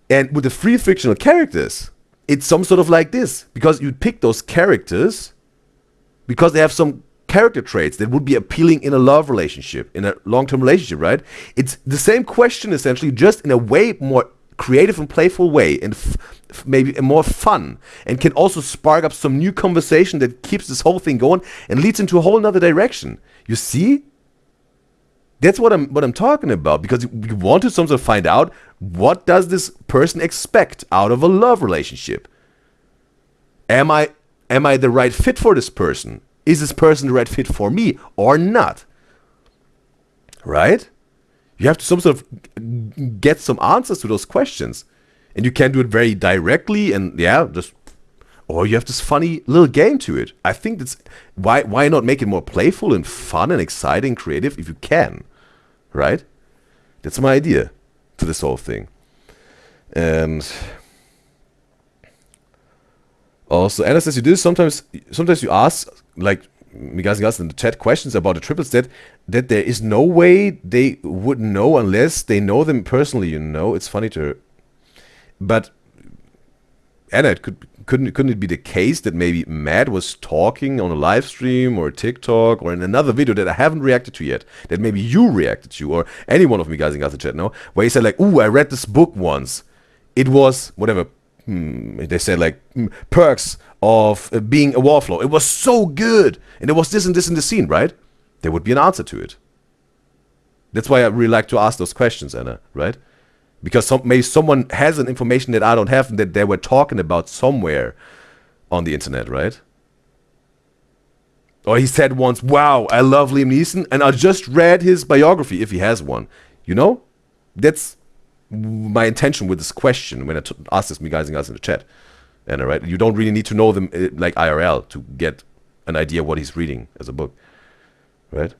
And with the 3 fictional characters, it's some sort of like this, because you pick those characters because they have some character traits that would be appealing in a love relationship, in a long-term relationship, right? It's the same question essentially, just in a way more creative and playful way, and maybe a more fun, and can also spark up some new conversation that keeps this whole thing going and leads into a whole nother direction. You see? That's what I'm talking about, because you want to sometimes find out, what does this person expect out of a love relationship? Am I the right fit for this person? Is this person the right fit for me or not? Right? You have to some sort of get some answers to those questions. And you can do it very directly, and or you have this funny little game to it. I think that's why not make it more playful and fun and exciting, creative if you can. Right? That's my idea to this whole thing. And also, Anna says you do sometimes you ask, like Guys and Gyals in the chat, questions about the triplets that there is no way they would know unless they know them personally, you know. It's funny to her. But Anna, it couldn't it be the case that maybe Matt was talking on a live stream or TikTok or in another video that I haven't reacted to yet, that maybe you reacted to, or any one of me guys in the chat, no? Where he said like, ooh, I read this book once. It was, whatever, they said like, perks of being a wallflower. It was so good. And there was this and this in the scene, right? There would be an answer to it. That's why I really like to ask those questions, Anna, right? Because maybe someone has an information that I don't have and that they were talking about somewhere on the internet, right? Or he said once, wow, I love Liam Neeson, and I just read his biography, if he has one. You know? That's my intention with this question when I ask this guys and girls in the chat. And right? You don't really need to know them like IRL to get an idea what he's reading as a book. Right?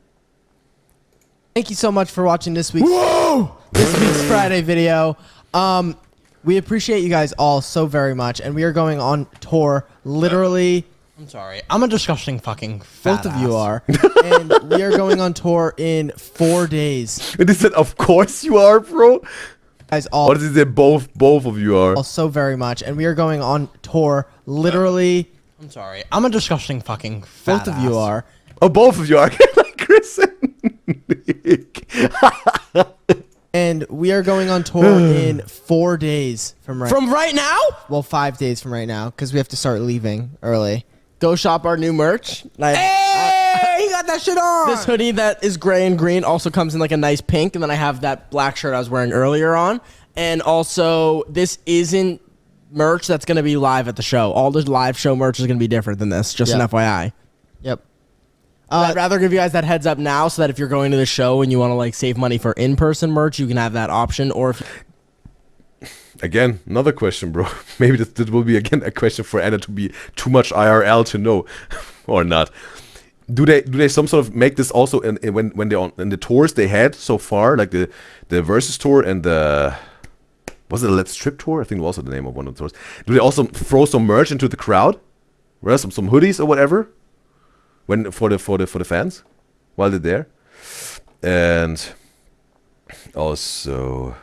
Thank you so much for watching this week's Friday video. We appreciate you guys all so very much, and we are going on tour literally. I'm sorry. I'm a disgusting fucking fat Both of you ass. are. And we are going on tour in 4 days. And he said, of course you are, bro. Guys all Or does he say both of you are? so very much, and we are going on tour literally. I'm sorry. I'm a disgusting fucking fat Both of you ass. are. Oh, both of you are. Like Chris and Nick. And we are going on tour in 4 days from right. From right now? Well, 5 days from right now, because we have to start leaving early. Go shop our new merch. Hey, he got that shit on. This hoodie that is gray and green also comes in like a nice pink, and then I have that black shirt I was wearing earlier on. And also, this isn't merch that's going to be live at the show. All the live show merch is going to be different than this, just an FYI. Yep. I'd rather give you guys that heads up now so that if you're going to the show and you want to like save money for in-person merch, you can have that option. Or if Again, another question, bro. Maybe this will be again a question for Anna to be too much IRL to know, or not. Do they some sort of make this also when they're on in the tours they had so far, like the Versus tour and the was it a Let's Trip tour? I think it was also the name of one of the tours. Do they also throw some merch into the crowd, right? Some hoodies or whatever, when for the fans while they're there, and also.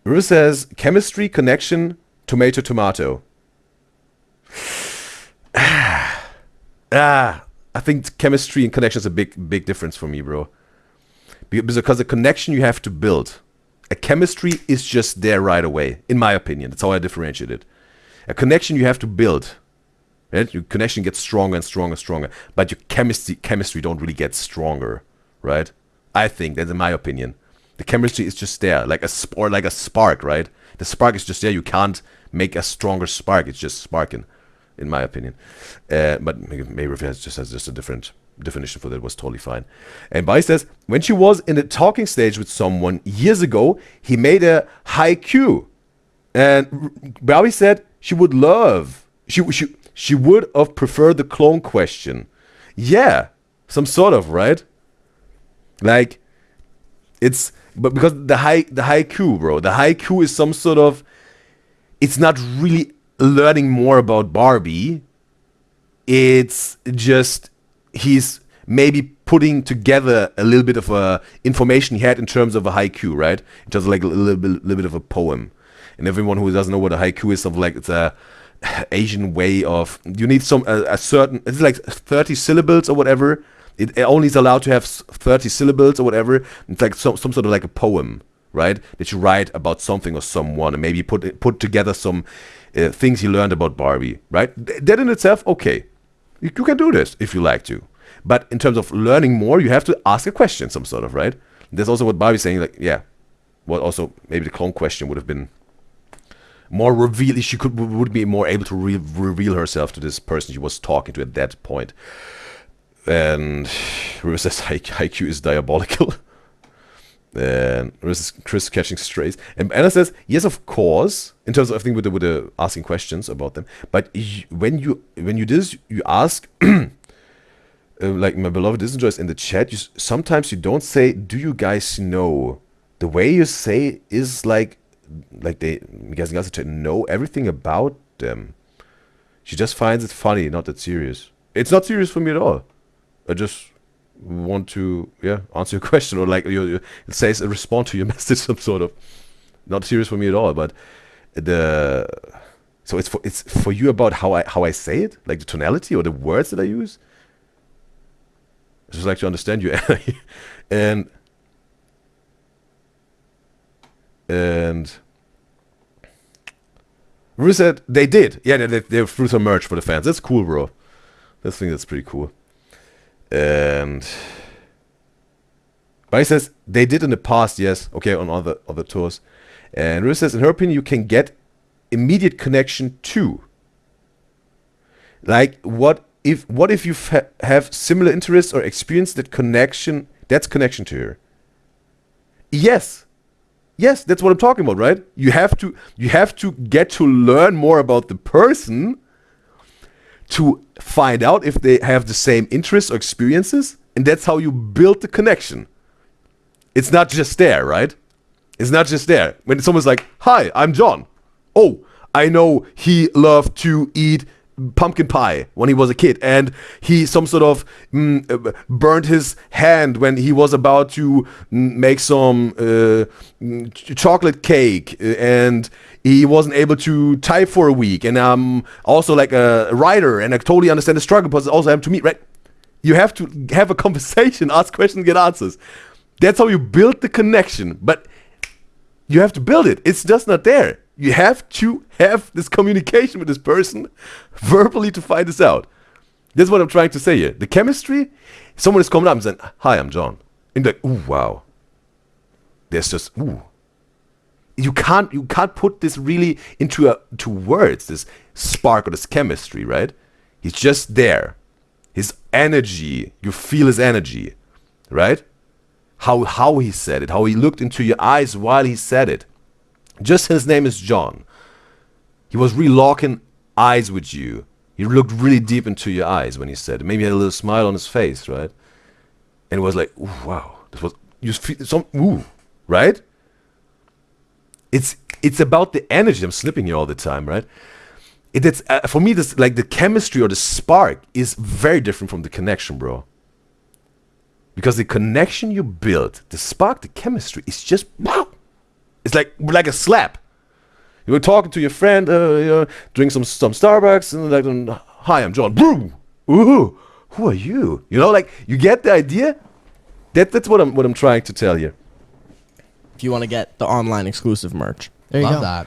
Rue says, chemistry, connection, tomato, tomato. I think chemistry and connection is a big difference for me, bro. Because the connection you have to build. A chemistry is just there right away, in my opinion. That's how I differentiate it. A connection you have to build. Right? Your connection gets stronger and stronger and stronger. But your chemistry don't really get stronger, right? I think, that's in my opinion. The chemistry is just there, like a spark, right? The spark is just there. You can't make a stronger spark. It's just sparking, in my opinion. But maybe if it has just a different definition for that, it was totally fine. And Bai says, when she was in the talking stage with someone years ago, he made a haiku. And Bobby said she would she would have preferred the clone question. Yeah, some sort of, right? Like, it's... But because the haiku, bro, the haiku is some sort of, it's not really learning more about Barbie. It's just he's maybe putting together a little bit of information he had in terms of a haiku, right? Just like a little bit of a poem. And everyone who doesn't know what a haiku is, something like it's a Asian way of, you need a certain, it's like 30 syllables or whatever. It only is allowed to have 30 syllables or whatever. It's like some sort of like a poem, right? That you write about something or someone, and maybe put together some things you learned about Barbie, right? That in itself, okay. You can do this if you like to. But in terms of learning more, you have to ask a question, some sort of, right? That's also what Barbie's saying, like, yeah. Well, also, maybe the clone question would have been more reveal. She would be more able to reveal herself to this person she was talking to at that point. And River says IQ is diabolical. And River says Chris catching strays. And Anna says, yes, of course, in terms of, I think, with the asking questions about them. But when you do this, you ask, like my beloved Disney Joyce in the chat, sometimes you don't say, do you guys know? The way you say is like they, Guys and Gyals know everything about them. She just finds it funny, not that serious. It's not serious for me at all. I just want to, answer your question, or like it says respond to your message, some sort of. Not serious for me at all, but So it's for you about how I say it, like the tonality or the words that I use. I just like to understand you. and Rue said they did. Yeah, they threw some merch for the fans. That's cool, bro. I think that's pretty cool. And but he says they did in the past, yes. Okay, on other tours. And Rue says, in her opinion, you can get immediate connection too. Like, what if you have similar interests or experience that connection? That's connection to her. Yes, that's what I'm talking about, right? You have to get to learn more about the person to find out if they have the same interests or experiences, and that's how you build the connection. It's not just there, right? It's not just there. When someone's like, "Hi, I'm John. Oh, I know he loved to eat pumpkin pie when he was a kid, and he some sort of burned his hand when he was about to make some chocolate cake, and he wasn't able to type for a week, and I'm also like a writer, and I totally understand the struggle, but also have to meet," right? You have to have a conversation, ask questions, get answers. That's how you build the connection, but you have to build it. It's just not there. You have to have this communication with this person verbally to find this out. That's what I'm trying to say here. The chemistry, someone is coming up and saying, "Hi, I'm John." And you're like, "Ooh, wow." There's just, ooh. You can't put this really into words, this spark or this chemistry, right? He's just there. His energy, you feel his energy, right? How he said it, how he looked into your eyes while he said it. Just his name is John. He was really locking eyes with you. He looked really deep into your eyes when he said it. Maybe he had a little smile on his face, right? And it was like, ooh, wow. This was, you feel some, ooh, right? It's about the energy. I'm slipping here all the time, right? It's for me, this like the chemistry or the spark is very different from the connection, bro. Because the connection you build, the spark, the chemistry, is just wow. It's like a slap. You were talking to your friend, drink some Starbucks, and like, "Hi, I'm John." Boom. Ooh, who are you? You know, like you get the idea. That's what I'm trying to tell you. If you want to get the online exclusive merch. There you Love go. that.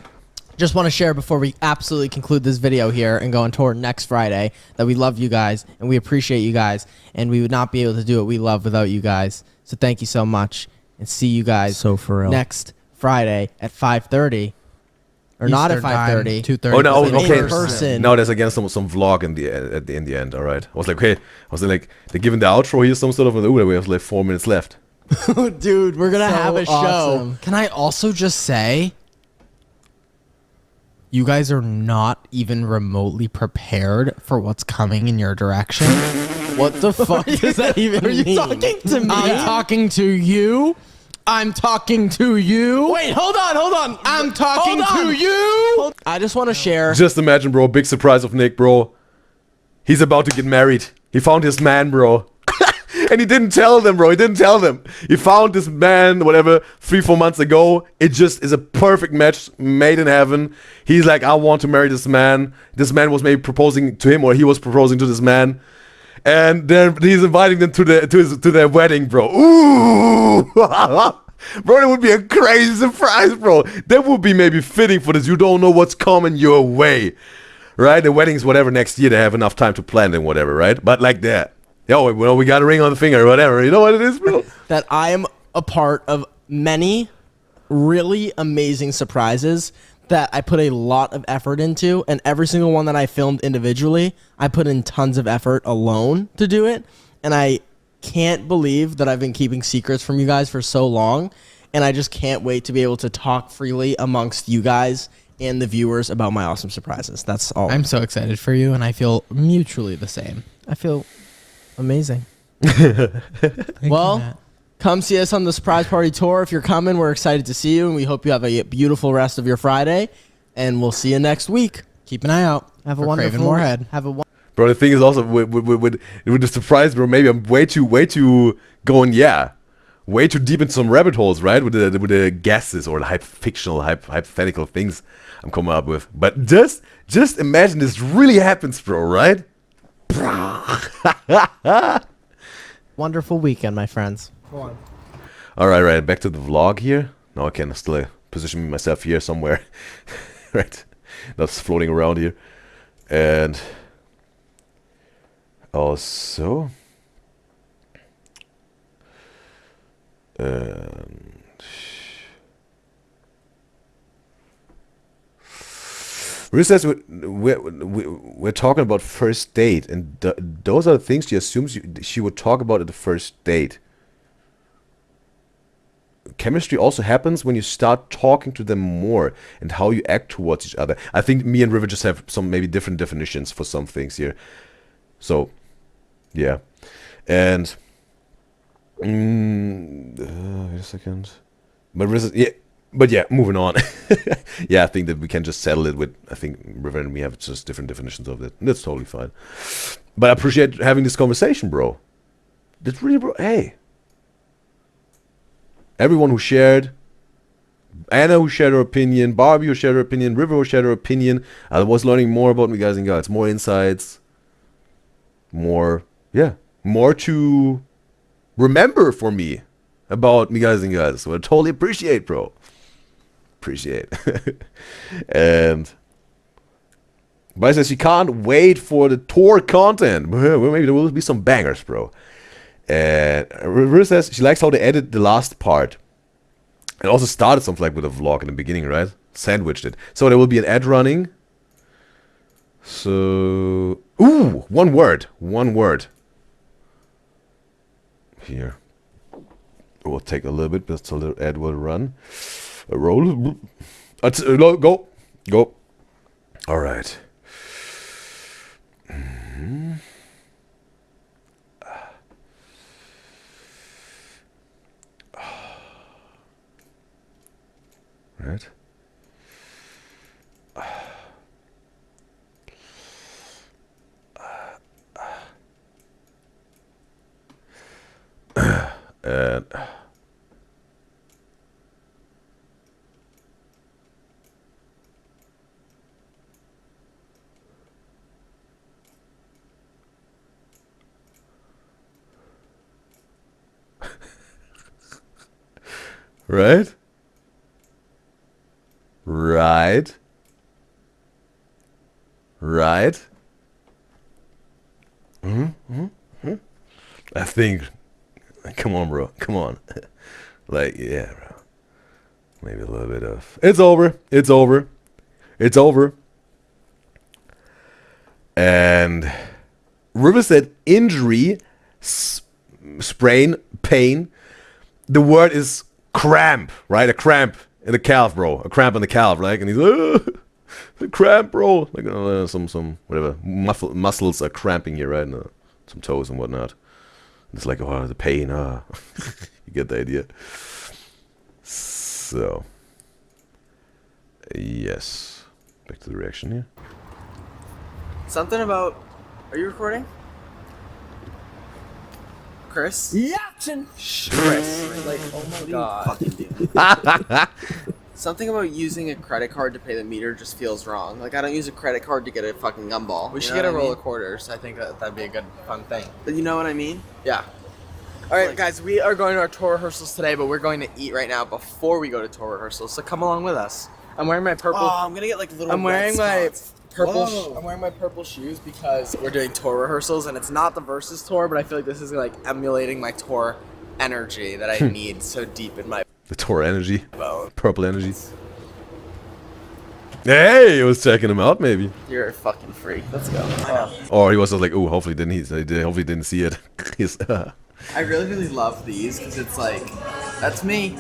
Just want to share before we absolutely conclude this video here and go on tour next Friday that we love you guys and we appreciate you guys, and we would not be able to do what we love without you guys. So thank you so much, and see you guys So for real. next Friday at 5:30, or not at Eastern time, 5:30. 2:30. Oh no, in okay. person. No, there's again some vlog in the end. All right. I was like, okay. I was like, they're giving the outro here some sort of. Ooh, we have like 4 minutes left. Dude, we're gonna So have a show. awesome. Can I also just say, you guys are not even remotely prepared for what's coming in your direction. What the fuck does that even mean? Are you talking to me? I'm talking to you. I'm talking to you. Wait, hold on. I'm talking Hold on. to you. I just want to share. Just imagine, bro. Big surprise of Nick, bro. He's about to get married. He found his man, bro. And he didn't tell them, bro. He didn't tell them. He found this man, whatever, 3-4 months ago. It just is a perfect match made in heaven. He's like, I want to marry this man. This man was maybe proposing to him, or he was proposing to this man. And then he's inviting them to their wedding, bro. Ooh! Bro, that would be a crazy surprise, bro. That would be maybe fitting for this. You don't know what's coming your way. Right? The wedding's whatever next year. They have enough time to plan and whatever, right? But like that. Yo, well, we got a ring on the finger or whatever. You know what it is, bro? That I am a part of many really amazing surprises that I put a lot of effort into, and every single one that I filmed individually, I put in tons of effort alone to do it, and I can't believe that I've been keeping secrets from you guys for so long, and I just can't wait to be able to talk freely amongst you guys and the viewers about my awesome surprises. That's all. I'm so excited for you, and I feel mutually the same. I feel amazing. Thank you, Well, Matt. come see us on the surprise party tour. If you're coming, we're excited to see you, and we hope you have a beautiful rest of your Friday, and we'll see you next week. Keep an eye out. Have a for wonderful Craven Moorhead. Have a Bro, the thing is also with the surprise, bro, maybe I'm way too going, yeah. way too deep into some rabbit holes, right? With the guesses or the hypothetical things I'm coming up with. But just imagine this really happens, bro, right? Wonderful weekend, my friends. All right, back to the vlog here. Now I can still position myself here somewhere, right? Not floating around here. And also, Ruth says we're talking about first date, and those are the things she assumes she would talk about at the first date. Chemistry also happens when you start talking to them more and how you act towards each other. I think me and River just have some maybe different definitions for some things here. So, yeah. And wait a second. But yeah, moving on. Yeah, I think that we can just settle it with, I think River and me have just different definitions of it. That's totally fine. But I appreciate having this conversation, bro. That's really, bro. Hey. Everyone who shared, Anna who shared her opinion, Barbie who shared her opinion, River who shared her opinion. I was learning more about me, guys and guys. More insights. More to remember for me about me, guys and guys. So I totally appreciate, bro. Appreciate. And Barbie says she can't wait for the tour content. Well, maybe there will be some bangers, bro. And River says she likes how they edited the last part. It also started something like with a vlog in the beginning, right? Sandwiched it. So there will be an ad running. So, ooh, one word. Here. It will take a little bit, but so the ad will run. A roll. Go. All right. Right. And right. I think, come on, bro. Come on. Like, yeah, bro. Maybe a little bit of, it's over. And River said injury, sprain, pain. The word is cramp, right? A cramp in the calf, bro. A cramp in the calf, like, and he's the cramp, bro. Like some whatever muscles are cramping here, right? And, some toes and whatnot. It's like, oh, the pain. You get the idea. So, yes. Back to the reaction here. Something about... Are you recording? Chris? Yeah. Chris. Like, oh my god. Fucking do? Something about using a credit card to pay the meter just feels wrong. Like, I don't use a credit card to get a fucking gumball. We should get a roll of quarters. I think that'd be a good, fun thing. But you know what I mean? Yeah. All right, guys, we are going to our tour rehearsals today, but we're going to eat right now before we go to tour rehearsals. So come along with us. I'm wearing my purple. Oh, I'm gonna get like little. I'm wearing my purple. Whoa. I'm wearing my purple shoes because we're doing tour rehearsals, and it's not the Versus tour, but I feel like this is like emulating my tour energy that I need so deep in my. The tour energy. Bone. Purple energy. Hey, he was checking him out, maybe. You're a fucking freak. Let's go. Or he was just like, "Ooh, hopefully hopefully didn't see it." I really love these because it's like, that's me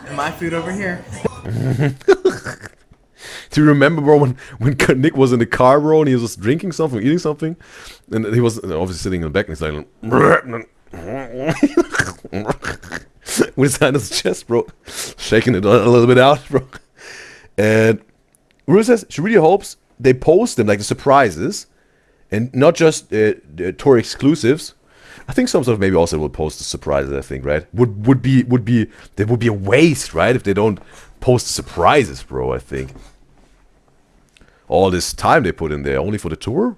and my food over here. Do you remember, bro, when Nick was in the car, bro, and he was just drinking something, eating something, and he was obviously sitting in the back, and he's like, with his hand on his chest, bro, shaking it a little bit out, bro. And Rue says she really hopes they post them like the surprises, and not just tour exclusives. I think some sort of maybe also will post the surprises. I think, right? Would be there would be a waste, right, if they don't post the surprises, bro. I think all this time they put in there only for the tour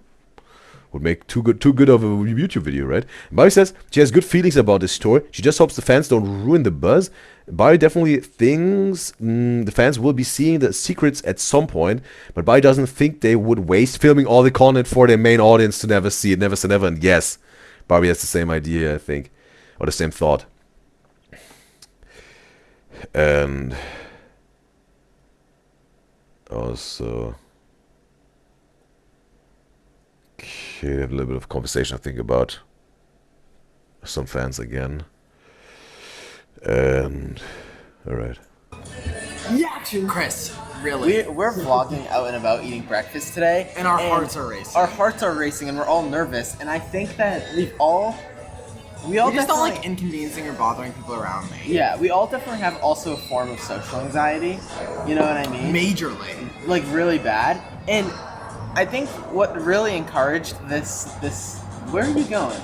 would make too good of a YouTube video, right? Barry says she has good feelings about this tour. She just hopes the fans don't ruin the buzz. Barry definitely thinks the fans will be seeing the secrets at some point, but Barry doesn't think they would waste filming all the content for their main audience to never see it. Never say never. And yes, Barbie has the same idea, I think, or the same thought. And also, okay, have a little bit of conversation, I think, about some fans again. And all right. Chris, really? We're vlogging out and about eating breakfast today, And our hearts are racing. Our hearts are racing, and we're all nervous. And I think that we We just don't like inconveniencing or bothering people around me. Yeah, we all definitely have also a form of social anxiety. You know what I mean? Majorly. Like really bad. And I think what really encouraged this where are you going?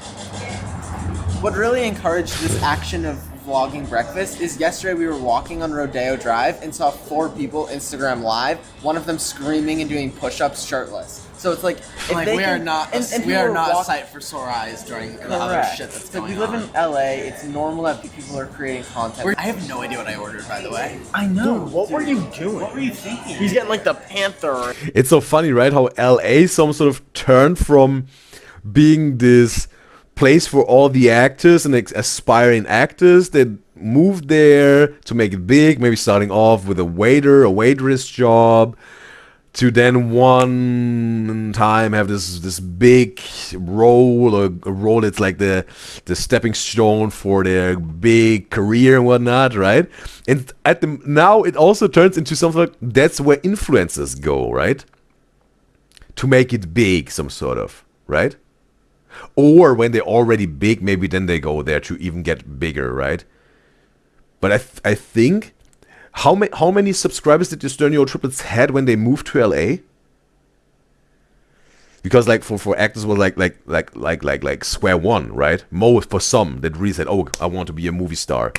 What really encouraged this action of vlogging breakfast is yesterday we were walking on Rodeo Drive and saw 4 people Instagram live, one of them screaming and doing push-ups shirtless. So it's like, if Like they we can, are not and we people are were not a walk- sight for sore eyes during the other Correct. shit that's So going we live on. in LA. It's normal that people are creating content. I have no idea what I ordered, by the way. I know. Dude, what were you doing? What were you thinking? He's getting like the Panther. It's so funny, right? How LA some sort of turned from being this place for all the actors and aspiring actors that moved there to make it big, maybe starting off with a waiter, a waitress job, to then one time have this big role, or a role that's like the stepping stone for their big career and whatnot, right? And now it also turns into something like that's where influencers go, right? To make it big, some sort of, right? Or when they're already big, maybe then they go there to even get bigger, right? But I think how many subscribers did the Sturniolo Triplets had when they moved to LA? Because like for actors was like square one, right? Most for some that really said, oh, I want to be a movie star,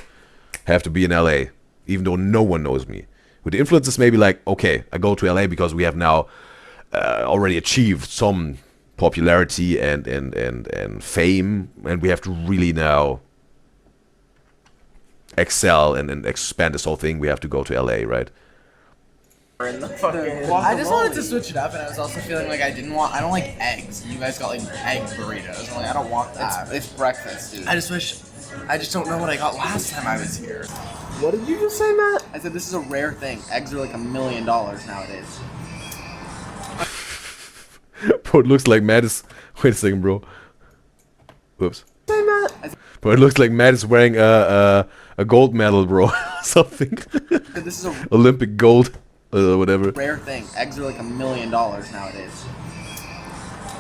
have to be in LA, even though no one knows me. With the influencers, maybe like, okay, I go to LA because we have now already achieved some popularity and fame, and we have to really now excel and expand this whole thing. We have to go to LA, right? I just wanted to switch it up, and I was also feeling like I don't like eggs. And you guys got like egg burritos. I'm like, I don't want that. It's breakfast, dude. I just don't know what I got last time I was here. What did you just say, Matt? I said this is a rare thing. Eggs are like $1 million nowadays. Bro, it looks like Matt is... Wait a second, bro. Whoops. Say, Matt. Bro, it looks like Matt is wearing a gold medal, bro. Something. This is a Olympic gold. Whatever. rare thing. Eggs are like $1 million nowadays.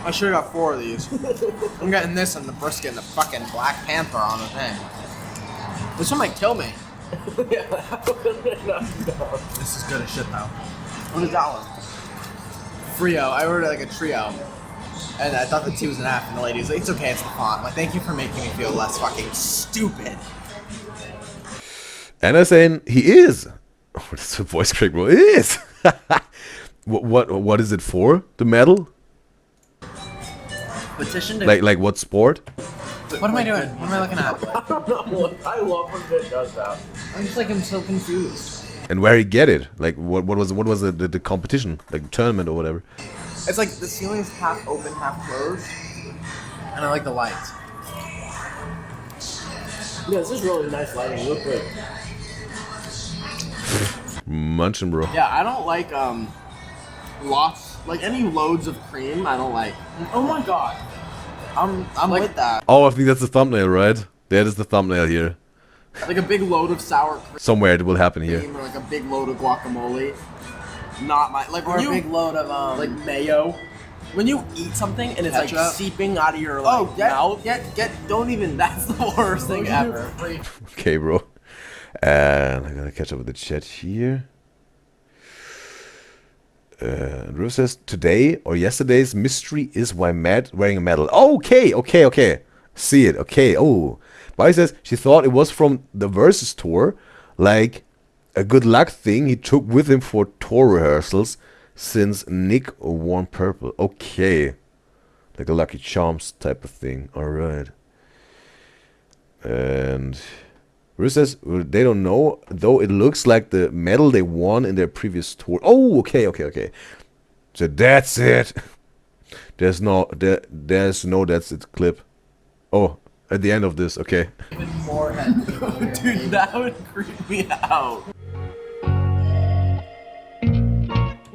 I should have got 4 of these. I'm getting this and the brisket and the fucking Black Panther on the thing. This one might kill me. This is good as shit though. What is that one? Frio. I ordered like a trio. And I thought the T was an F, and the lady was like, it's okay, it's the font. I'm like, thank you for making me feel less fucking stupid. And I'm saying he is. Oh, that's a voice crack, bro. It is. What is it for? The medal? Petition to Like what sport? What am I doing? What am I looking at? I love when Vin does that. I'm so confused. And where he get it? Like what was the competition? Like the tournament or whatever? It's like the ceiling's half open, half closed. And I like the lights. Yeah, this is really nice lighting. Look good. Munching, bro. Yeah, I don't like any loads of cream. I don't like. Oh my god. I'm Like- with that. Oh, I think that's the thumbnail, right? That is the thumbnail here. Like a big load of sour Somewhere it will happen here. cream or like a big load of guacamole. Not my like Or when a you big load of like mayo. When you eat something and it's like Ketchup. seeping out of your like mouth. don't even, that's the worst thing ever. Okay, bro. And I gotta catch up with the chat here. Drew says today or yesterday's mystery is why Matt wearing a medal. Okay. See it. Okay. Oh. Bobby says she thought it was from the Versus tour, like a good luck thing he took with him for tour rehearsals since Nick wore purple. Okay. Like a Lucky Charms type of thing. Alright. And Bruce says they don't know, though it looks like the medal they won in their previous tour. Oh, okay. So that's it. There's no that's it clip. Oh, at the end of this, okay. Dude, that would creep me out.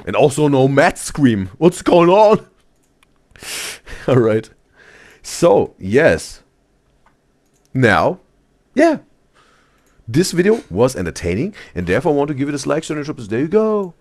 And also no Matt scream. What's going on? Alright. So, yes. Now, yeah. This video was entertaining, and therefore I want to give it a like, share, and there you go.